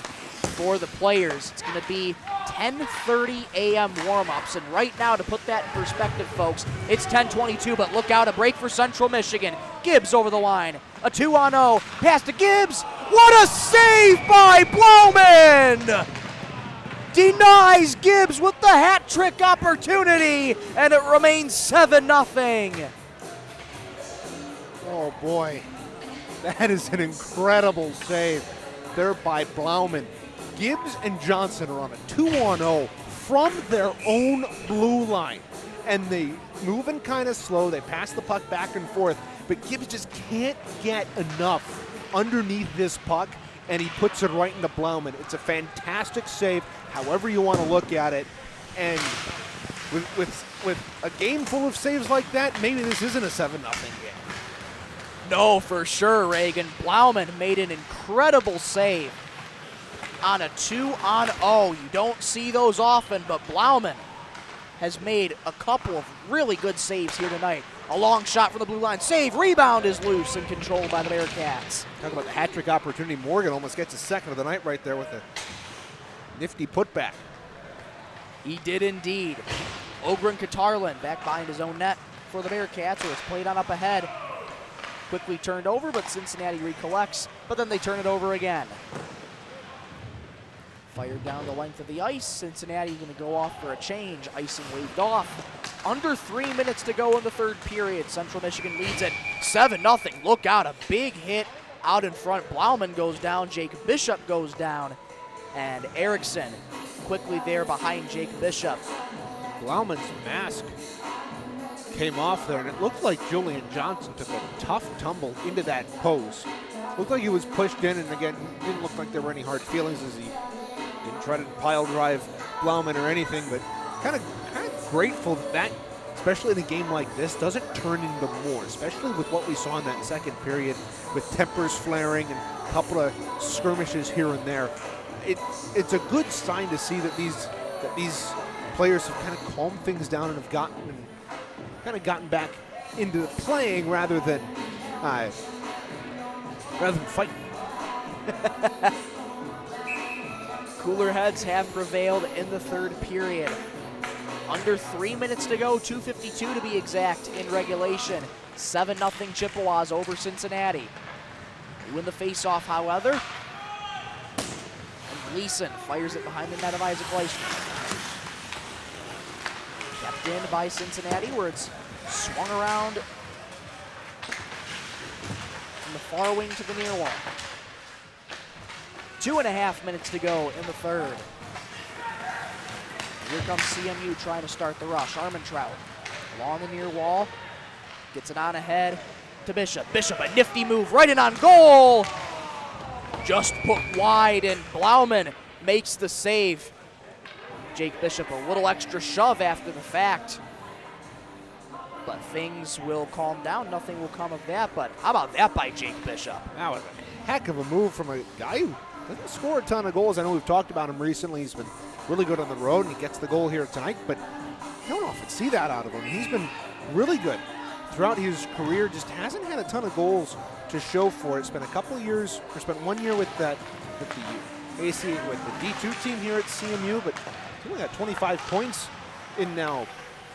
for the players. It's going to be 10:30 a.m. warm-ups, and right now, to put that in perspective, folks, it's 10:22, but look out, a break for Central Michigan. Gibbs over the line, a 2-on-0, pass to Gibbs. What a save by Blauman! Denies Gibbs with the hat trick opportunity, and it remains 7-0. Oh boy, that is an incredible save there by Blauman. Gibbs and Johnson are on a 2-on-0 from their own blue line. And they moving kind of slow. They pass the puck back and forth. But Gibbs just can't get enough underneath this puck, and he puts it right into Blauman. It's a fantastic save, however you want to look at it. And with a game full of saves like that, maybe this isn't a 7-0 game. No, for sure, Reagan. Blauman made an incredible save on a 2-on-0. You don't see those often, but Blauman has made a couple of really good saves here tonight. A long shot from the blue line. Save, rebound is loose and controlled by the Bearcats. Talk about the hat trick opportunity. Morgan almost gets his second of the night right there with a nifty putback. He did indeed. Ogren Katarlin back behind his own net for the Bearcats, who has played on up ahead. Quickly turned over, but Cincinnati recollects, but then they turn it over again. Fired down the length of the ice. Cincinnati going to go off for a change. Icing waved off. Under 3 minutes to go in the third period. Central Michigan leads it 7-0. Look out, a big hit out in front. Blauman goes down. Jake Bishop goes down. And Erickson quickly there behind Jake Bishop. Blauman's mask came off there, and it looked like Julian Johnson took a tough tumble into that post. Looked like he was pushed in, and again, didn't look like there were any hard feelings as he didn't try to pile drive Blauman or anything, but kind of grateful that, especially in a game like this, doesn't turn into more, especially with what we saw in that second period with tempers flaring and a couple of skirmishes here and there. It's a good sign to see that these players have kind of calmed things down and have gotten back into playing rather than fighting. Cooler heads have prevailed in the third period. Under 3 minutes to go, 2:52 to be exact in regulation. 7-0 Chippewas over Cincinnati. They win the faceoff, however. And Gleason fires it behind the net of Isaac Leishman. Kept in by Cincinnati, where it's swung around from the far wing to the near wall. 2.5 minutes to go in the third. Here comes CMU trying to start the rush. Armentrout along the near wall. Gets it on ahead to Bishop. Bishop, a nifty move right in on goal. Just put wide, and Blauman makes the save. Jake Bishop, a little extra shove after the fact. But things will calm down. Nothing will come of that. But how about that by Jake Bishop? That was a heck of a move from a guy who doesn't score a ton of goals. I know we've talked about him recently. He's been really good on the road, and he gets the goal here tonight. But I don't often see that out of him. He's been really good throughout his career. Just hasn't had a ton of goals to show for it. Spent a couple of years, or spent 1 year with the D2 team here at CMU, but he's only got 25 points in now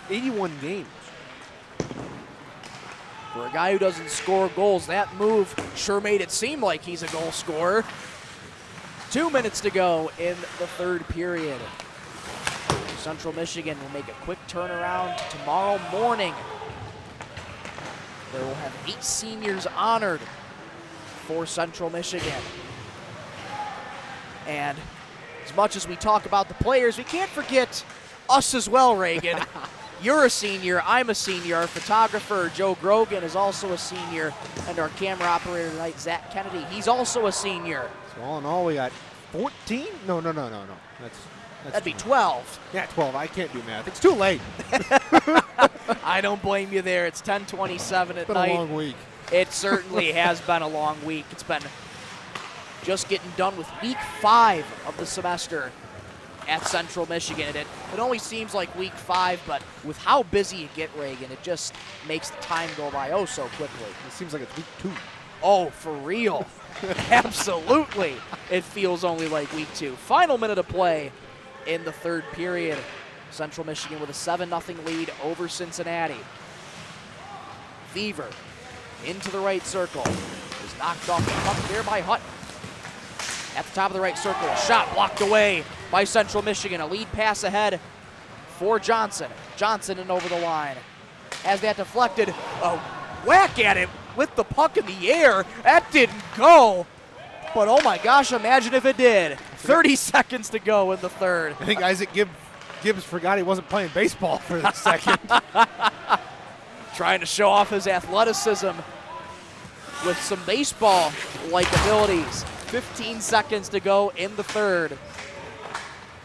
81 games. For a guy who doesn't score goals, that move sure made it seem like he's a goal scorer. 2 minutes to go in the third period. Central Michigan will make a quick turnaround tomorrow morning They will have 8 seniors honored for Central Michigan. And as much as we talk about the players, we can't forget us as well, Reagan. You're a senior, I'm a senior. Our photographer, Joe Grogan, is also a senior. And our camera operator tonight, Zach Kennedy, he's also a senior. So all in all, we got 14? No. That'd be 12. Yeah, 12. I can't do math. It's too late. I don't blame you there. It's 10:27 at It's been night. a long week. It certainly has been a long week. It's been just getting done with week 5 of the semester at Central Michigan. It only seems like week 5, but with how busy you get, Reagan, it just makes the time go by oh so quickly. It seems like it's week 2. Oh, for real. Absolutely. It feels only like week 2. Final minute of play in the third period. Central Michigan with a 7-0 lead over Cincinnati. Fever into the right circle. Is knocked off the puck there by Hutton. At the top of the right circle, a shot blocked away by Central Michigan. A lead pass ahead for Johnson. Johnson in over the line. Has that deflected, a whack at it with the puck in the air. That didn't go, but oh my gosh, imagine if it did. 30 seconds to go in the third. I think Isaac Gibbs forgot he wasn't playing baseball for a second. Trying to show off his athleticism with some baseball-like abilities. 15 seconds to go in the third.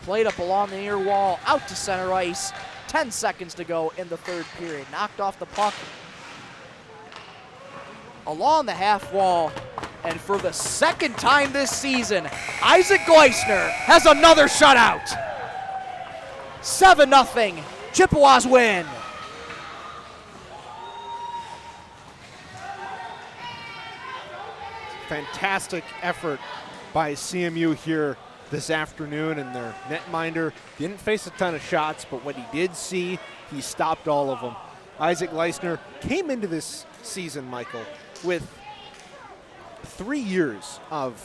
Played up along the near wall, out to center ice. 10 seconds to go in the third period. Knocked off the puck along the half wall. And for the second time this season, Isaac Gleisner has another shutout. 7-0, Chippewas win. Fantastic effort by CMU here this afternoon, and their netminder didn't face a ton of shots, but what he did see, he stopped all of them. Isaac Gleisner came into this season, Michael, with 3 years of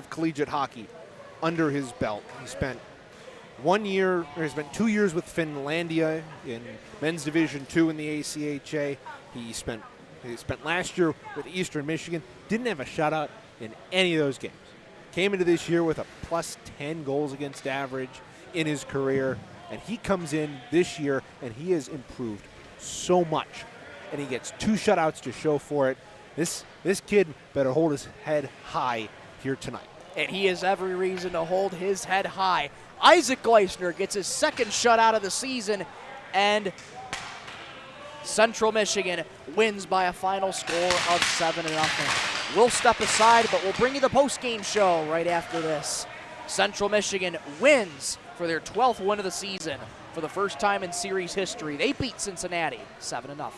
collegiate hockey under his belt. He spent 1 year, or he spent 2 years with Finlandia in men's Division II in the ACHA. He spent last year with Eastern Michigan. Didn't have a shutout in any of those games. Came into this year with a plus 10 goals against average in his career, and he comes in this year and he has improved so much, and he gets 2 shutouts to show for it. This kid better hold his head high here tonight. And he has every reason to hold his head high. Isaac Gleisner gets his second shutout of the season, and Central Michigan wins by a final score of 7-0. We'll step aside, but we'll bring you the postgame show right after this. Central Michigan wins for their 12th win of the season for the first time in series history. They beat Cincinnati 7-0.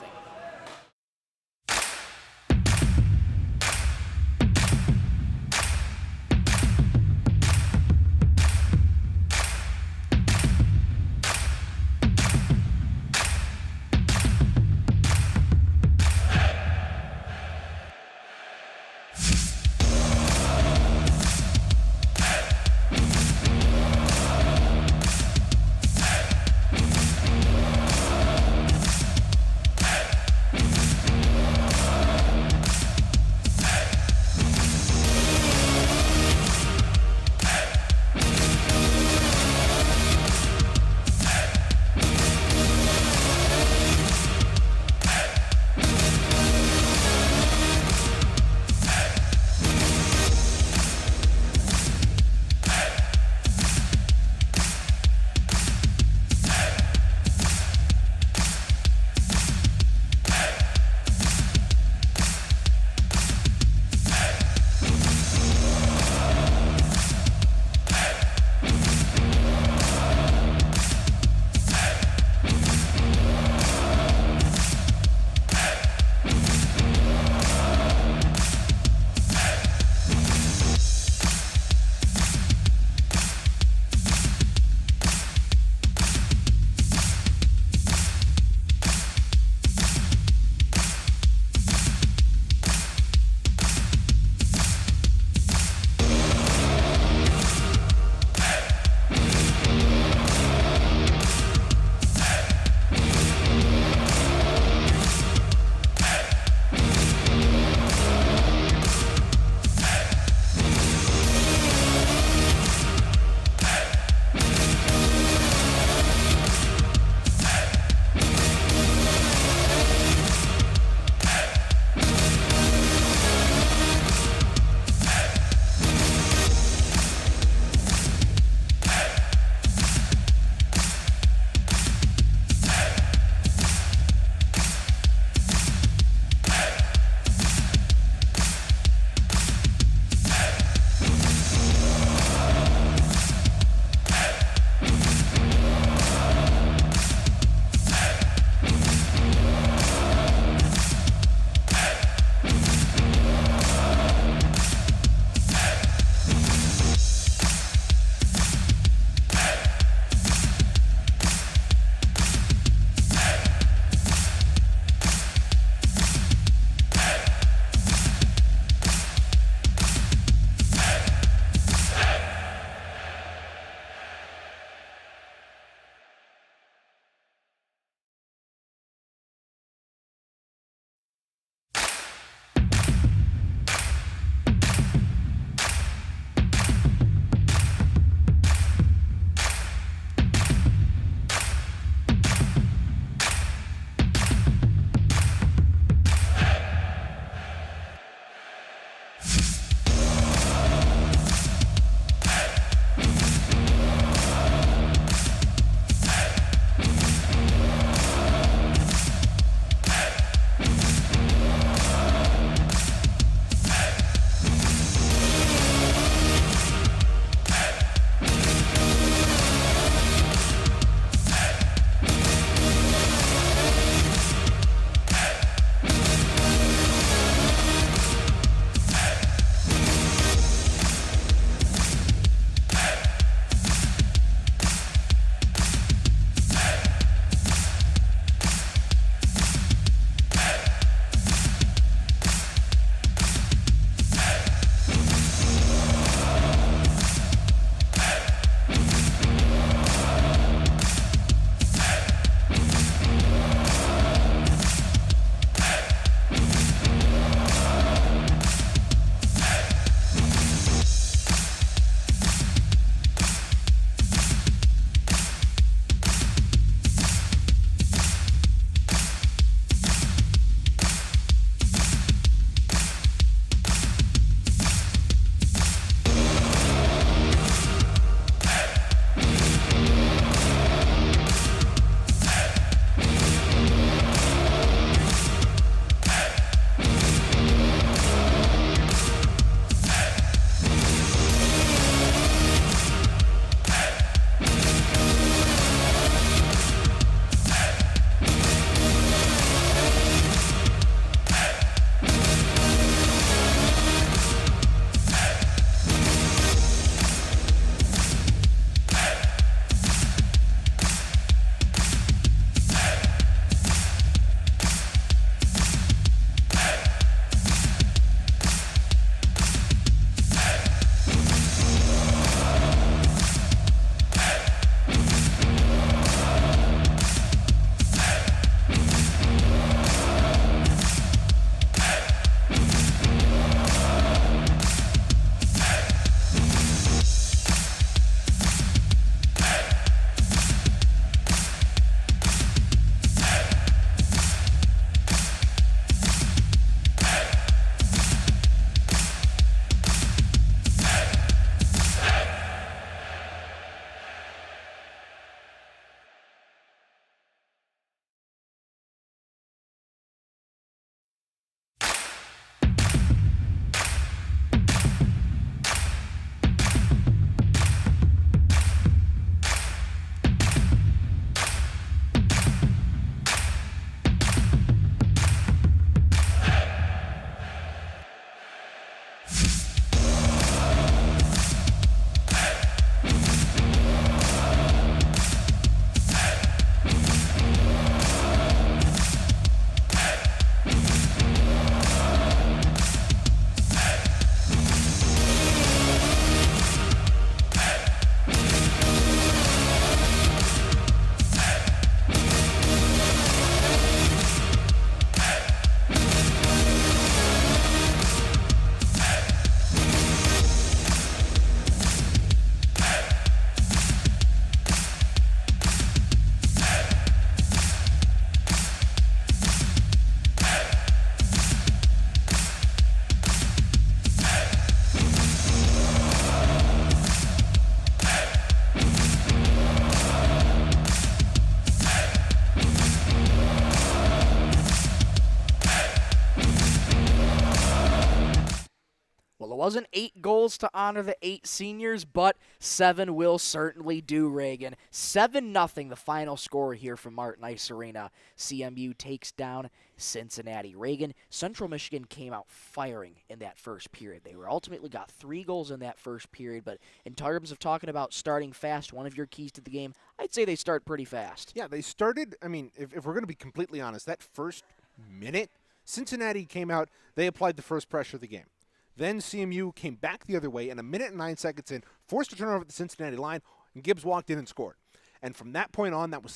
wasn't 8 goals to honor the 8 seniors, but 7 will certainly do, Reagan. 7-0, the final score here from Martin Ice Arena. CMU takes down Cincinnati. Reagan, Central Michigan came out firing in that first period. They were ultimately got 3 goals in that first period, but in terms of talking about starting fast, one of your keys to the game, I'd say they start pretty fast. Yeah, they started, I mean, if we're going to be completely honest, that first minute, Cincinnati came out, they applied the first pressure of the game. Then CMU came back the other way, and a minute and 9 seconds in, forced a turnover at the Cincinnati line, and Gibbs walked in and scored. And from that point on, that was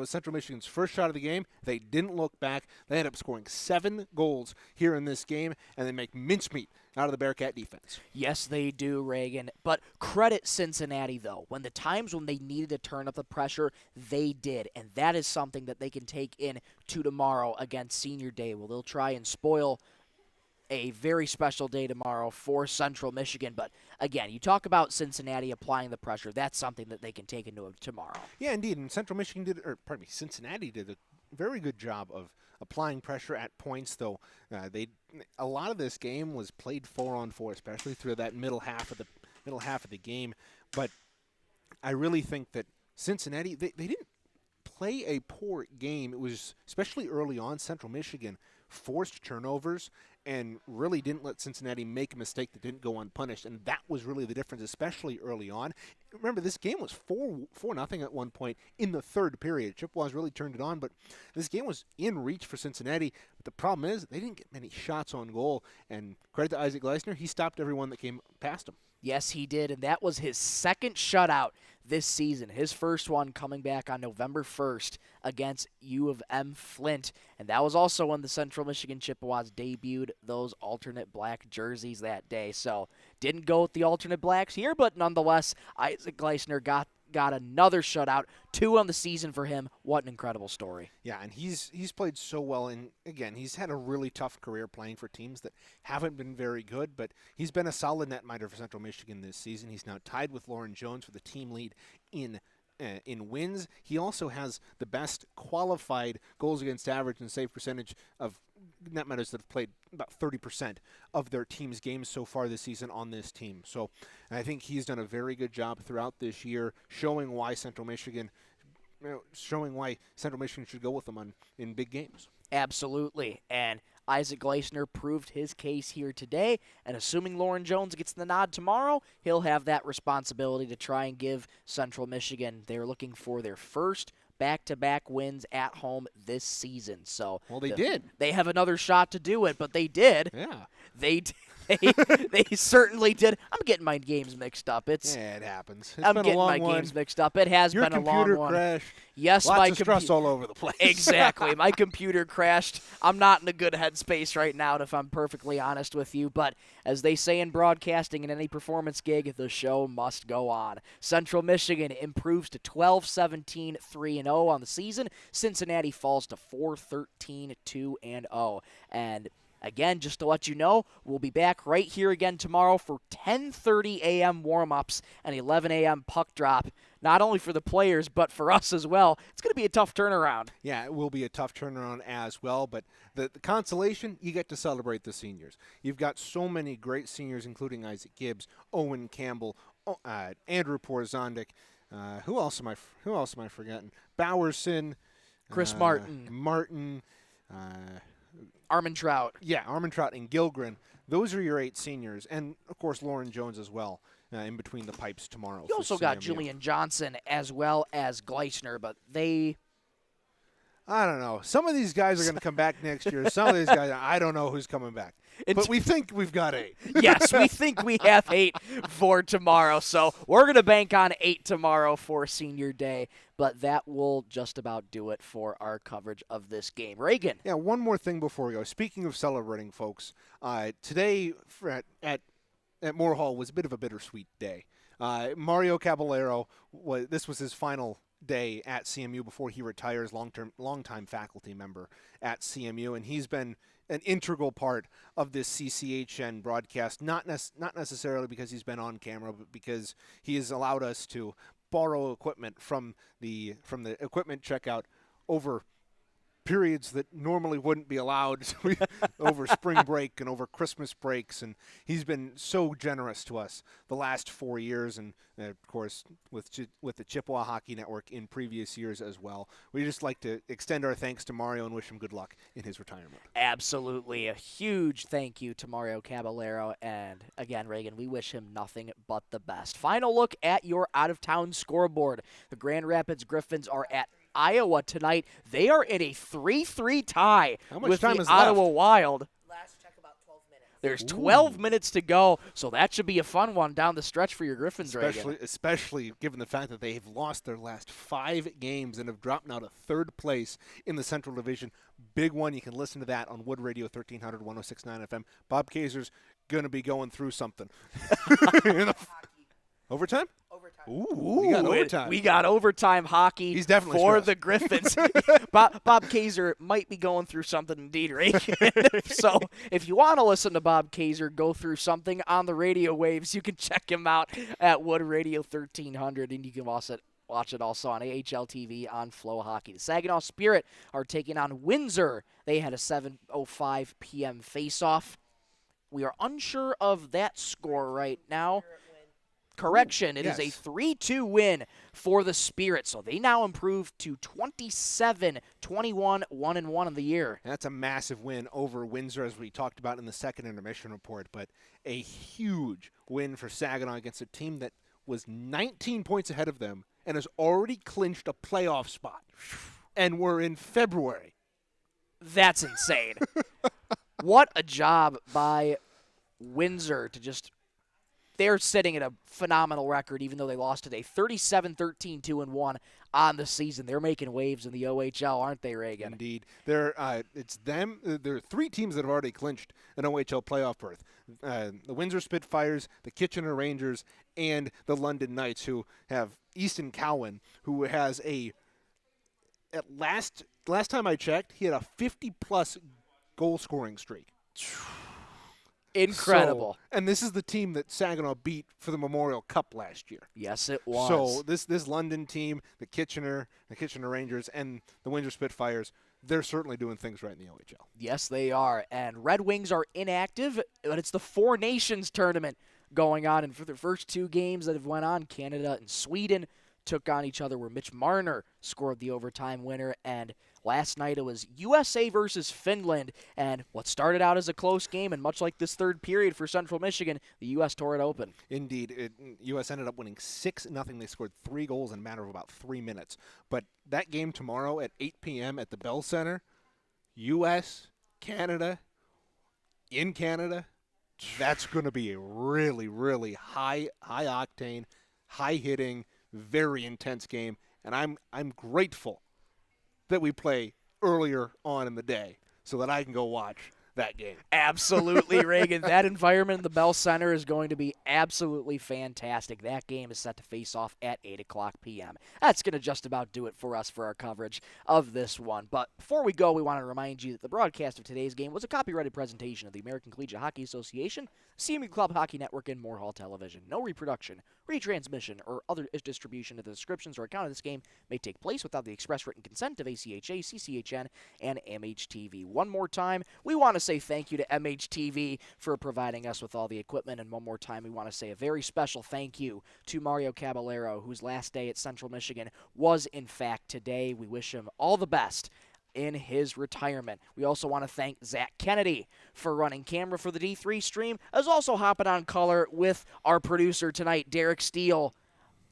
Central Michigan's first shot of the game. They didn't look back. They ended up scoring 7 goals here in this game, and they make mincemeat out of the Bearcat defense. Yes, they do, Reagan. But credit Cincinnati, though. When the times when they needed to turn up the pressure, they did. And that is something that they can take in to tomorrow against Senior Day. Well, they'll try and spoil a very special day tomorrow for Central Michigan. But again, you talk about Cincinnati applying the pressure. That's something that they can take into tomorrow. Yeah, indeed. And Cincinnati did a very good job of applying pressure at points, though. A lot of this game was played 4-on-4, especially through that middle half of the game. But I really think that Cincinnati, they didn't play a poor game. It was, especially early on, Central Michigan forced turnovers and really didn't let Cincinnati make a mistake that didn't go unpunished, and that was really the difference, especially early on. Remember, this game was 4-0 at one point in the third period. Chippewas really turned it on, but this game was in reach for Cincinnati. But the problem is they didn't get many shots on goal, and credit to Isaac Gleisner, he stopped everyone that came past him. Yes, he did, and that was his second shutout this season. His first one coming back on November 1st against U of M Flint, and that was also when the Central Michigan Chippewas debuted those alternate black jerseys that day. So didn't go with the alternate blacks here, but nonetheless, Isaac Gleisner got another shutout, 2 on the season for him. What an incredible story. Yeah, and he's played so well, and again, he's had a really tough career playing for teams that haven't been very good, but he's been a solid netminder for Central Michigan this season. He's now tied with Lauren Jones for the team lead in wins. He also has the best qualified goals against average and save percentage of netminders that have played about 30% of their team's games so far this season on this team. So I think he's done a very good job throughout this year, showing why Central Michigan should go with them in big games. Absolutely, and Isaac Gleisner proved his case here today, and assuming Lauren Jones gets the nod tomorrow, he'll have that responsibility to try and give Central Michigan, they're looking for their first back-to-back wins at home this season. So well, they did. They have another shot to do it, but they did. Yeah. They certainly did. I'm getting my games mixed up. Yeah, it happens. I'm getting my games mixed up. It has been a long one. Your computer crashed. Yes, lots my of stress all over the place. Exactly. My computer crashed. I'm not in a good headspace right now, if I'm perfectly honest with you. But as they say in broadcasting and any performance gig, the show must go on. Central Michigan improves to 12-17, 3-0 on the season. Cincinnati falls to 4-13, 2-0. And again, just to let you know, we'll be back right here again tomorrow for 10:30 a.m. warm-ups and 11 a.m. puck drop, not only for the players, but for us as well. It's going to be a tough turnaround. Yeah, it will be a tough turnaround as well, but the consolation, you get to celebrate the seniors. You've got so many great seniors, including Isaac Gibbs, Owen Campbell, Andrew Porzondik. Who else am I forgetting? Bowerson, Chris Martin. Armin Trout. Yeah, Armin Trout and Gilgren. Those are your 8 seniors. And, of course, Lauren Jones as well in between the pipes tomorrow. You also got Julian Johnson as well as Gleisner, but I don't know. Some of these guys are going to come back next year. Some of these guys, I don't know who's coming back. But we think we've got 8. Yes, we think we have 8 for tomorrow. So we're going to bank on 8 tomorrow for Senior Day. But that will just about do it for our coverage of this game. Reagan. Yeah, one more thing before we go. Speaking of celebrating, folks, today at Moore Hall was a bit of a bittersweet day. Mario Caballero, this was his final day at CMU before he retires, longtime faculty member at CMU, and he's been an integral part of this CCHN broadcast, not necessarily because he's been on camera, but because he has allowed us to borrow equipment from the equipment checkout over periods that normally wouldn't be allowed over spring break and over Christmas breaks, and he's been so generous to us the last 4 years, and of course with the Chippewa Hockey Network in previous years as well. We just like to extend our thanks to Mario and wish him good luck in his retirement. Absolutely. A huge thank you to Mario Caballero. And again, Reagan, we wish him nothing but the best. Final look at your out-of-town scoreboard. The Grand Rapids Griffins are at Iowa tonight. They are in a 3-3 tie with the Ottawa Wild. Last check, about 12 minutes. There's 12 minutes to go, so that should be a fun one down the stretch for your Griffins, Reagan. Especially given the fact that they have lost their last 5 games and have dropped now to 3rd place in the Central Division. Big one. You can listen to that on Wood Radio 1300, 106.9 FM. Bob Kaiser's going to be going through something. Overtime? Overtime. Ooh, we got overtime. We got overtime hockey. He's definitely for stressed. the Griffins. Bob Kaiser might be going through something indeed, right? So if you want to listen to Bob Kaiser go through something on the radio waves, you can check him out at Wood Radio 1300, and you can watch it also on AHL TV on Flow Hockey. The Saginaw Spirit are taking on Windsor. They had a 7:05 p.m. face-off. We are unsure of that score right now. Correction, it is a 3-2 win for the Spirit, so they now improve to 27-21, 1-1 in the year. That's a massive win over Windsor, as we talked about in the second intermission report, but a huge win for Saginaw against a team that was 19 points ahead of them and has already clinched a playoff spot. And we're in February. That's insane. What a job by Windsor to just... They're sitting at a phenomenal record, even though they lost today. 37-13, 2-1 on the season. They're making waves in the OHL, aren't they, Reagan? Indeed. It's them. There are 3 teams that have already clinched an OHL playoff berth. The Windsor Spitfires, the Kitchener Rangers, and the London Knights, who have Easton Cowan, who has at last time I checked, he had a 50-plus goal-scoring streak. Incredible. So, and this is the team that Saginaw beat for the Memorial Cup last year. Yes, it was. So this London team, the Kitchener Rangers, and the Windsor Spitfires, they're certainly doing things right in the OHL. Yes, they are. And Red Wings are inactive, but it's the Four Nations tournament going on. And for the first 2 games that have went on, Canada and Sweden took on each other, where Mitch Marner scored the overtime winner. And last night it was USA versus Finland, and what started out as a close game, and much like this third period for Central Michigan, the U.S. tore it open. Indeed. U.S. ended up winning 6-0. They scored 3 goals in a matter of about 3 minutes. But that game tomorrow at 8 p.m. at the Bell Center, U.S., Canada, in Canada, that's going to be a really, really high-octane, high-hitting, very intense game, and I'm grateful that we play earlier on in the day so that I can go watch that game. Absolutely, Reagan. That environment in the Bell Center is going to be absolutely fantastic. That game is set to face off at 8 o'clock p.m. That's going to just about do it for us for our coverage of this one. But before we go, we want to remind you that the broadcast of today's game was a copyrighted presentation of the American Collegiate Hockey Association, CMU Club Hockey Network, and Moorehall Television. No reproduction, retransmission, or other distribution of the descriptions or account of this game may take place without the express written consent of ACHA, CCHN, and MHTV. One more time, we want to say thank you to MHTV for providing us with all the equipment, and one more time, we want to say a very special thank you to Mario Caballero, whose last day at Central Michigan was, in fact, today. We wish him all the best in his retirement. We also want to thank Zach Kennedy for running camera for the D3 stream, as also hopping on color with our producer tonight, Derek Steele,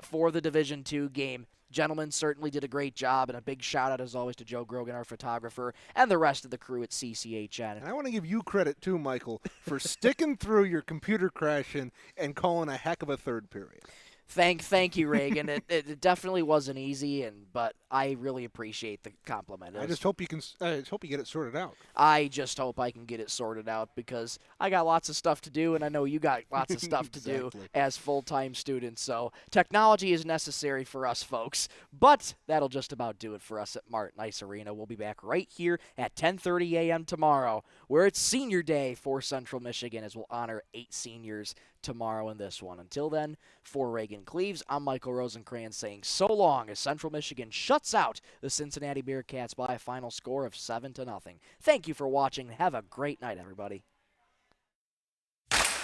for the Division II game. Gentlemen certainly did a great job, and a big shout-out, as always, to Joe Grogan, our photographer, and the rest of the crew at CCHN. And I want to give you credit, too, Michael, for sticking through your computer crashing and calling a heck of a third period. Thank you, Reagan. It definitely wasn't easy, but I really appreciate the compliment. I just hope you get it sorted out. I just hope I can get it sorted out, because I got lots of stuff to do, and I know you got lots of stuff to do as full-time students. So technology is necessary for us folks. But that'll just about do it for us at Martin Ice Arena. We'll be back right here at 10:30 a.m. tomorrow, where it's Senior Day for Central Michigan, as we'll honor 8 seniors tomorrow in this one. Until then, for Reagan Cleaves, I'm Michael Rosenkrantz saying so long as Central Michigan shuts out the Cincinnati Bearcats by a final score of 7-0. Thank you for watching. Have a great night, everybody.